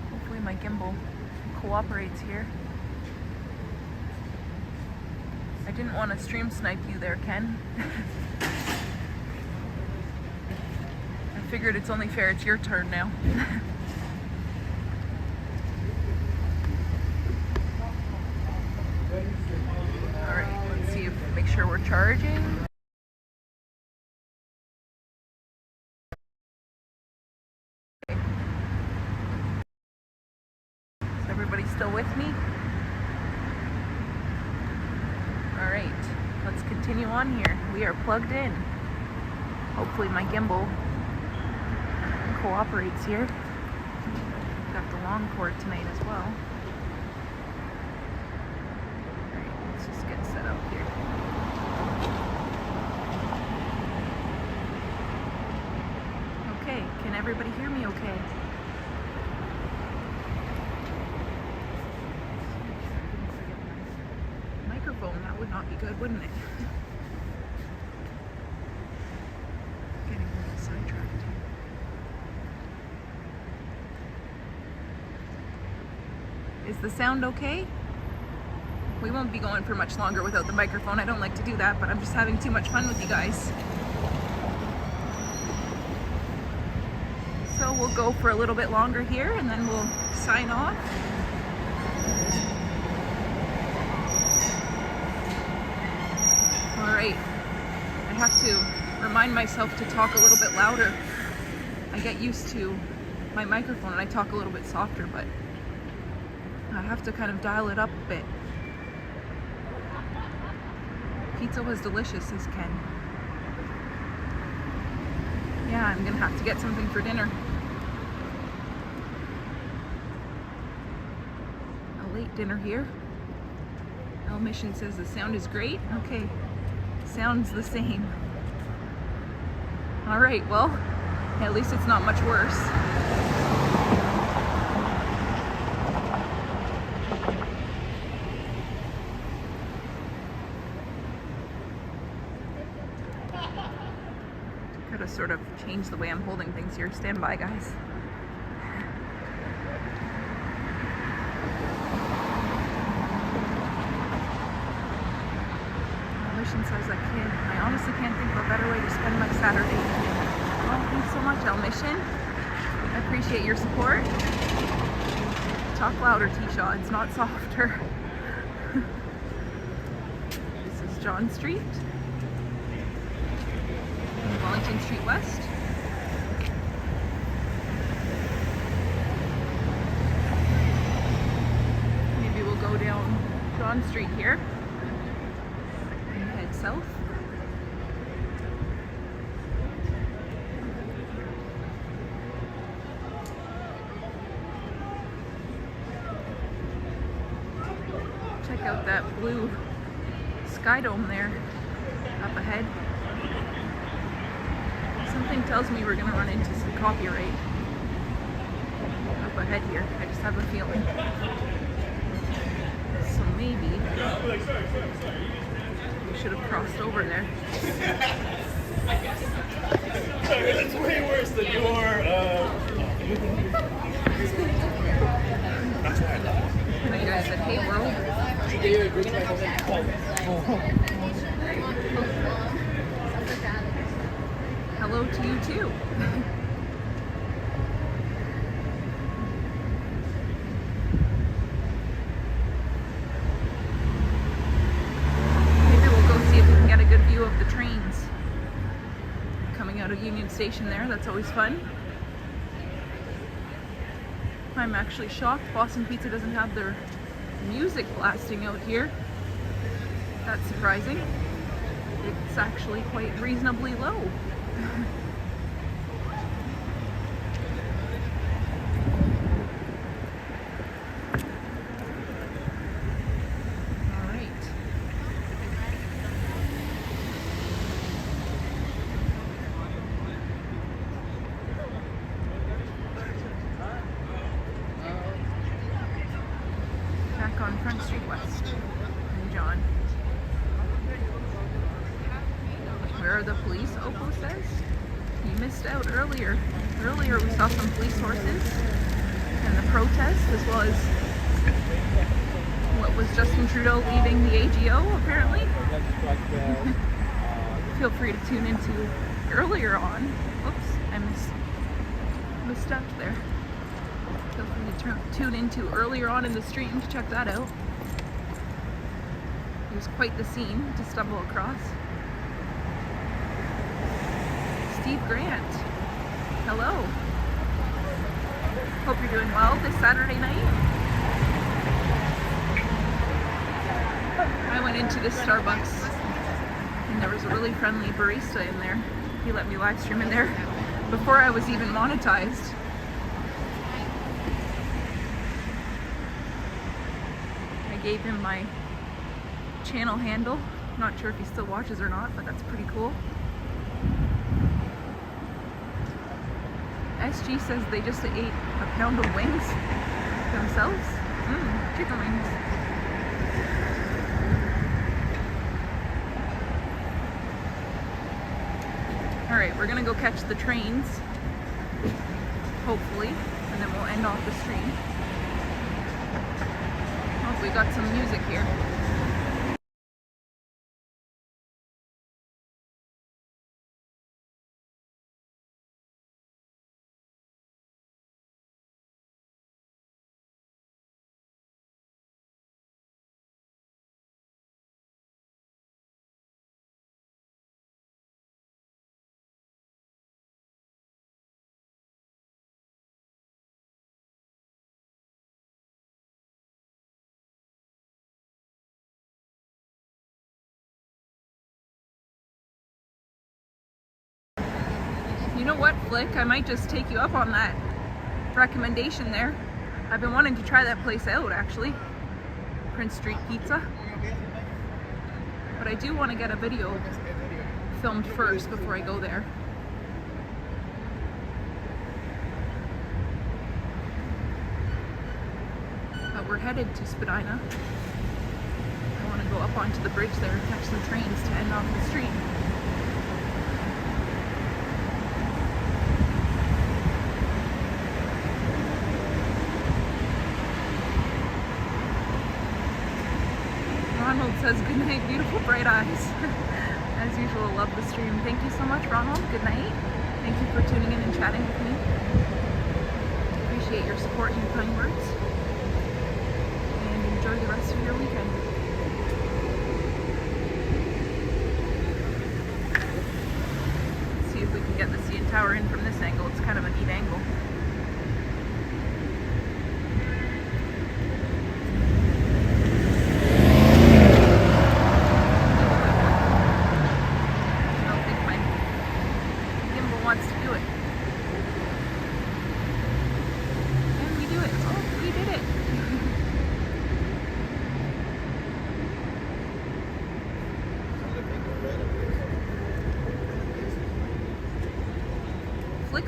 Hopefully my gimbal cooperates here. I didn't want to stream snipe you there, Ken. I figured it's only fair it's your turn now. Alright, let's see if make sure we're charging. Okay. Is everybody still with me? Alright, let's continue on here. We are plugged in. Hopefully my gimbal cooperates here. Got the long cord tonight as well. Alright, let's just get set up here. Okay, can everybody hear me okay? That would not be good, wouldn't it? Getting a little sidetracked. Is the sound okay? We won't be going for much longer without the microphone. I don't like to do that, but I'm just having too much fun with you guys. So we'll go for a little bit longer here and then we'll sign off. Alright, I have to remind myself to talk a little bit louder. I get used to my microphone and I talk a little bit softer, but I have to kind of dial it up a bit. Pizza was delicious, says Ken. Yeah, I'm gonna have to get something for dinner. A late dinner here. El Mission says the sound is great. Okay. Sounds the same. All right, well, at least it's not much worse. Gotta sort of change the way I'm holding things here. Stand by, guys. Says I honestly can't think of a better way to spend my Saturday. Well, thanks so much, El Mission. I appreciate your support. Talk louder, T-Shaw. It's not softer. This is John Street. Wellington Street West. Maybe we'll go down John Street here. South. Check out that blue sky dome there up ahead. Something tells me we're gonna run into some copyright up ahead here. I just have a feeling. So maybe we should have crossed over there. It's way worse than your. And the guy said, "Hey, world." Hello to you too. Of the trains coming out of Union Station there. That's always fun. I'm actually shocked Boston Pizza doesn't have their music blasting out here. That's surprising. It's actually quite reasonably low. Front Street West. And John. Where are the police? Oppo says. You missed out earlier. Earlier we saw some police horses and the protest, as well as what was Justin Trudeau leaving the AGO, apparently. Feel free to tune into earlier on. Whoops, I missed out there. Feel free to tune into earlier on in the stream to check that out. It was quite the scene to stumble across. Steve Grant, hello. Hope you're doing well this Saturday night. I went into this Starbucks and there was a really friendly barista in there. He let me live stream in there before I was even monetized. I gave him my channel handle. Not sure if he still watches or not, but that's pretty cool. SG says they just ate a pound of wings themselves. Chicken wings. Alright, we're gonna go catch the trains, hopefully, and then we'll end off the stream. Oh, we got some music here. You know what, Flick? I might just take you up on that recommendation there. I've been wanting to try that place out, actually. Prince Street Pizza. But I do want to get a video filmed first before I go there. But we're headed to Spadina. I want to go up onto the bridge there and catch some trains to end off the street. Ronald says, good night, beautiful bright eyes. As usual, love the stream. Thank you so much, Ronald. Good night. Thank you for tuning in and chatting with me. Appreciate your support and your kind words. And enjoy the rest of your weekend. Let's see if we can get the CN Tower in from this angle. It's kind of a neat angle.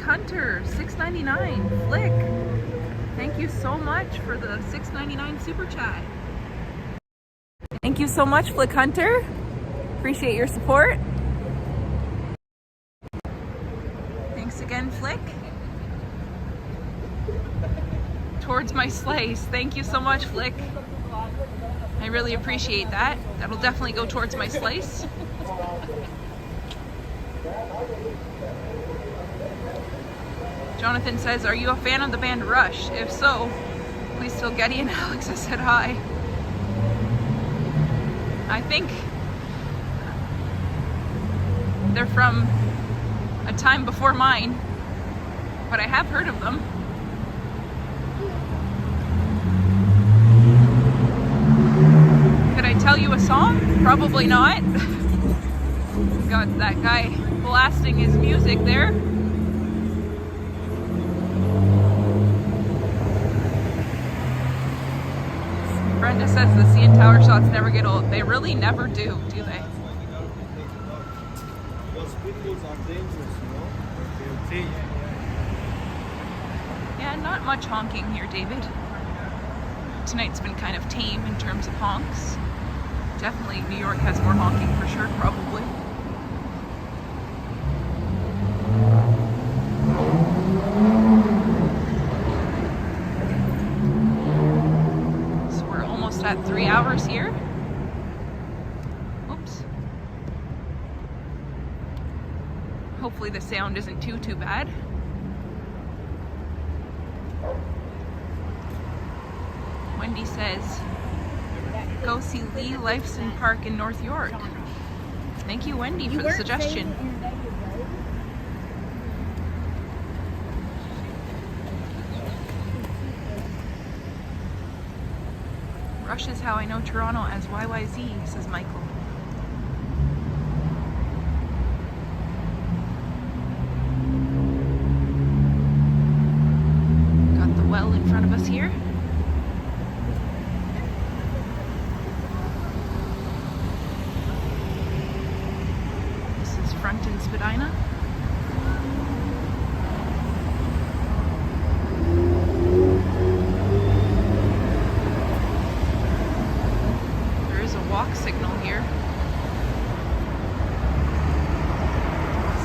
Hunter, $6.99. Flick, thank you so much for the $6.99 super chat. Thank you so much, Flick Hunter. Appreciate your support. Thanks again, Flick. Towards my slice. Thank you so much, Flick. I really appreciate that. That'll definitely go towards my slice. Jonathan says, are you a fan of the band Rush? If so, please tell Getty and Alex I said hi. I think they're from a time before mine, but I have heard of them. Could I tell you a song? Probably not. Got that guy blasting his music there. Brenda says the CN Tower shots never get old. They really never do they? Those pitfalls are dangerous, you know? They'll take you. Yeah, not much honking here, David. tonight's been kind of tame in terms of honks. Definitely New York has more honking for sure, probably. So we're almost at 3 hours here. Oops. Hopefully the sound isn't too bad. Wendy says, go see Lee Lifeson Park in North York. Thank you, Wendy, for the suggestion. Rush is how I know Toronto as YYZ, says Michael. Got the well in front of us here. Front in Spadina. There is a walk signal here.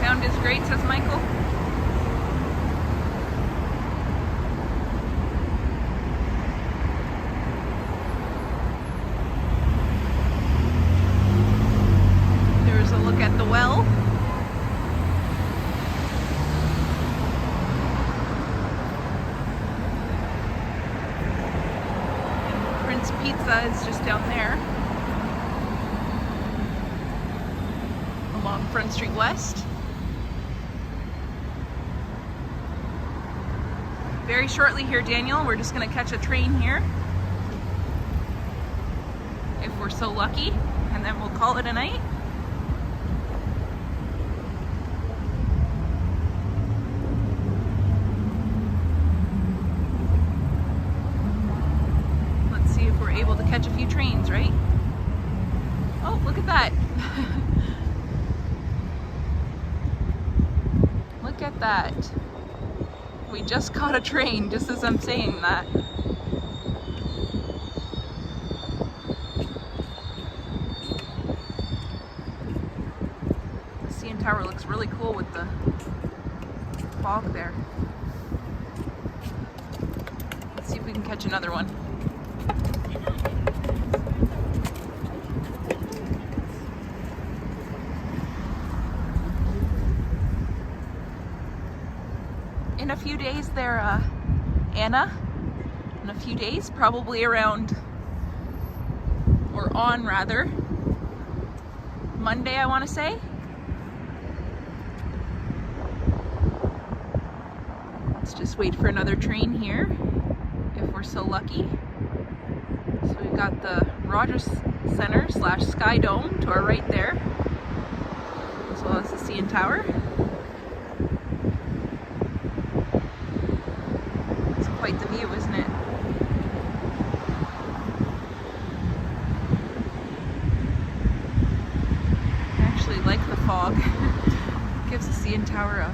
Sound is great, says Michael. There's a look at the well. Pizza is just down there along Front Street West. Very shortly here, Daniel, we're just going to catch a train here if we're so lucky, and then we'll call it a night. Able to catch a few trains, right? Oh, look at that. Look at that. We just caught a train just as I'm saying that. The CN Tower looks really cool with the fog there. Let's see if we can catch another one. In a few days there, Anna, in a few days, probably around, or on rather, Monday I want to say. Let's just wait for another train here, if we're so lucky. So we've got the Rogers Center / Sky Dome to our right there, as well as the CN Tower. Quite the view, isn't it? I actually like the fog. It gives the CN Tower a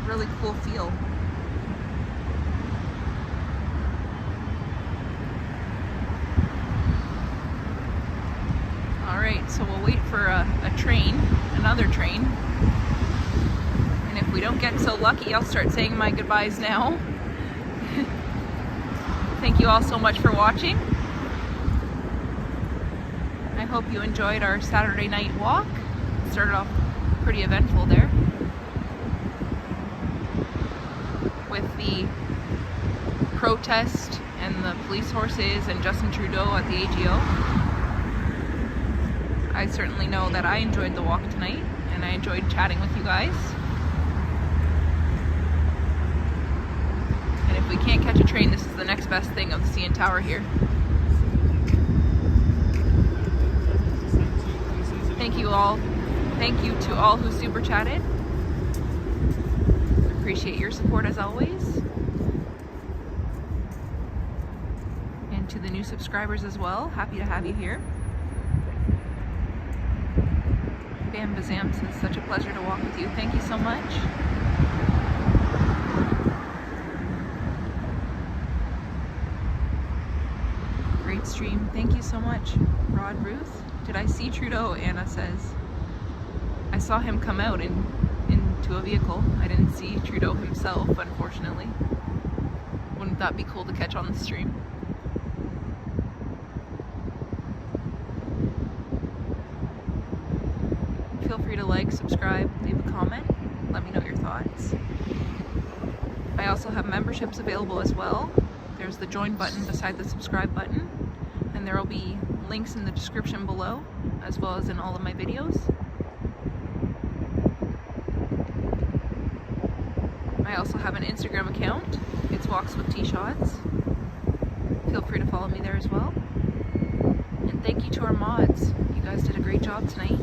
really cool feel. Alright, so we'll wait for a train, another train. And if we don't get so lucky, I'll start saying my goodbyes now. Thank you all so much for watching. I hope you enjoyed our Saturday night walk. It started off pretty eventful there with the protest and the police horses and Justin Trudeau at the AGO. I certainly know that I enjoyed the walk tonight, and I enjoyed chatting with you guys. And if we can't catch a train, this is the next best thing of the CN Tower here. Thank you all. Thank you to all who super chatted. Appreciate your support as always. And to the new subscribers as well. Happy to have you here. Bam Bazam says, such a pleasure to walk with you. Thank you so much. Adelaide stream. Thank you so much, Rod Ruth. Did I see Trudeau? Anna says. I saw him come out into a vehicle. I didn't see Trudeau himself, unfortunately. Wouldn't that be cool to catch on the stream? Feel free to like, subscribe, leave a comment, let me know your thoughts. I also have memberships available as well. There's the join button beside the subscribe button, and there will be links in the description below, as well as in all of my videos. I also have an Instagram account. It's Walks with T-Shots. Feel free to follow me there as well. And thank you to our mods. You guys did a great job tonight.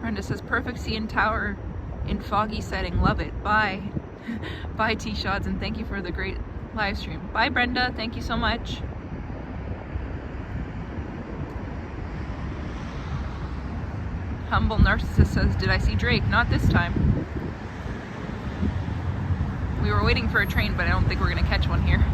Brenda says, perfect CN Tower in foggy setting. Love it. Bye. Bye, T-Shots, and thank you for the great live stream. Bye, Brenda. Thank you so much. Humble Narcissist says, did I see Drake? Not this time. We were waiting for a train, but I don't think we're going to catch one here.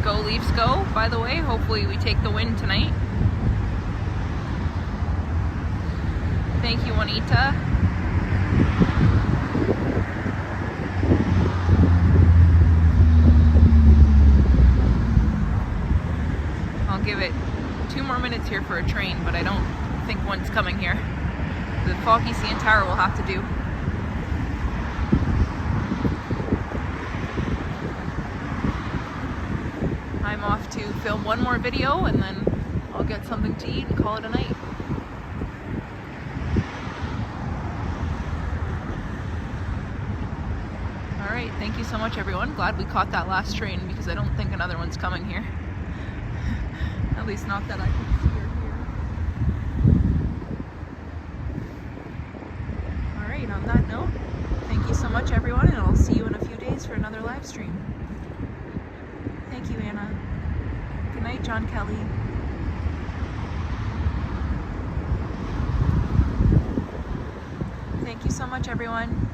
Go Leafs go, by the way. Hopefully we take the win tonight. Thank you, Juanita. I'll give it 2 more minutes here for a train, but I don't think one's coming here. The foggy CN Tower will have to do. I'm off to film one more video and then I'll get something to eat and call it a night. Alright, thank you so much everyone. Glad we caught that last train because I don't think another one's coming here. At least not that I can see or hear. Alright, on that note, thank you so much everyone, and I'll see you in a few days for another live stream. Thank you, Anna. Good night, John Kelly. Thank you so much everyone.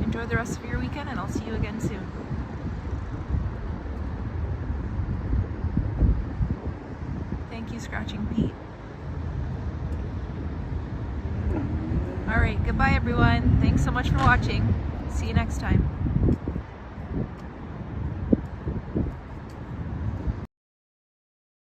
Enjoy the rest of your weekend, and I'll see you again soon. Thank you, Scratching Pete. Alright, goodbye everyone. Thanks so much for watching. See you next time.